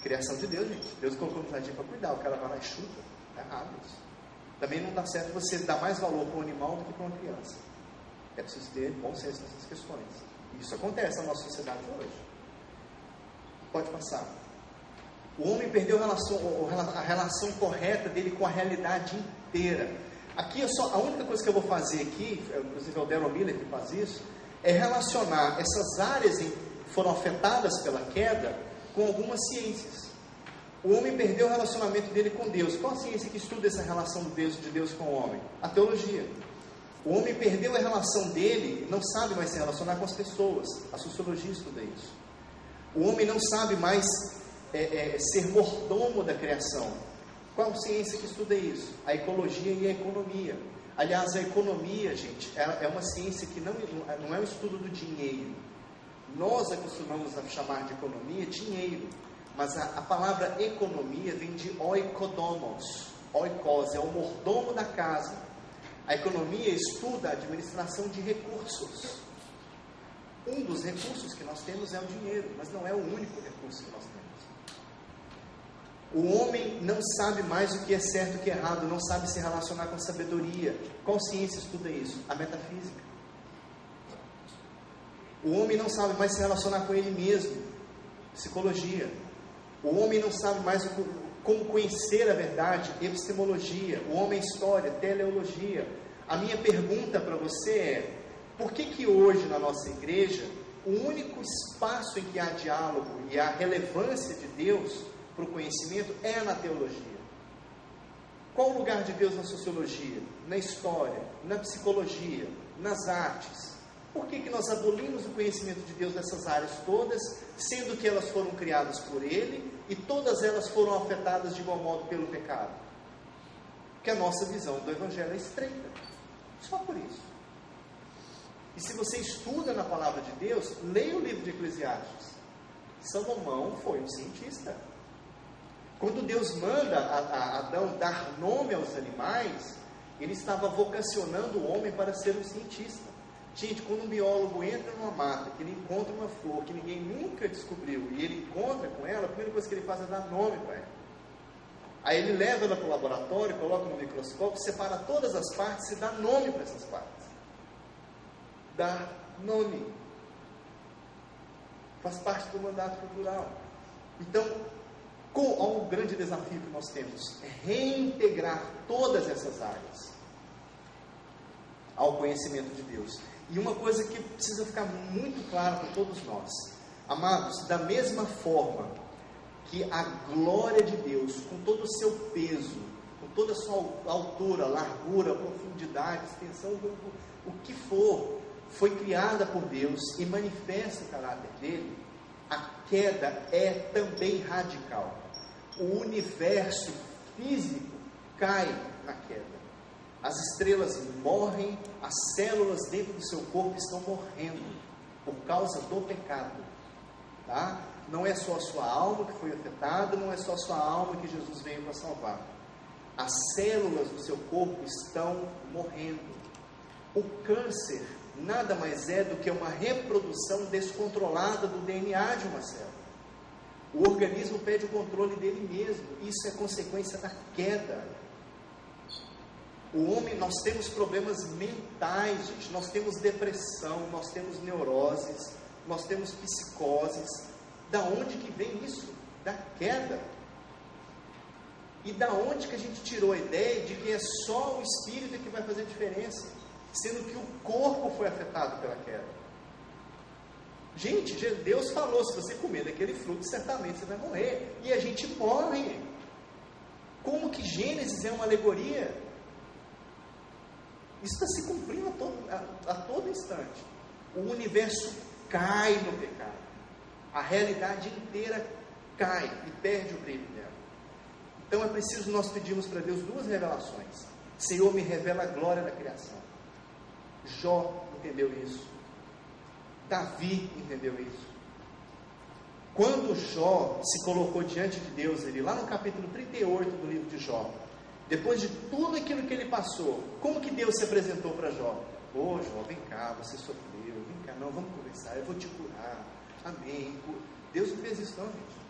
Criação de Deus, gente. Deus colocou no jardim para cuidar, o cara vai lá e chuta. Está errado isso. Também não dá certo você dar mais valor para um animal do que para uma criança. É preciso ter bom senso nessas questões. Isso acontece na nossa sociedade hoje. Pode passar. O homem perdeu a relação correta dele com a realidade inteira. Aqui a única coisa que eu vou fazer aqui, inclusive é o Darrell Miller que faz isso, é relacionar essas áreas que foram afetadas pela queda com algumas ciências. O homem perdeu o relacionamento dele com Deus. Qual a ciência que estuda essa relação de Deus com o homem? A teologia. O homem perdeu a relação dele, não sabe mais se relacionar com as pessoas. A sociologia estuda isso. O homem não sabe mais ser mordomo da criação. Qual ciência que estuda isso? A ecologia e a economia. Aliás, a economia, gente, é uma ciência que não é o estudo do dinheiro. Nós acostumamos a chamar de economia dinheiro, mas a palavra economia vem de oikodomos. Oikos é o mordomo da casa. A economia estuda a administração de recursos. Um dos recursos que nós temos é o dinheiro, mas não é o único recurso que nós temos. O homem não sabe mais o que é certo e o que é errado, não sabe se relacionar com sabedoria. Qual ciência estuda isso? A metafísica. O homem não sabe mais se relacionar com ele mesmo. Psicologia. O homem não sabe mais como conhecer a verdade. Epistemologia. O homem é história, teleologia. A minha pergunta para você é: por que hoje na nossa igreja o único espaço em que há diálogo e há relevância de Deus para o conhecimento é na teologia? Qual o lugar de Deus na sociologia, na história, na psicologia, nas artes? Por que nós abolimos o conhecimento de Deus nessas áreas todas, sendo que elas foram criadas por Ele e todas elas foram afetadas de igual modo pelo pecado? Porque a nossa visão do Evangelho é estreita. Só por isso. E se você estuda na palavra de Deus, leia o livro de Eclesiastes. Salomão foi um cientista. Quando Deus manda a Adão dar nome aos animais, ele estava vocacionando o homem para ser um cientista. Gente, quando um biólogo entra numa mata, que ele encontra uma flor que ninguém nunca descobriu, e ele encontra com ela, a primeira coisa que ele faz é dar nome para ela. Aí ele leva ela para o laboratório, coloca no microscópio, separa todas as partes e dá nome para essas partes. Dar nome. Faz parte do mandato cultural. Então, qual o grande desafio que nós temos? É reintegrar todas essas áreas ao conhecimento de Deus. E uma coisa que precisa ficar muito clara para todos nós: amados, da mesma forma que a glória de Deus, com todo o seu peso, com toda a sua altura, largura, profundidade, extensão, o que for, foi criada por Deus e manifesta o caráter dele, a queda é também radical. O universo físico cai na queda. As estrelas morrem, as células dentro do seu corpo estão morrendo por causa do pecado, tá? Não é só a sua alma que foi afetada, não é só a sua alma que Jesus veio para salvar. As células do seu corpo estão morrendo. O câncer nada mais é do que uma reprodução descontrolada do DNA de uma célula. O organismo perde o controle dele mesmo. Isso é consequência da queda. O homem, nós temos problemas mentais, gente. Nós temos depressão, nós temos neuroses, nós temos psicoses. Da onde que vem isso? Da queda. E da onde que a gente tirou a ideia de que é só o espírito que vai fazer diferença, sendo que o corpo foi afetado pela queda? Gente, Deus falou, se você comer daquele fruto, certamente você vai morrer. E a gente morre. Como que Gênesis é uma alegoria? Isso está se cumprindo a todo instante. O universo cai no pecado. A realidade inteira cai e perde o brilho dela. Então é preciso nós pedirmos para Deus duas revelações. Senhor, me revela a glória da criação. Jó entendeu isso. Davi entendeu isso. Quando Jó se colocou diante de Deus, ele lá no capítulo 38 do livro de Jó, depois de tudo aquilo que ele passou, como que Deus se apresentou para Jó? Ô Jó, vem cá, você sofreu, vem cá, não, vamos conversar, eu vou te curar, amém. Deus não fez isso não, gente.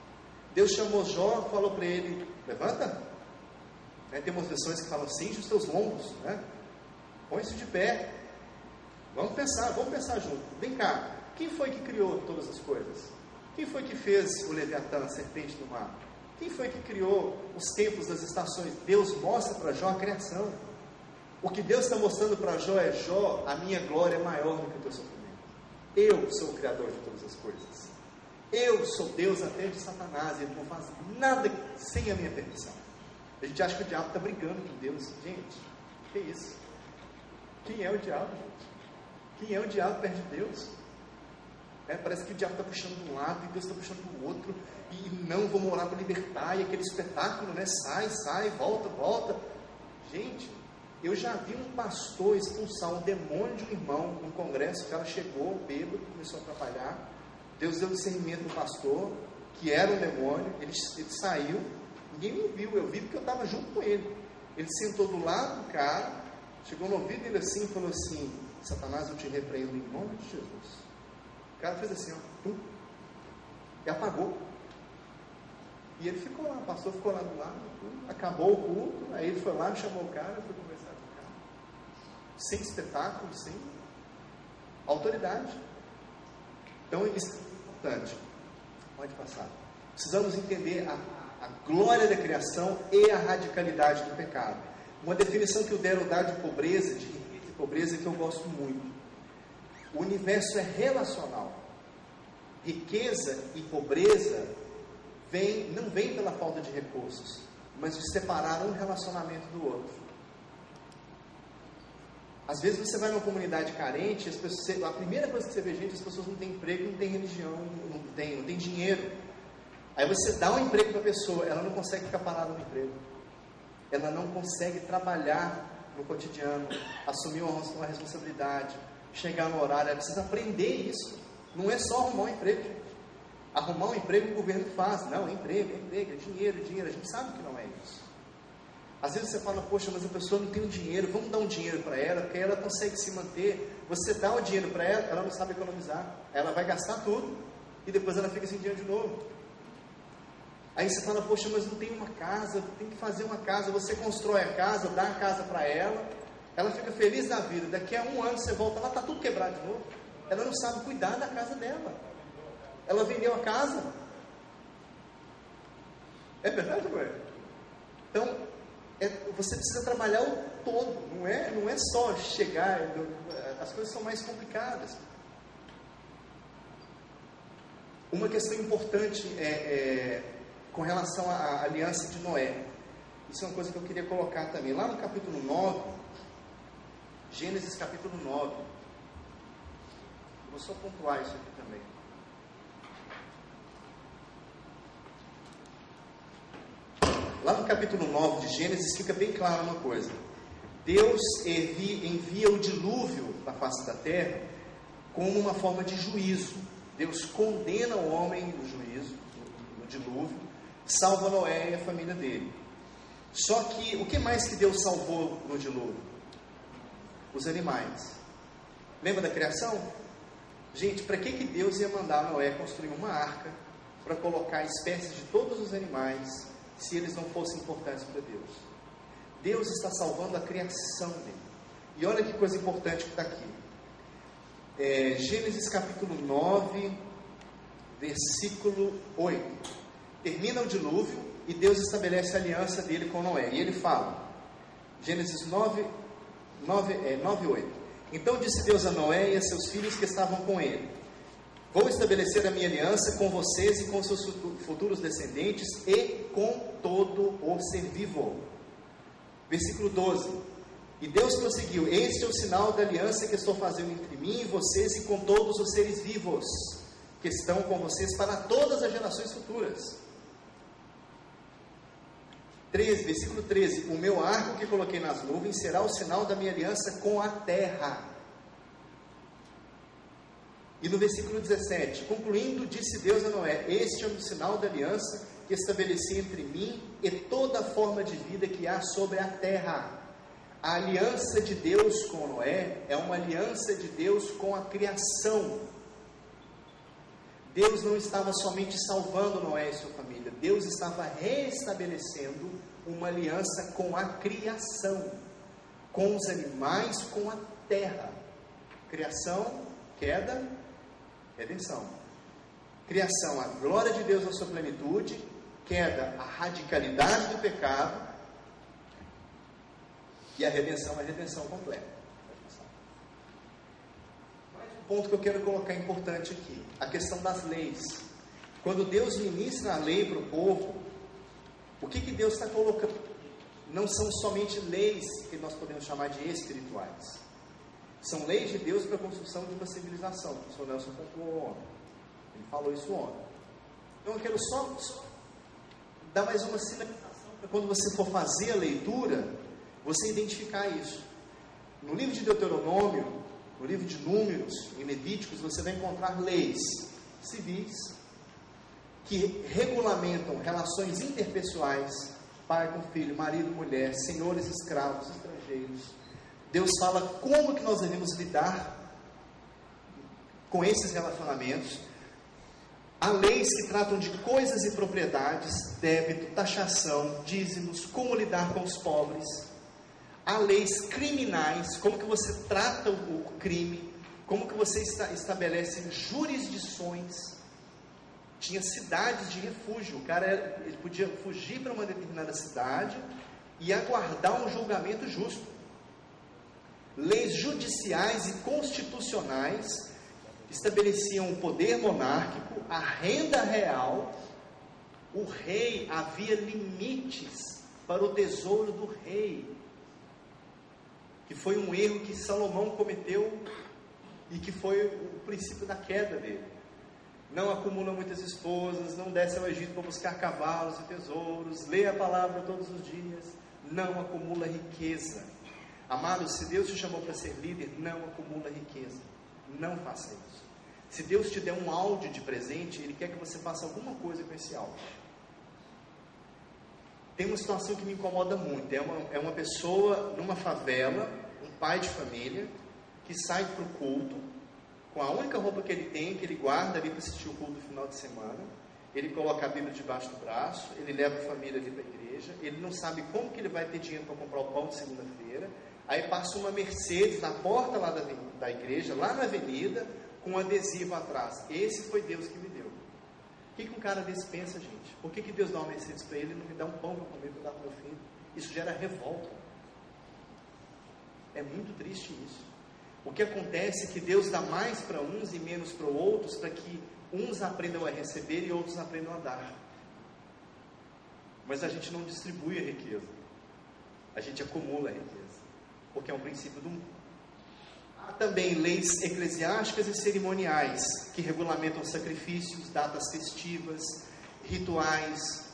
Deus chamou Jó, falou para ele, levanta, tem umas versões que falam, cinge os teus lombos, põe-se de pé, vamos pensar junto, vem cá, quem foi que criou todas as coisas? Quem foi que fez o Leviatã, a serpente do mar? Quem foi que criou os tempos das estações? Deus mostra para Jó a criação. O que Deus está mostrando para Jó é: Jó, a minha glória é maior do que o teu sofrimento. Eu sou o Criador de todas as coisas. Eu sou Deus até de Satanás. Ele não faz nada sem a minha permissão. A gente acha que o diabo está brigando com Deus. Gente, que isso? Quem é o diabo, gente? Quem é o diabo perto de Deus? Parece que o diabo está puxando de um lado e Deus está puxando do outro. E não, vamos orar para libertar. E aquele espetáculo, sai, volta. Gente, eu já vi um pastor expulsar um demônio de um irmão num congresso. O cara chegou bêbado, começou a atrapalhar. Deus deu discernimento no pastor, que era um demônio. Ele saiu, ninguém me viu. Eu vi porque eu estava junto com ele. Ele sentou do lado do cara, chegou no ouvido dele assim e falou assim: Satanás, eu te repreendo em nome de Jesus. O cara fez assim, pum, e apagou. E ele ficou lá, o pastor ficou lá do lado, acabou o culto, aí ele foi lá, chamou o cara, foi conversar com o cara. Sem espetáculo, sem autoridade. Então isso é importante. Pode passar. Precisamos entender a glória da criação e a radicalidade do pecado. Uma definição que eu deram dar de pobreza, de riqueza e pobreza, que eu gosto muito. O universo é relacional. Riqueza e pobreza não vem pela falta de recursos, mas de separar um relacionamento do outro. Às vezes você vai numa comunidade carente, a primeira coisa que você vê, gente, as pessoas não têm emprego, não têm religião, não têm dinheiro. Aí você dá um emprego para a pessoa, ela não consegue ficar parada no emprego. Ela não consegue trabalhar no cotidiano, assumir uma responsabilidade, chegar no horário. Ela precisa aprender isso. Não é só arrumar um emprego, gente. Arrumar um emprego o governo faz. Não, é emprego, é dinheiro. A gente sabe que não é isso. Às vezes você fala, poxa, mas a pessoa não tem um dinheiro, vamos dar um dinheiro para ela, porque ela consegue se manter. Você dá o dinheiro para ela, ela não sabe economizar. Ela vai gastar tudo e depois ela fica sem dinheiro de novo. Aí você fala, poxa, mas não tem uma casa, tem que fazer uma casa. Você constrói a casa, dá a casa para ela, ela fica feliz da vida. Daqui a 1 ano você volta lá, está tudo quebrado de novo. Ela não sabe cuidar da casa dela. Ela vendeu a casa. É verdade, não é? Então, você precisa trabalhar o todo. Não é só chegar. As coisas são mais complicadas. Uma questão importante com relação à aliança de Noé. Isso é uma coisa que eu queria colocar também. Lá no capítulo 9, Gênesis capítulo 9. Vou só pontuar isso aqui também. Lá no capítulo 9 de Gênesis fica bem claro uma coisa. Deus envia o dilúvio na face da terra como uma forma de juízo. Deus condena o homem no juízo, no dilúvio, salva Noé e a família dele. Só que, o que mais que Deus salvou no dilúvio? Os animais. Lembra da criação? Gente, para que Deus ia mandar Noé construir uma arca para colocar espécies de todos os animais, se eles não fossem importantes para Deus? Deus está salvando a criação dele. E olha que coisa importante que está aqui. Gênesis capítulo 9, versículo 8. Termina o dilúvio e Deus estabelece a aliança dele com Noé. E ele fala, Gênesis 9, 8. Então disse Deus a Noé e a seus filhos que estavam com ele: vou estabelecer a minha aliança com vocês e com seus futuros descendentes e com todo o ser vivo. Versículo 12. E Deus prosseguiu: este é o sinal da aliança que estou fazendo entre mim e vocês e com todos os seres vivos que estão com vocês para todas as gerações futuras. Versículo 13. O meu arco que coloquei nas nuvens será o sinal da minha aliança com a terra. E no versículo 17, concluindo, disse Deus a Noé: este é o sinal da aliança que estabeleci entre mim e toda forma de vida que há sobre a terra. A aliança de Deus com Noé é uma aliança de Deus com a criação. Deus não estava somente salvando Noé e sua família, Deus estava restabelecendo uma aliança com a criação, com os animais, com a terra. Criação, queda, redenção. Criação, a glória de Deus na sua plenitude. Queda, a radicalidade do pecado. E a redenção, a redenção completa. Mais um ponto que eu quero colocar importante aqui: a questão das leis. Quando Deus ministra a lei para o povo, o que Deus está colocando? Não são somente leis que nós podemos chamar de espirituais. São leis de Deus para a construção de uma civilização. O Sr. Nelson pontuou ontem. Ele falou isso ontem. Então eu quero só dar mais uma sinalização para quando você for fazer a leitura, você identificar isso. No livro de Deuteronômio, no livro de Números, em Levíticos, você vai encontrar leis civis que regulamentam relações interpessoais, pai com filho, marido, mulher, senhores, escravos, estrangeiros. Deus fala como que nós devemos lidar com esses relacionamentos. Há leis que tratam de coisas e propriedades, débito, taxação, dízimos, como lidar com os pobres. Há leis criminais, como que você trata o crime, como que você estabelece jurisdições. Tinha cidades de refúgio. O cara ele podia fugir para uma determinada cidade e aguardar um julgamento justo. Leis judiciais e constitucionais estabeleciam o poder monárquico, a renda real. O rei, havia limites para o tesouro do rei, que foi um erro que Salomão cometeu e que foi o princípio da queda dele. Não acumula muitas esposas, não desce ao Egito para buscar cavalos e tesouros, lê a palavra todos os dias, não acumula riqueza. Amados, se Deus te chamou para ser líder, não acumula riqueza, não faça isso. Se Deus te der um áudio de presente, Ele quer que você faça alguma coisa com esse áudio. Tem uma situação que me incomoda muito, é uma pessoa numa favela, um pai de família, que sai para o culto, com a única roupa que ele tem, que ele guarda ali para assistir o culto no final de semana. Ele coloca a Bíblia debaixo do braço, ele leva a família ali para a igreja, ele não sabe como que ele vai ter dinheiro para comprar o pão de segunda-feira. Aí passa uma Mercedes na porta lá da igreja, lá na avenida, com um adesivo atrás: esse foi Deus que me deu. O que um cara desse pensa, gente? Por que Deus dá uma Mercedes para ele e não me dá um pão para comer para dar para o meu filho? Isso gera revolta. É muito triste isso. O que acontece é que Deus dá mais para uns e menos para outros, para que uns aprendam a receber e outros aprendam a dar. Mas a gente não distribui a riqueza, a gente acumula a riqueza, porque é um princípio do mundo. Há também leis eclesiásticas e cerimoniais que regulamentam sacrifícios, datas festivas, rituais,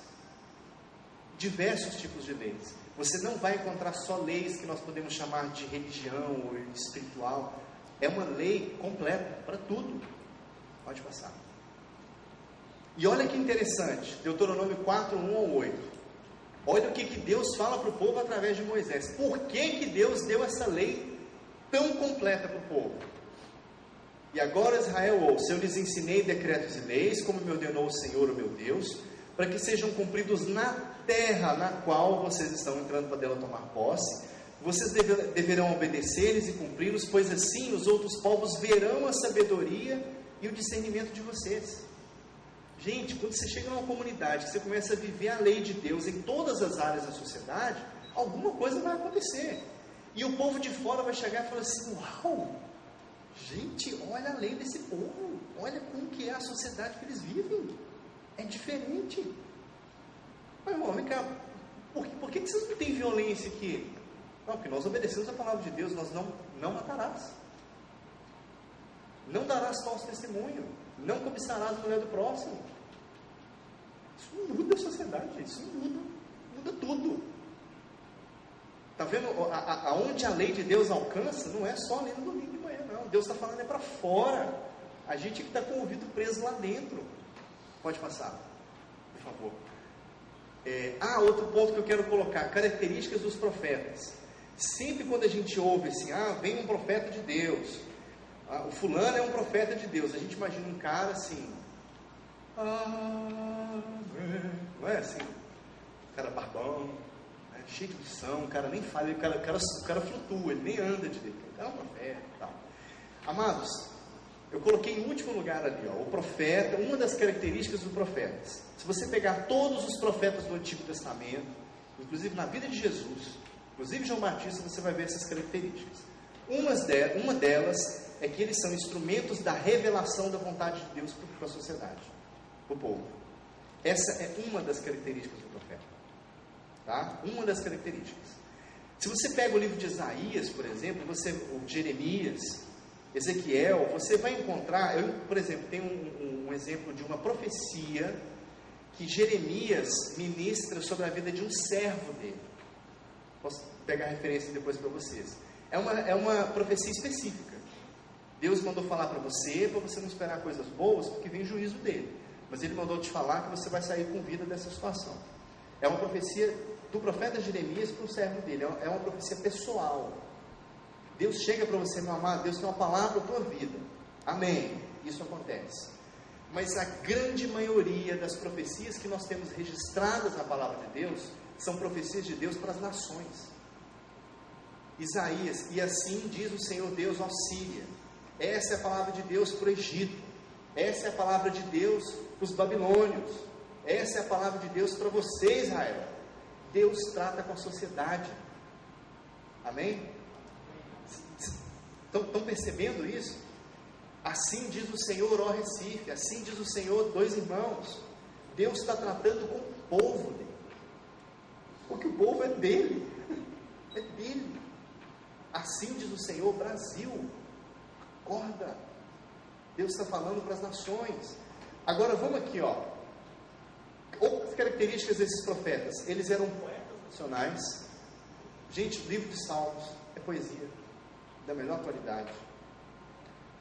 diversos tipos de leis. Você não vai encontrar só leis que nós podemos chamar de religião ou espiritual. É uma lei completa para tudo. Pode passar. E olha que interessante, Deuteronômio 4, 1 ao 8. Olha o que Deus fala para o povo através de Moisés. Por que Deus deu essa lei tão completa para o povo? E agora, Israel, ouça, eu lhes ensinei decretos e leis, como me ordenou o Senhor, o meu Deus, para que sejam cumpridos na terra na qual vocês estão entrando para dela tomar posse. Vocês deverão obedecer-lhes e cumpri-los, pois assim os outros povos verão a sabedoria e o discernimento de vocês. Gente, quando você chega numa comunidade, que você começa a viver a lei de Deus em todas as áreas da sociedade, alguma coisa vai acontecer. E o povo de fora vai chegar e falar assim: uau, gente, olha a lei desse povo, olha como que é a sociedade que eles vivem, é diferente. Mas irmão, vem cá, por que vocês não têm violência aqui? Não, porque nós obedecemos a palavra de Deus. Nós não matarás, não darás falso testemunho, não cobiçarás a mulher do próximo. Isso muda a sociedade, gente. Isso muda tudo. Está vendo? Aonde a lei de Deus alcança, não é só ali no domingo de manhã, não. Deus está falando para fora. A gente que está com o ouvido preso lá dentro. Pode passar, por favor. Outro ponto que eu quero colocar: características dos profetas. Sempre quando a gente ouve assim, vem um profeta de Deus, o fulano é um profeta de Deus, a gente imagina um cara assim, não é assim, cara barbão, né, cheio de unção, o cara nem fala, o cara flutua, ele nem anda direito, o cara é um profeta e tal. Amados, eu coloquei em último lugar ali, o profeta, uma das características dos profetas. Se você pegar todos os profetas do Antigo Testamento, inclusive na vida de Jesus, inclusive João Batista, você vai ver essas características. Uma delas é que eles são instrumentos da revelação da vontade de Deus para a sociedade, para o povo. Essa é uma das características do profeta, tá? Uma das características. Se você pega o livro de Isaías, por exemplo, o Jeremias, Ezequiel, você vai encontrar, por exemplo, tem um exemplo de uma profecia que Jeremias ministra sobre a vida de um servo dele. Posso pegar a referência depois para vocês. É uma profecia específica. Deus mandou falar para você não esperar coisas boas, porque vem juízo dele. Mas ele mandou te falar que você vai sair com vida dessa situação. É uma profecia do profeta Jeremias para o servo dele. É uma profecia pessoal. Deus chega para você, meu amado, Deus tem uma palavra para a tua vida. Amém. Isso acontece. Mas a grande maioria das profecias que nós temos registradas na palavra de Deus são profecias de Deus para as nações. Isaías: e assim diz o Senhor Deus ao Síria. Essa é a palavra de Deus para o Egito. Essa é a palavra de Deus para os babilônios. Essa é a palavra de Deus para você, Israel. Deus trata com a sociedade. Amém? Estão percebendo isso? Assim diz o Senhor, ó Recife. Assim diz o Senhor, dois irmãos. Deus está tratando com o povo dele, porque o povo é dele. É dele. Assim diz o Senhor, Brasil, acorda. Deus está falando para as nações. Agora vamos aqui, outras características desses profetas. Eles eram poetas nacionais. Gente, o livro de Salmos é poesia da melhor qualidade.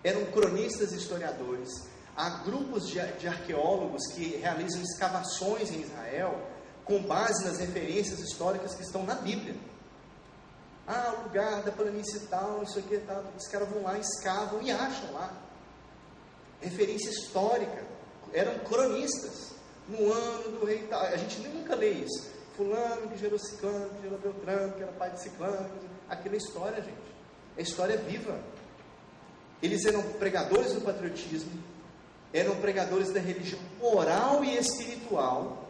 Eram cronistas e historiadores. Há grupos de arqueólogos que realizam escavações em Israel com base nas referências históricas que estão na Bíblia. O lugar da planície tal, não sei o que tal. Os caras vão lá, escavam e acham lá referência histórica. Eram cronistas. No ano do rei tal. A gente nunca lê isso. Fulano que gerou Ciclano, que gerou Beltrano, que era pai de Ciclano. Aquela história, gente, é história viva. Eles eram pregadores do patriotismo, eram pregadores da religião moral e espiritual,